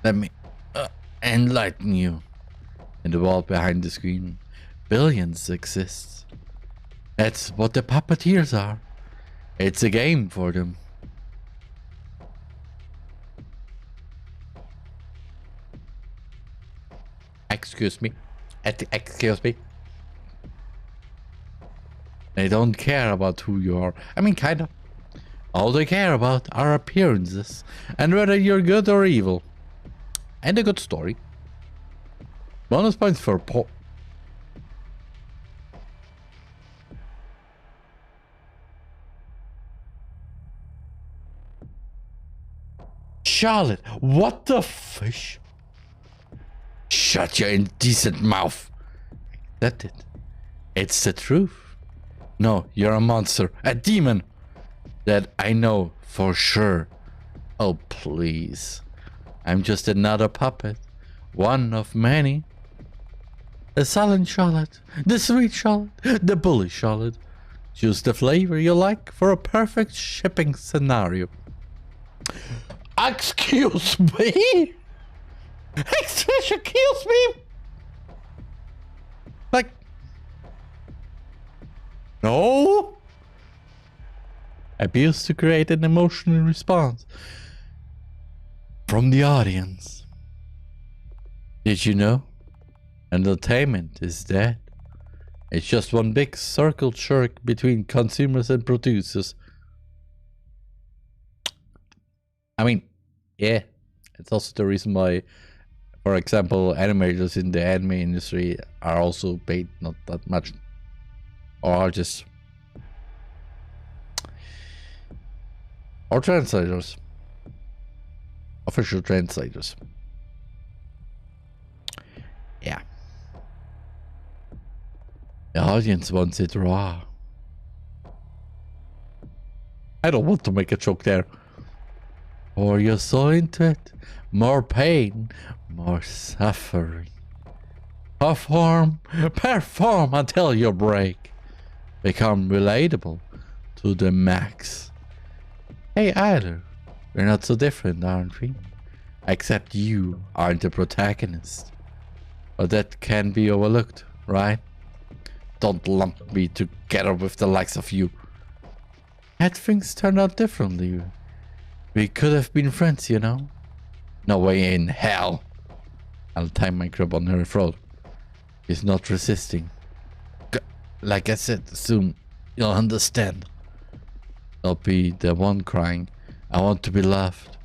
Let me enlighten you. In the world behind the screen, billions exist. That's what the puppeteers are. It's a game for them. Excuse me. Excuse me. They don't care about who you are. I mean, kind of. All they care about are appearances and whether you're good or evil. And a good story. Bonus points for Charlotte, what the fish? Shut your indecent mouth. That's it. It's the truth. No, you're a monster, a demon. That I know for sure. Oh, please. I'm just another puppet. One of many. The silent Charlotte, the sweet Charlotte, the bully Charlotte. Choose the flavor you like for a perfect shipping scenario. Excuse me? Excuse me? Like... No? Abuse to create an emotional response from the audience. Did you know? Entertainment is dead. It's just one big circle jerk between consumers and producers. I mean, yeah, it's also the reason why, for example, animators in the anime industry are also paid not that much, or are just, or translators, official translators. Yeah. The audience wants it raw. I don't want to make a joke there. Or you're so into it. More pain, more suffering. Perform until you break. Become relatable to the max. Hey Idler, we're not so different, aren't we? Except you aren't the protagonist. But that can be overlooked, right? Don't lump me together with the likes of you. Had things turned out differently, we could have been friends, you know? No way in hell. I'll tie my grip on her throat. She's not resisting. Like I said, soon you'll understand. I'll be the one crying. I want to be loved.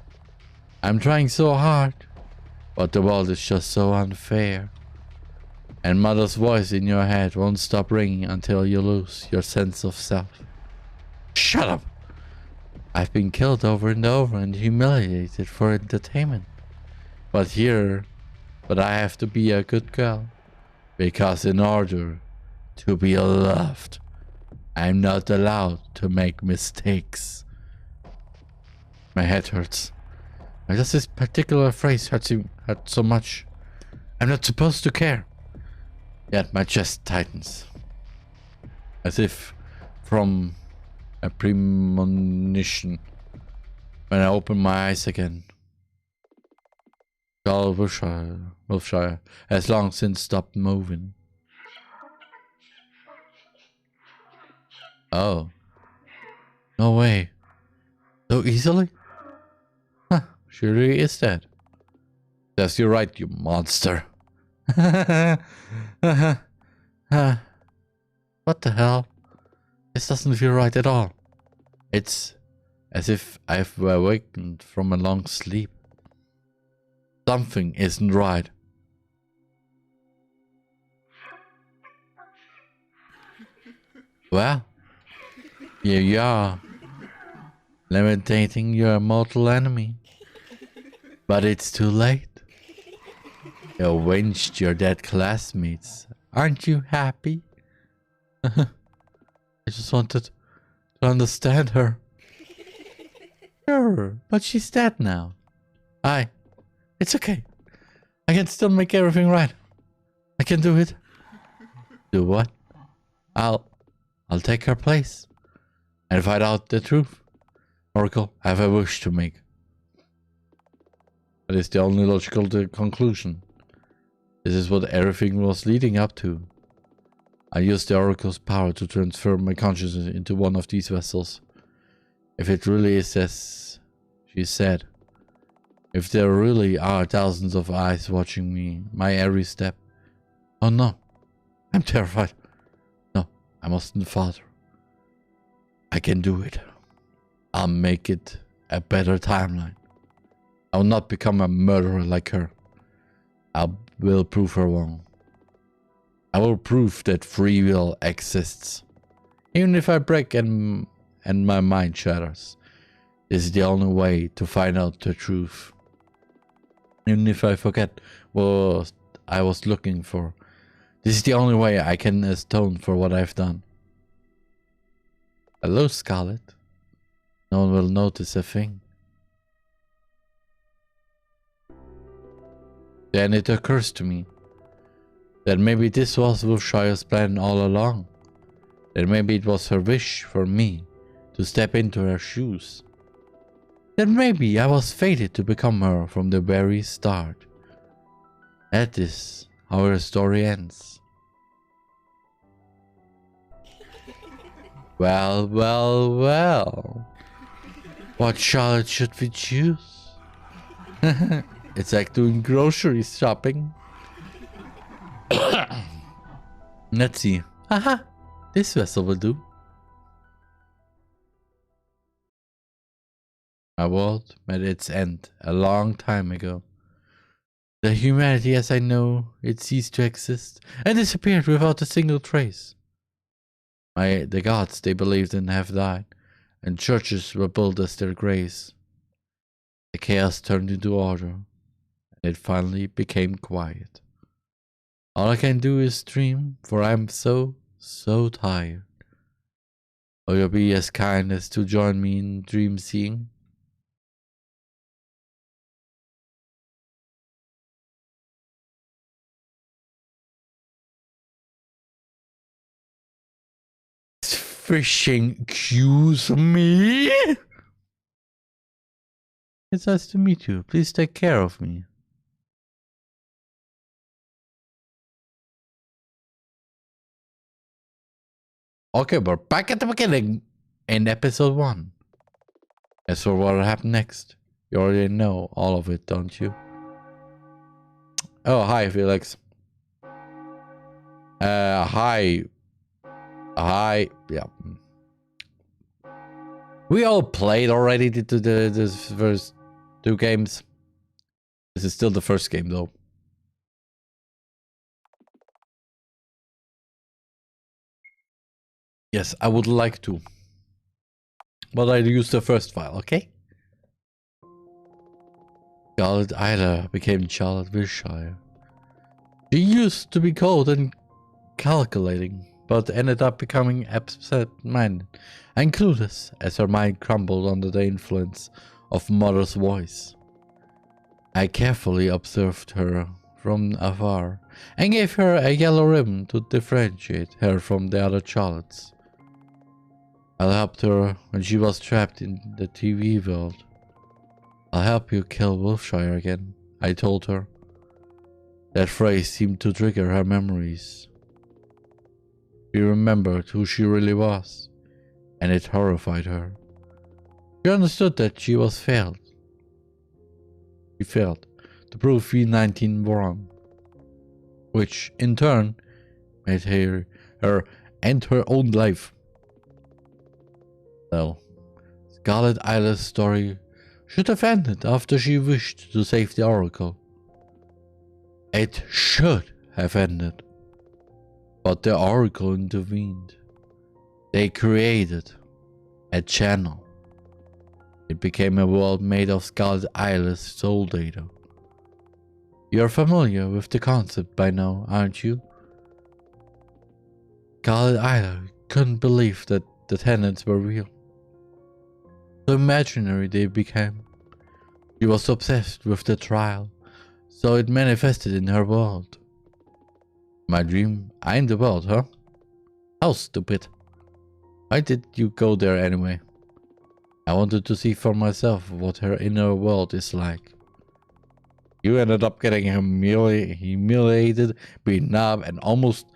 I'm trying so hard, but the world is just so unfair. And mother's voice in your head won't stop ringing until you lose your sense of self. Shut up! I've been killed over and over and humiliated for entertainment. But I have to be a good girl. Because in order to be loved, I'm not allowed to make mistakes. My head hurts. Why does this particular phrase hurt so much? I'm not supposed to care. Yet my chest tightens. As if from a premonition. When I open my eyes again. Charles Wilshire has long since stopped moving. Oh. No way. So easily? Huh, she really is dead. Yes, you're right, you monster. What the hell? This doesn't feel right at all. It's as if I've awakened from a long sleep. Something isn't right. Well, Here you are, lamenting your mortal enemy. But it's too late. You avenged your dead classmates. Aren't you happy? I just wanted to understand her. Sure, but she's dead now. It's okay. I can still make everything right. I can do it. Do what? I'll take her place and find out the truth. Oracle, I have a wish to make. That is the only logical conclusion. This is what everything was leading up to. I used the Oracle's power to transfer my consciousness into one of these vessels. If it really is as she said, if there really are thousands of eyes watching me, my every step. Oh no, I'm terrified. No, I mustn't falter. I can do it. I'll make it a better timeline. I will not become a murderer like her. I will prove her wrong. I will prove that free will exists. Even if I break and my mind shatters. This is the only way to find out the truth. Even if I forget what I was looking for. This is the only way I can atone for what I've done. Hello, Scarlet. No one will notice a thing. Then it occurs to me that maybe this was Wilshire's plan all along. That maybe it was her wish for me to step into her shoes. That maybe I was fated to become her from the very start. That is how her story ends. Well, well, well. What Charlotte should we choose? It's like doing grocery shopping. Let's see. Aha! This vessel will do. My world met its end a long time ago. The humanity as I know it ceased to exist and disappeared without a single trace. The gods they believed in have died, and churches were built as their graves. The chaos turned into order, and it finally became quiet. All I can do is dream, for I'm so tired. Will you be as kind as to join me in dream seeing? Fishing cues me? It's nice to meet you. Please take care of me. Okay, we're back at the beginning in episode 1. As for what happened next, you already know all of it, don't you? Oh, hi, Felix. Hi. Yeah. We all played already the first 2 games. This is still the first game, though. Yes, I would like to. But I used the first file, okay? Charlotte Ida became Charlotte Wilshire. She used to be cold and calculating, but ended up becoming absent-minded and clueless as her mind crumbled under the influence of Mother's voice. I carefully observed her from afar and gave her a yellow ribbon to differentiate her from the other Charlottes. I helped her when she was trapped in the TV world. I'll help you kill Wilshire again, I told her. That phrase seemed to trigger her memories. She remembered who she really was, and it horrified her. She understood that she was failed. She failed to prove V19 wrong, which in turn made her end her own life. Well, Scarlet Isla's story should have ended after she wished to save the Oracle. It should have ended. But the Oracle intervened. They created A channel. It became a world made of Scarlet Isle's soul data. You're familiar with the concept by now, aren't you? Scarlet Isle couldn't believe that the tenants were real. So imaginary they became. She was obsessed with the trial, so it manifested in her world. My dream, I'm the world, huh? How stupid. Why did you go there anyway? I wanted to see for myself what her inner world is like. You ended up getting humiliated, beaten up, and almost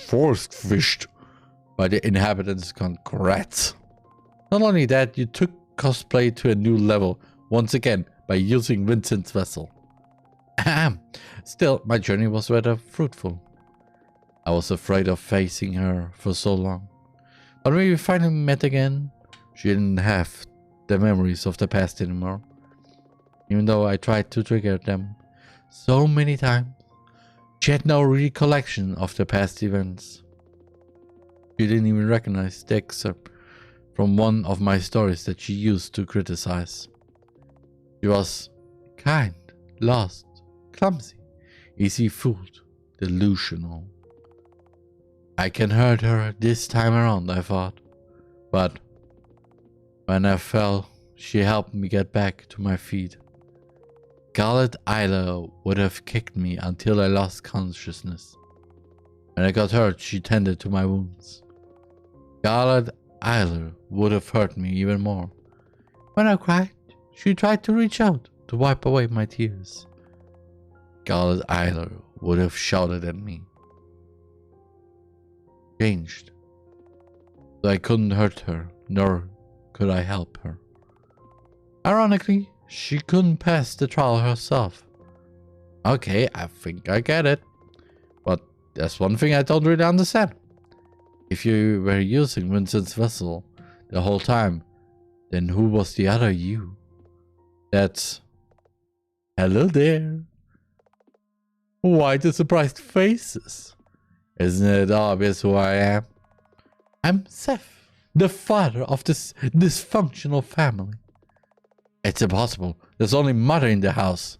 force-fished by the inhabitants. Congrats. Not only that, you took cosplay to a new level, once again, by using Vincent's vessel. Still, my journey was rather fruitful. I was afraid of facing her for so long. But when we finally met again, she didn't have the memories of the past anymore. Even though I tried to trigger them so many times, she had no recollection of the past events. She didn't even recognize the excerpt from one of my stories that she used to criticize. She was kind, lost, clumsy, easy fooled, delusional. I can hurt her this time around, I thought. But when I fell, she helped me get back to my feet. Scarlet Isle would have kicked me until I lost consciousness. When I got hurt, she tended to my wounds. Scarlet Isle would have hurt me even more. When I cried, she tried to reach out to wipe away my tears. Scarlet Isle would have shouted at me. Changed. So I couldn't hurt her, nor could I help her. Ironically, she couldn't pass the trial herself. Okay, I think I get it. But there's one thing I don't really understand. If you were using Vincent's vessel the whole time, then who was the other you? That's... Hello there. Why the surprised faces? Isn't it obvious who I am? I'm Seth, the father of this dysfunctional family. It's impossible. There's only mother in the house.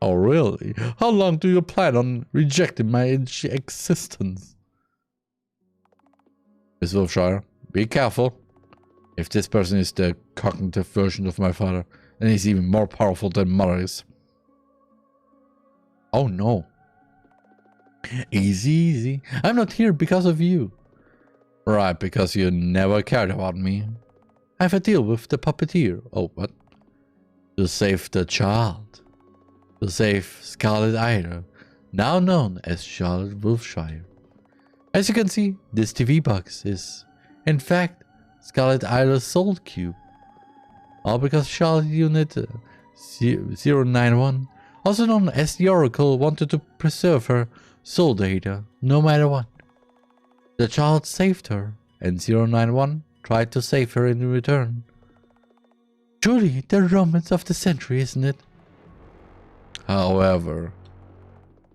Oh, really? How long do you plan on rejecting my existence? Miss Wilshire, be careful. If this person is the cognitive version of my father, then he's even more powerful than mother is. Oh no. Easy, easy. I'm not here because of you. Right, because you never cared about me. I have a deal with the puppeteer. Oh, what? To save the child. To save Scarlet Isle, now known as Charlotte Wilshire. As you can see, this TV box is, in fact, Scarlet Isle's soul cube. All because Charlotte Unit 091, also known as the Oracle, wanted to preserve her soul data, no matter what. The child saved her, and 091 tried to save her in return. Truly the romance of the century, isn't it? However,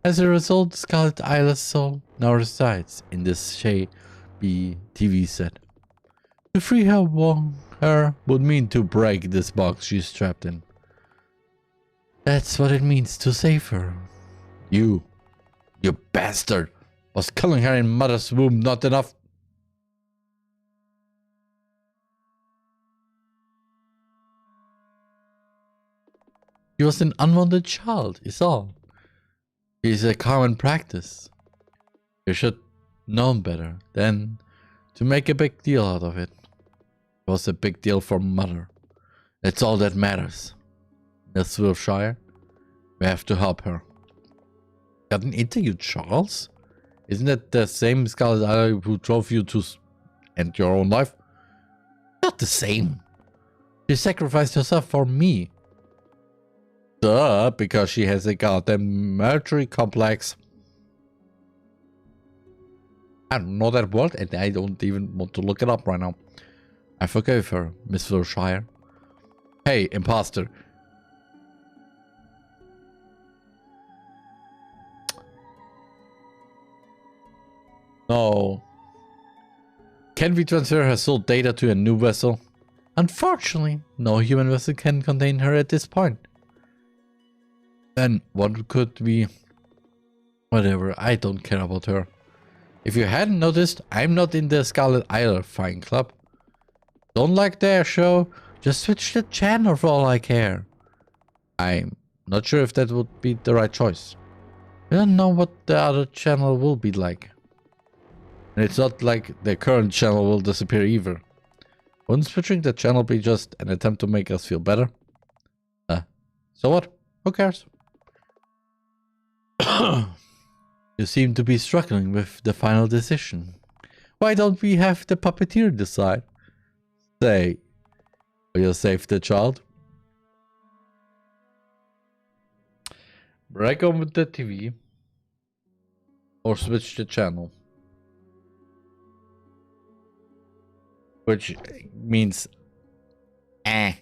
as a result, Scarlet Isle's soul now resides in this shady TV set. To free her would mean to break this box she's trapped in. That's what it means to save her. You bastard! Was killing her in mother's womb not enough? She was an unwanted child, is all. It is a common practice. You should known better than to make a big deal out of it. It was a big deal for mother. That's all that matters. Miss Wilshire, we have to help her. Got an interview, Charles? Isn't that the same Scarlet Isle who drove you to end your own life? Not the same. She sacrificed herself for me. Duh, because she has a goddamn mercury complex. I don't know that word and I don't even want to look it up right now. I forgave her, Miss Wilshire. Hey, imposter. No. Can we transfer her soul data to a new vessel? Unfortunately, no human vessel can contain her at this point. Then what could we... Whatever, I don't care about her. If you hadn't noticed, I'm not in the Scarlet Isle Fine Club. Don't like their show? Just switch the channel for all I care. I'm not sure if that would be the right choice. I don't know what the other channel will be like. And it's not like the current channel will disappear either. Wouldn't switching the channel be just an attempt to make us feel better? So what? Who cares? You seem to be struggling with the final decision. Why don't we have the puppeteer decide? Say, will you save the child? Break on with the TV. Or switch the channel. Which means eh.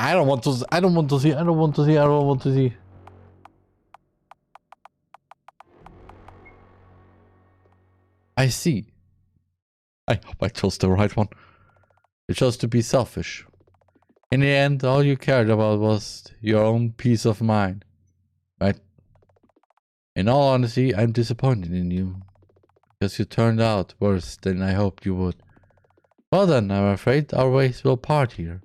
I don't want to. I don't want to see. I don't want to see. I don't want to see. I see. I hope I chose the right one. You chose to be selfish. In the end, all you cared about was your own peace of mind, right? In all honesty, I'm disappointed in you. Because you turned out worse than I hoped you would. Well then, I'm afraid our ways will part here.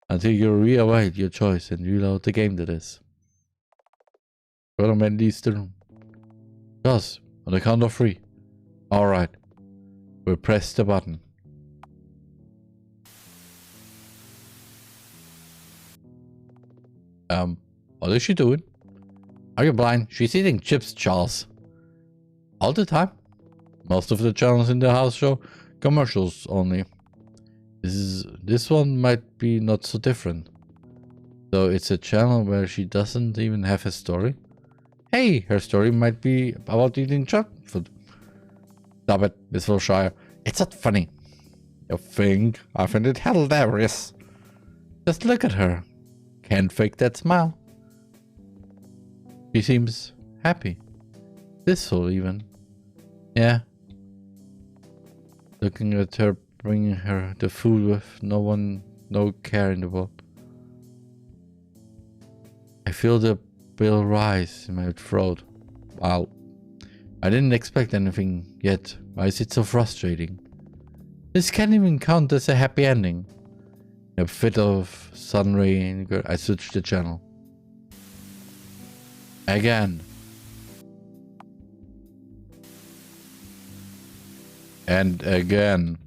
Until you reevaluate your choice and reload the game that is. TheRMan leaves the room. Gus, on the count of 3. Alright. We'll press the button. What is she doing? Are you blind? She's eating chips, Charles. All the time? Most of the channels in the house show commercials only. This one might be not so different. So it's a channel where she doesn't even have a story. Hey, her story might be about eating junk food. Stop it, Miss Wilshire. It's not funny. You think? I find it hilarious. Just look at her. Can't fake that smile. She seems happy. Blissful even. Yeah. Looking at her, bringing her the food with no care in the world. I feel the bill rise in my throat. Wow. I didn't expect anything yet. Why is it so frustrating? This can't even count as a happy ending. In a fit of sun ray, I switched the channel. Again. And again.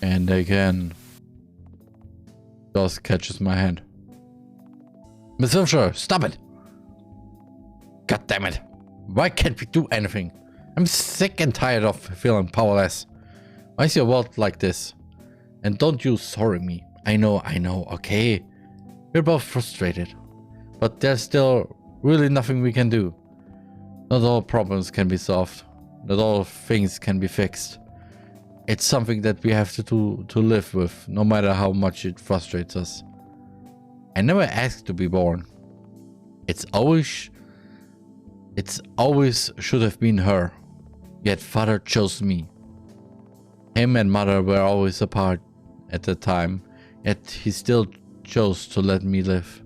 And again. Dawes catches my hand. Miss Wilshire, stop it! God damn it. Why can't we do anything? I'm sick and tired of feeling powerless. Why is your world like this? And don't you sorry me. I know, okay. We're both frustrated. But there's still really nothing we can do. Not all problems can be solved. Not all things can be fixed. It's something that we have to live with, no matter how much it frustrates us. I never asked to be born. It's always should have been her. Yet father chose me. Him and mother were always apart at the time, yet he still chose to let me live.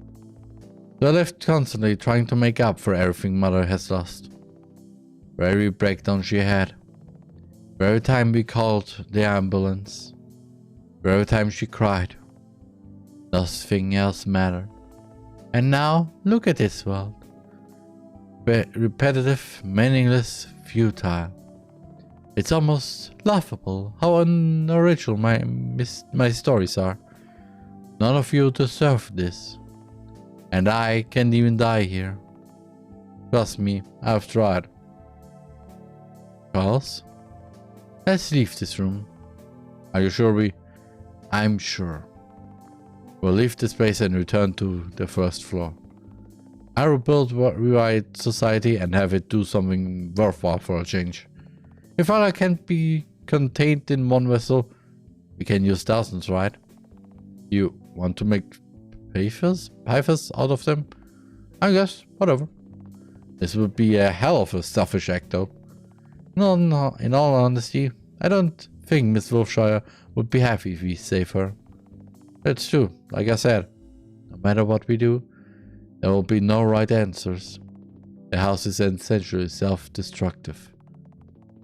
So I lived constantly trying to make up for everything mother has lost. For every breakdown she had. For every time we called the ambulance. For every time she cried. Nothing else mattered. And now, look at this world. repetitive, meaningless, futile. It's almost laughable how unoriginal my stories are. None of you deserve this. And I can't even die here. Trust me, I've tried. Charles? Let's leave this room. Are you sure I'm sure. We'll leave this place and return to the first floor. I will build rewrite society and have it do something worthwhile for a change. If all can't be contained in one vessel, we can use thousands, right? You want to make papers out of them? I guess, whatever. This would be a hell of a selfish act, though. No, in all honesty, I don't think Miss Wilshire would be happy if we save her. That's true, like I said. No matter what we do, there will be no right answers. The house is essentially self-destructive.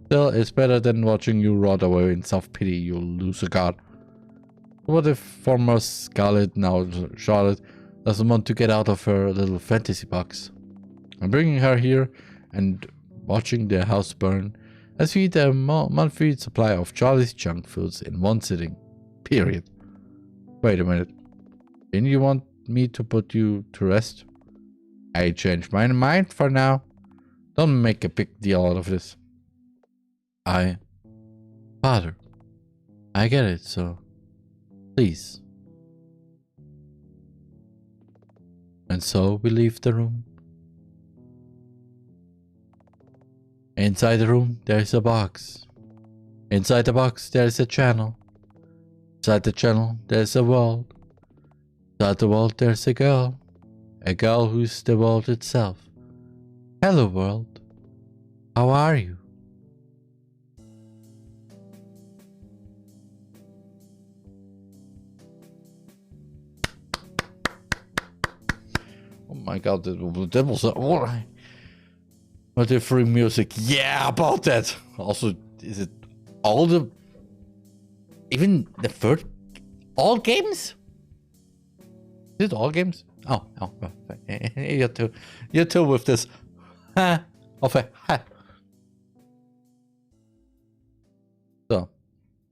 Still, it's better than watching you rot away in self-pity, you loser god. What if former Scarlet, now Charlotte, doesn't want to get out of her little fantasy box? I'm bringing her here and watching the house burn as we eat a monthly supply of Charlie's junk foods in one sitting. Period. Wait a minute. Didn't you want me to put you to rest? I changed my mind for now. Don't make a big deal out of this. Father, I get it, so please. And so we leave the room. Inside the room, there's a box. Inside the box, there's a channel. Inside the channel, there's a world. Inside the world, there's a girl. A girl who's the world itself. Hello, world. How are you? Oh my god, that was alright. But the free music, yeah, about that. Also, is it all the, even the third, all games? Is it all games? Oh, you're too with this. So,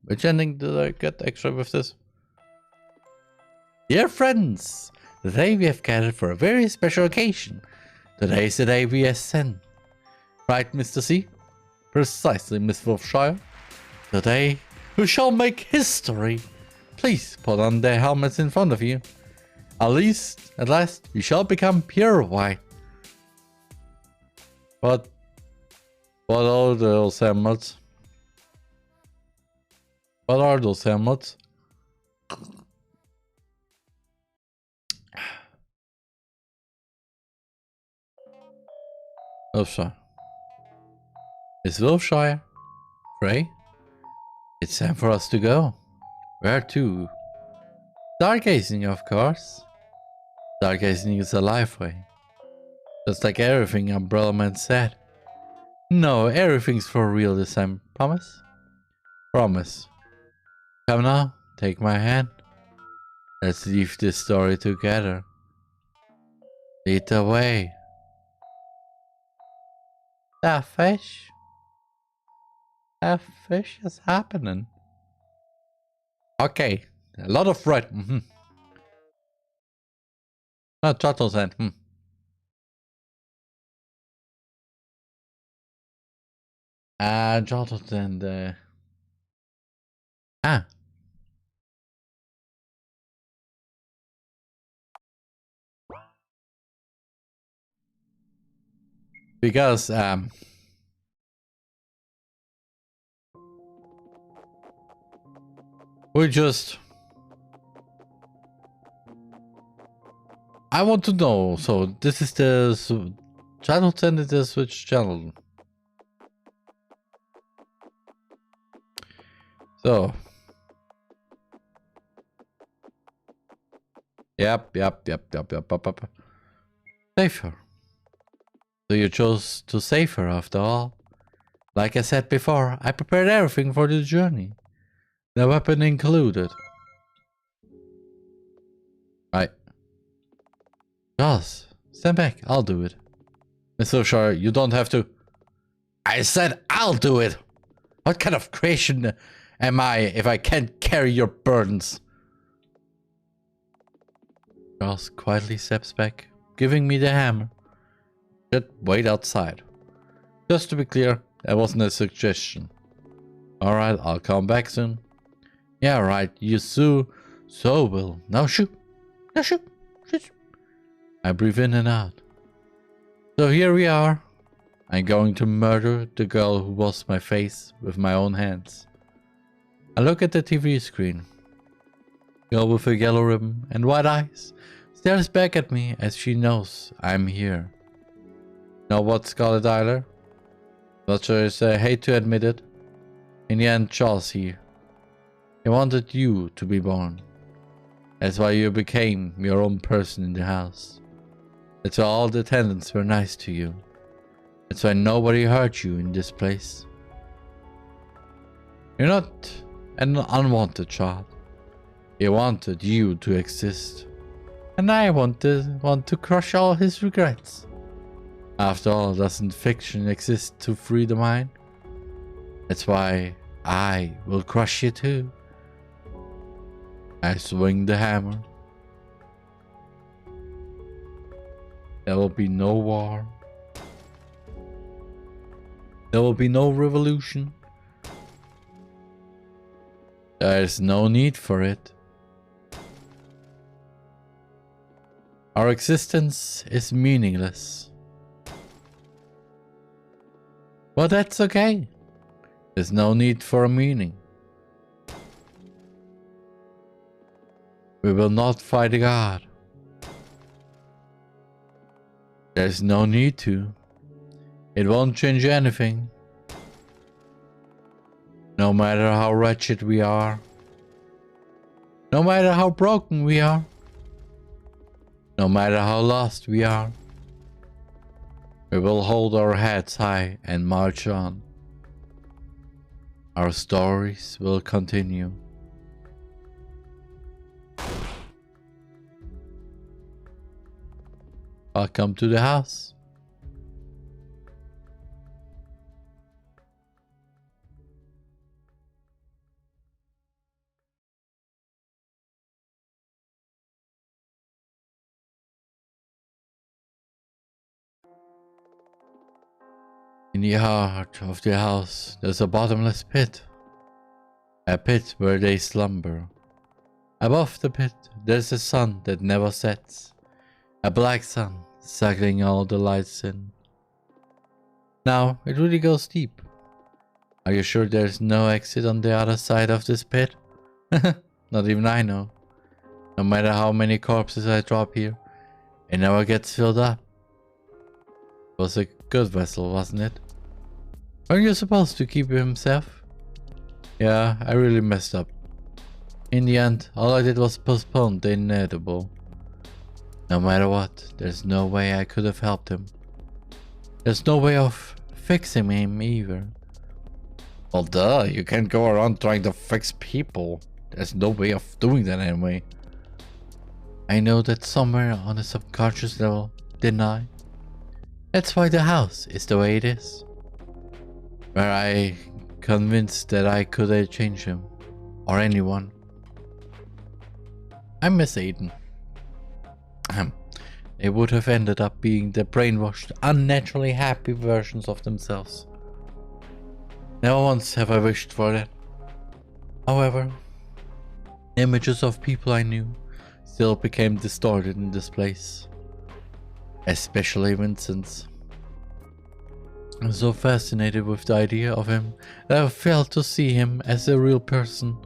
which ending did I get extra with this? Dear friends, today we have gathered for a very special occasion. Today is the day we ascend. Right, Mr. C? Precisely, Miss Wilshire. Today, we shall make history. Please put on the helmets in front of you. At last, you shall become pure white. What are those helmets? What are those helmets? Wilshire. Miss Wilshire? Frey? It's time for us to go. Where to? Stargazing, of course. Stargazing is a life way. Just like everything Umbrella Man said. No, everything's for real this time. Promise? Promise. Come now, take my hand. Let's leave this story together. Lead the way. That fish? That fish is happening. Okay, a lot of red. Not turtles and turtles and because we just, I want to know. So this is the channel 10 is the Switch channel. So yep. Save her. So you chose to save her after all. Like I said before, I prepared everything for the journey. The weapon included. Right. Charles, stand back, I'll do it. Miss Wilshire, you don't have to. I said I'll do it. What kind of creation am I if I can't carry your burdens? Charles quietly steps back, giving me the hammer. Just wait outside. Just to be clear, that wasn't a suggestion. Alright, I'll come back soon. Yeah, right, you so will. Now shoot. Now shoot. Shoot. I breathe in and out. So here we are. I'm going to murder the girl who washed my face with my own hands. I look at the TV screen. Girl with a yellow ribbon and white eyes stares back at me as she knows I'm here. Know what, Scarlet Eyler? Not sure as I hate to admit it. In the end, Charles here. He wanted you to be born. That's why you became your own person in the house. That's why all the attendants were nice to you. That's why nobody hurt you in this place. You're not an unwanted child. He wanted you to exist. And I want to crush all his regrets. After all, doesn't fiction exist to free the mind? That's why I will crush you too. I swing the hammer. There will be no war. There will be no revolution. There is no need for it. Our existence is meaningless. But that's okay. There's no need for a meaning. We will not fight God. There's no need to. It won't change anything. No matter how wretched we are. No matter how broken we are. No matter how lost we are. We will hold our heads high and march on. Our stories will continue. Welcome to the house. In the heart of the house, there's a bottomless pit. A pit where they slumber. Above the pit, there's a sun that never sets. A black sun, suckling all the lights in. Now, it really goes deep. Are you sure there's no exit on the other side of this pit? Not even I know. No matter how many corpses I drop here, it never gets filled up. It was a good vessel, wasn't it? Weren't you supposed to keep him safe? Yeah, I really messed up. In the end, all I did was postpone the inevitable. No matter what, there's no way I could have helped him. There's no way of fixing him either. Well, duh, you can't go around trying to fix people. There's no way of doing that anyway. I know that somewhere on a subconscious level, didn't I? That's why the house is the way it is. Where I convinced that I could change him. Or anyone. I miss Aiden. They would have ended up being the brainwashed, unnaturally happy versions of themselves. Never once have I wished for that. However, images of people I knew still became distorted in this place. Especially Vincent's. I'm so fascinated with the idea of him that I failed to see him as a real person.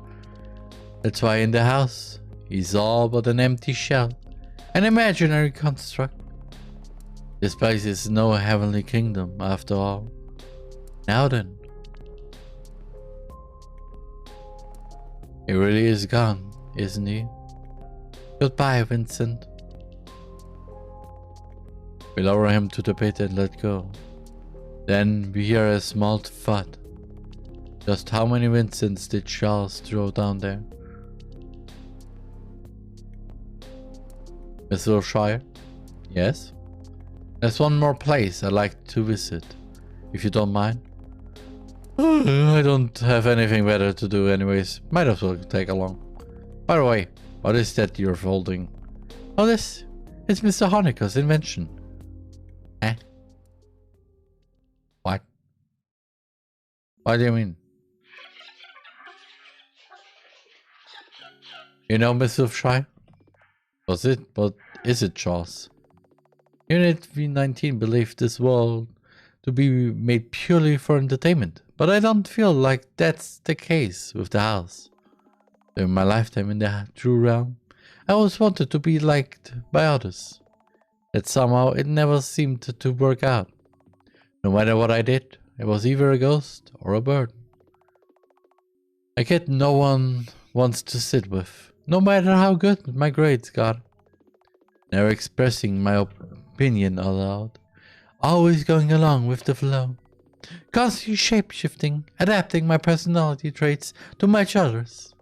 That's why in the house, he's all but an empty shell. An imaginary construct. This place is no heavenly kingdom, after all. Now then. He really is gone, isn't he? Goodbye, Vincent. We lower him to the pit and let go. Then we hear a small thud. Just how many Vincents did Charles throw down there? Miss Wilshire? Yes? There's one more place I'd like to visit, if you don't mind. I don't have anything better to do anyways. Might as well take along. By the way, what is that you're holding? Oh, this? It's Mr. Honeycutt's invention. Eh? What? What do you mean? You know, Mr. Shy? Was it? But is it, Charles? Unit V19 believed this world to be made purely for entertainment, but I don't feel like that's the case with the house. During my lifetime in the true realm, I always wanted to be liked by others. Yet somehow it never seemed to work out. No matter what I did, it was either a ghost or a bird. I get no one wants to sit with, no matter how good my grades got. Never expressing my opinion aloud, always going along with the flow. Constantly shape-shifting, adapting my personality traits to match others.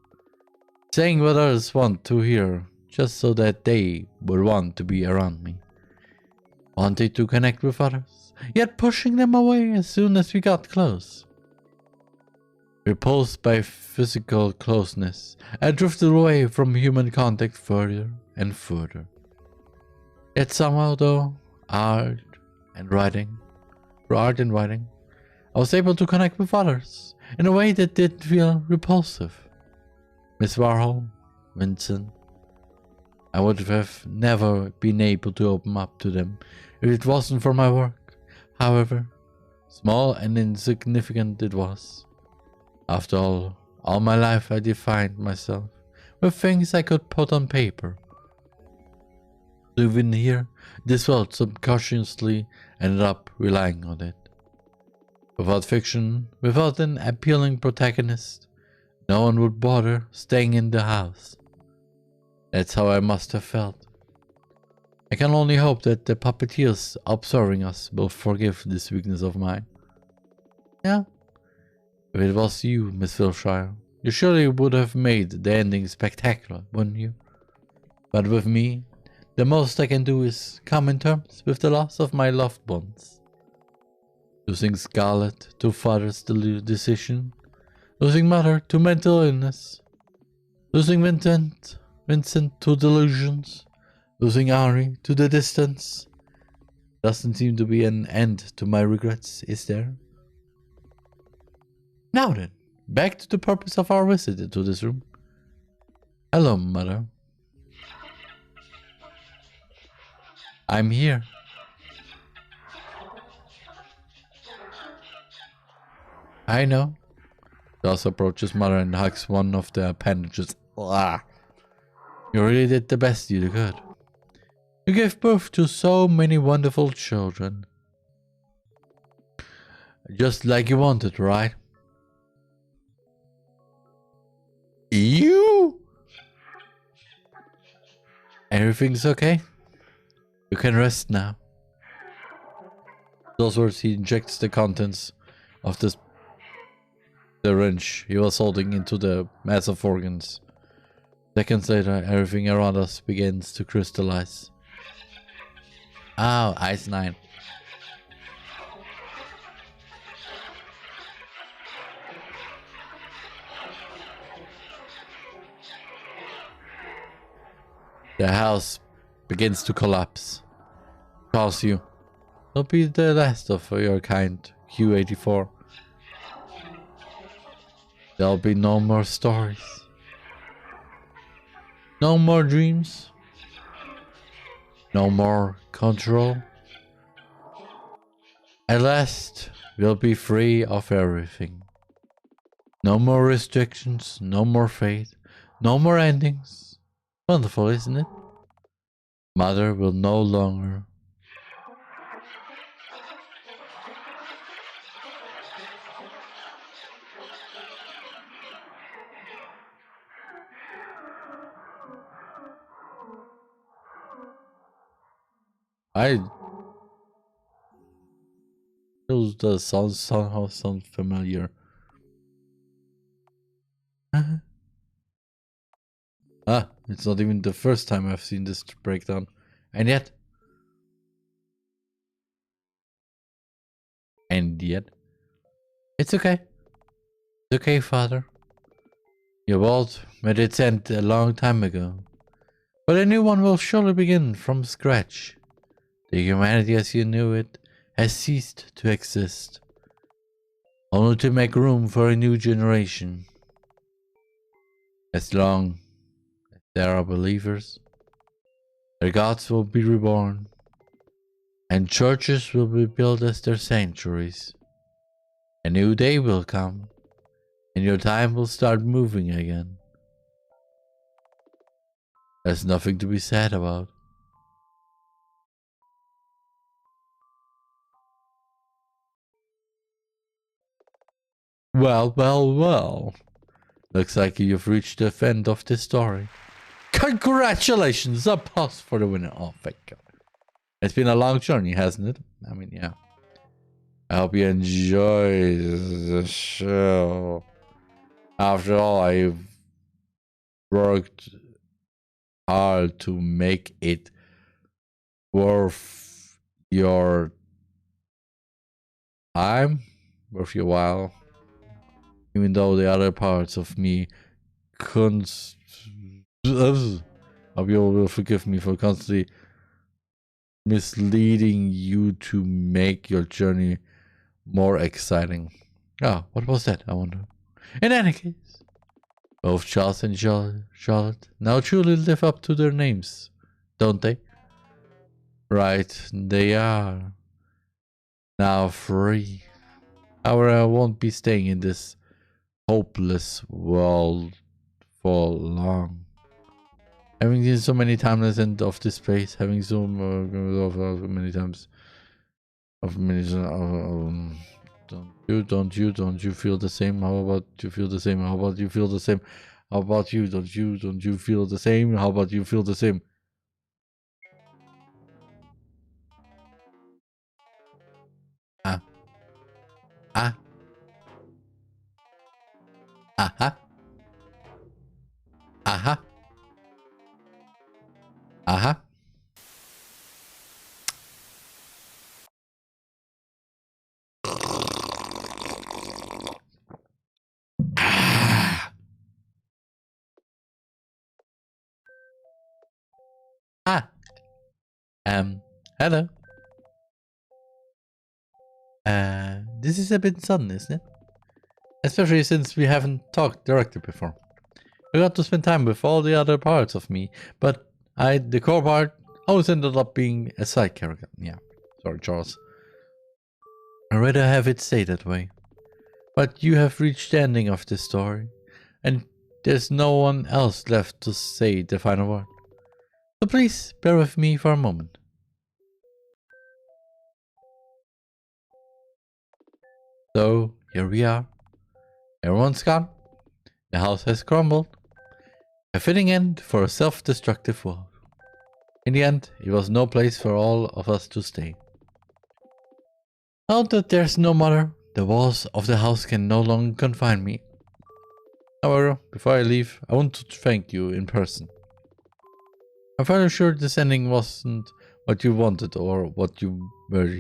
Saying what others want to hear, just so that they would want to be around me. Wanting to connect with others, yet pushing them away as soon as we got close. Repulsed by physical closeness, I drifted away from human contact further and further. Yet somehow though, art and writing, I was able to connect with others in a way that didn't feel repulsive. Miss Warhol, Vincent, I would have never been able to open up to them if it wasn't for my work. However, small and insignificant it was. After all my life I defined myself with things I could put on paper. Even here, this world subconsciously ended up relying on it. Without fiction, without an appealing protagonist, no one would bother staying in the house. That's how I must have felt. I can only hope that the puppeteers observing us will forgive this weakness of mine. Yeah, if it was you, Miss Wilshire, you surely would have made the ending spectacular, wouldn't you? But with me, the most I can do is come in terms with the loss of my loved ones. Losing Scarlett to father's decision, losing mother to mental illness, losing Vincent to delusions, losing Ari to the distance. Doesn't seem to be an end to my regrets, is there? Now then, back to the purpose of our visit to this room. Hello, Mother. I'm here. I know. Charles approaches Mother and hugs one of the appendages. Blah. You really did the best you could. You gave birth to so many wonderful children. Just like you wanted, right? You? Everything's okay? You can rest now. Those words, he injects the contents of the syringe he was holding into the mass of organs. Seconds later, everything around us begins to crystallize. Oh, Ice 9. The house begins to collapse. Calls you. Don't be the last of your kind, Q84. There'll be no more stories. No more dreams. No more control. At last, we'll be free of everything. No more restrictions, no more fate, no more endings. Wonderful, isn't it? Mother will no longer. Those the sounds somehow sound familiar. Ah, it's not even the first time I've seen this breakdown. And yet, end yet. It's okay. It's okay, Father. Your world made its end a long time ago. But a new one will surely begin from scratch. The humanity as you knew it has ceased to exist, only to make room for a new generation. As long as there are believers, their gods will be reborn, and churches will be built as their sanctuaries. A new day will come, and your time will start moving again. There's nothing to be sad about. Well. Looks like you've reached the end of this story. Congratulations! Applause for the winner. Oh, thank God. It's been a long journey, hasn't it? I mean, yeah. I hope you enjoy the show. After all, I've worked hard to make it worth your time, worth your while. Even though the other parts of me hope you will forgive me for constantly misleading you to make your journey more exciting. Oh, what was that, I wonder? In any case, both Charles and Charlotte now truly live up to their names, don't they? Right, they are now free. However, I won't be staying in this hopeless world for long. Having seen so many timeless end of this place, having so many times of many don't you feel the same? How about you feel the same? How about you feel the same? How about you? Don't you feel the same? How about you feel the same? Aha. Hello. This is a bit sudden, isn't it? Especially since we haven't talked directly before. I got to spend time with all the other parts of me, but the core part, always ended up being a side character. Yeah, sorry, Charles. I'd rather have it stay that way. But you have reached the ending of this story, and there's no one else left to say the final word. So please, bear with me for a moment. So, here we are. Everyone's gone. The house has crumbled. A fitting end for a self-destructive world. In the end, it was no place for all of us to stay. Now that there's no mother, the walls of the house can no longer confine me. However, before I leave, I want to thank you in person. I'm fairly sure this ending wasn't what you wanted or what you were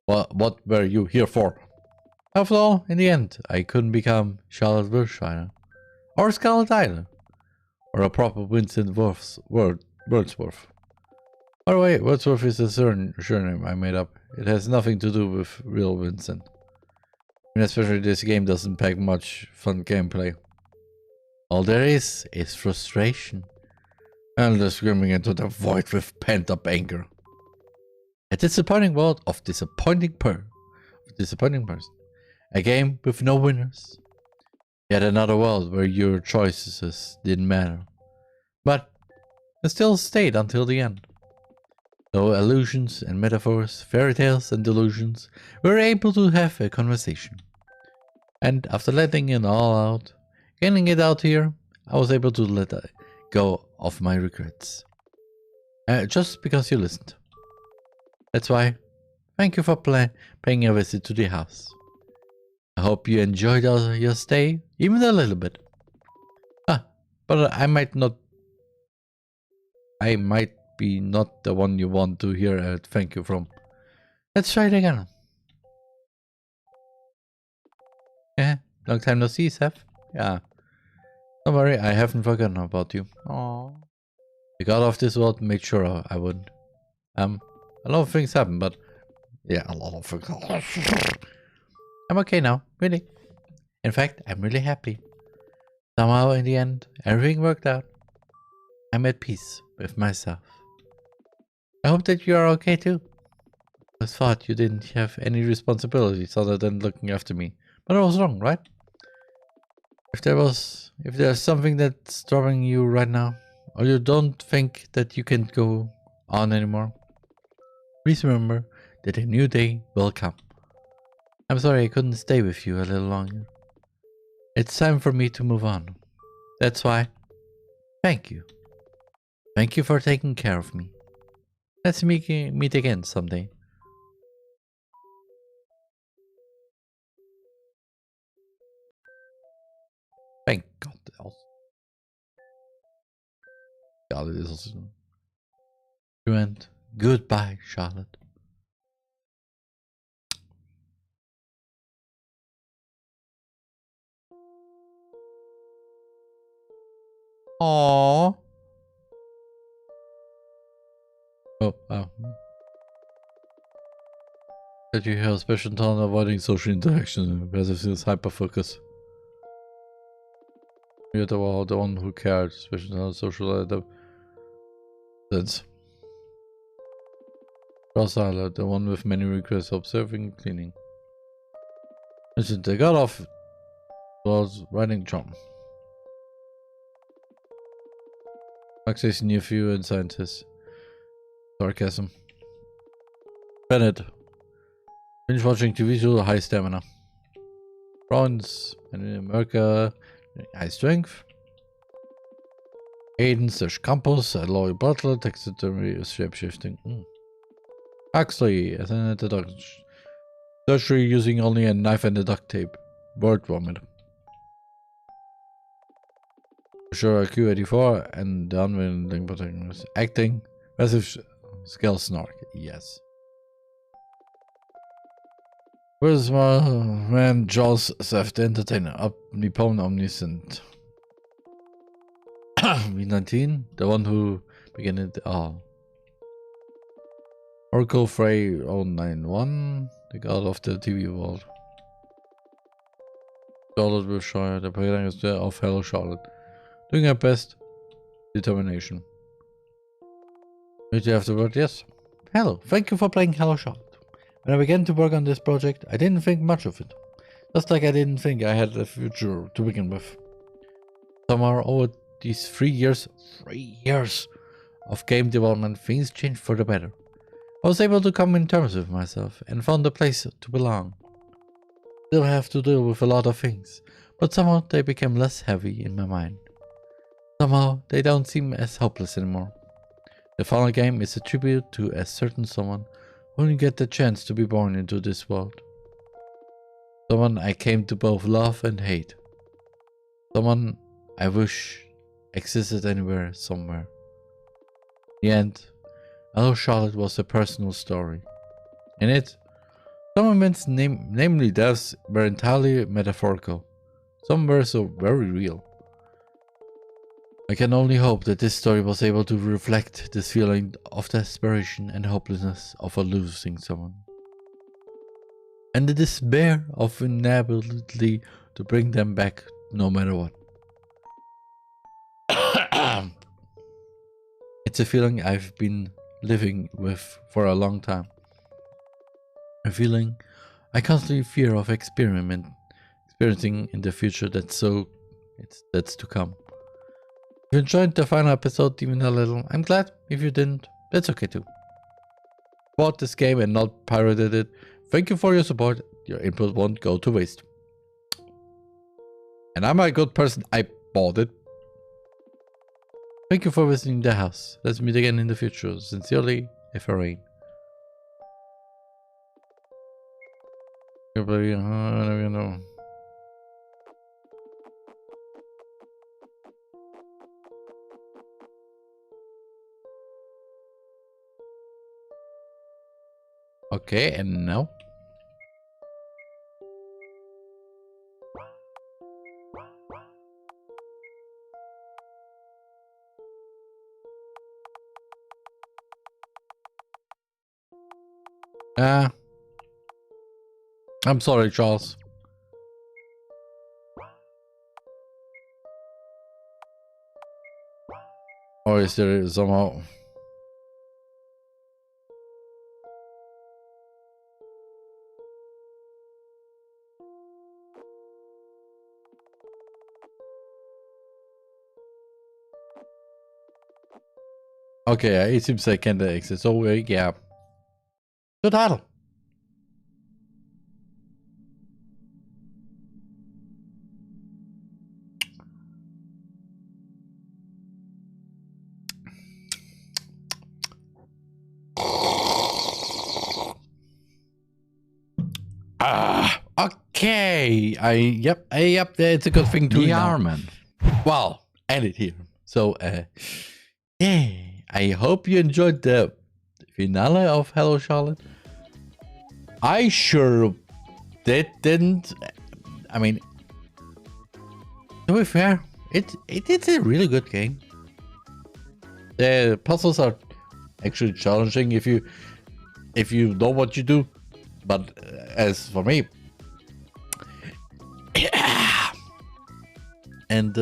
what were you here for? After all, in the end, I couldn't become Charlotte Wilshire, or Scarlet either, or a proper Vincent Wordsworth. By the way, Wordsworth is a surname I made up. It has nothing to do with real Vincent. And especially this game doesn't pack much fun gameplay. All there is frustration. And the screaming into the void with pent-up anger. A disappointing world of disappointing person. A game with no winners. Yet another world where your choices didn't matter. But I still stayed until the end. Though allusions and metaphors, fairy tales and delusions, we were able to have a conversation. And after letting it all out, getting it out here, I was able to let go of my regrets. Just because you listened. That's why, thank you for paying a visit to the house. I hope you enjoyed your stay, even a little bit. But I might be not the one you want to hear a thank you from. Let's try it again. Yeah, long time no see, Seth. Yeah. Don't worry, I haven't forgotten about you. Aww. We got off this world and made sure I wouldn't. A lot of things happen, but yeah, a lot of things. I'm okay now, really. In fact, I'm really happy. Somehow, in the end, everything worked out. I'm at peace with myself. I hope that you are okay too. I thought you didn't have any responsibilities other than looking after me, but I was wrong, right? If there's something that's troubling you right now, or you don't think that you can go on anymore, please remember that a new day will come. I'm sorry I couldn't stay with you a little longer. It's time for me to move on. That's why, thank you. Thank you for taking care of me. Let's meet again someday. Thank God else. Charlotte is also. And goodbye, Charlotte. Aww. Oh, wow. That you have special talent avoiding social interaction because of this hyperfocus. You're the one who cared, special talent social sense. Rosala, the one with many requests, observing, cleaning. Listen, they got off was writing John. Access nephew and scientist. Sarcasm. Bennett. Binge watching TV show, high stamina. Bronze. And in America, high strength. Aiden / Campos, a lawyer butler, taxidermy is shapeshifting. Huxley, as an introduction. Surgery using only a knife and a duct tape. Word vomit. Sure, Q84 and the unwilling protagonist. Acting. Massive skill snark. Yes. Where's my man Jaws Seth the Entertainer? Omnipotent, omniscient. V19, the one who began it. Oracle Frey 091, the god of the TV world. Charlotte Wilshire, the protagonist of Hello Charlotte. Doing her best. Determination. Meet you afterward, yes. Hello, thank you for playing Hello Charlotte. When I began to work on this project, I didn't think much of it. Just like I didn't think I had a future to begin with. Somehow over these 3 years of game development, things changed for the better. I was able to come in terms with myself and found a place to belong. Still have to deal with a lot of things, but somehow they became less heavy in my mind. Somehow they don't seem as hopeless anymore. The final game is a tribute to a certain someone who didn't get the chance to be born into this world. Someone I came to both love and hate. Someone I wish existed anywhere, somewhere. In the end, Hello Charlotte was a personal story. In it, some events, namely deaths, were entirely metaphorical. Some were so very real. I can only hope that this story was able to reflect this feeling of desperation and hopelessness of losing someone. And the despair of inability to bring them back no matter what. It's a feeling I've been living with for a long time. A feeling I constantly fear of experiencing in the future that's to come. If you enjoyed the final episode even a little, I'm glad. If you didn't, that's okay too. Bought this game and not pirated it. Thank you for your support. Your input won't go to waste. And I'm a good person. I bought it. Thank you for visiting the house. Let's meet again in the future. Sincerely, TheRMan. Okay, and no. I'm sorry, Charles. Or is there somehow... Okay, it seems I can't exit. So, yeah. Total. Okay. Yep, it's a good thing to TheRMan. Well, end it here. So, yeah, I hope you enjoyed the finale of Hello Charlotte. I sure didn't. I mean, to be fair, it's a really good game. The puzzles are actually challenging if you know what you do. But as for me, and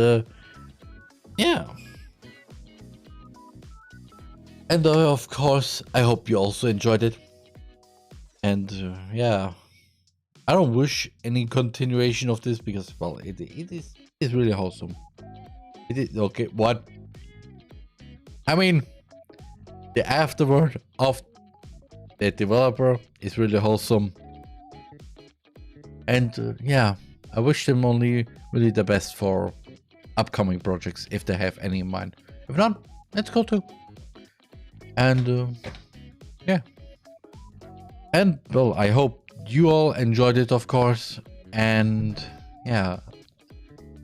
yeah, and of course, I hope you also enjoyed it. And yeah, I don't wish any continuation of this because, well, it is really wholesome. It is okay. What? I mean, the afterword of the developer is really wholesome, and yeah, I wish them only really the best for upcoming projects if they have any in mind. If not, let's go too. And yeah, and well, I hope you all enjoyed it, of course. And yeah,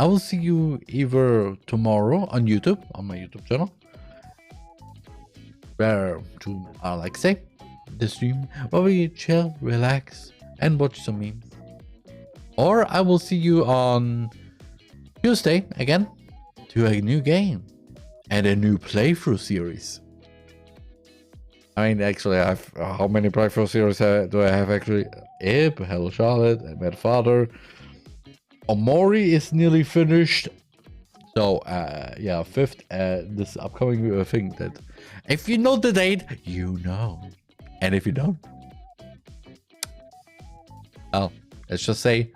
I will see you either tomorrow on YouTube, on my YouTube channel, where to like say the stream where we chill, relax, and watch some memes. Or I will see you on Tuesday again to a new game and a new playthrough series. I mean, actually, I have how many playthrough series do I have actually? Ib, Hello Charlotte, I Met Father. Omori is nearly finished. So yeah, 5th, this upcoming thing that if you know the date, you know. And if you don't, well, let's just say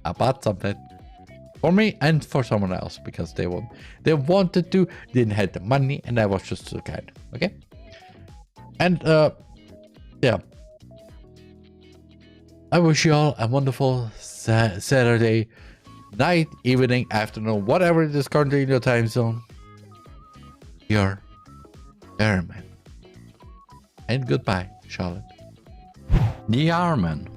I bought something for me and for someone else because they wanted to, didn't have the money, and I was just so kind. Okay, and yeah, I wish you all a wonderful Saturday night, evening, afternoon, whatever it is currently in your time zone. Your TheRMan. And goodbye, Charlotte. TheRMan.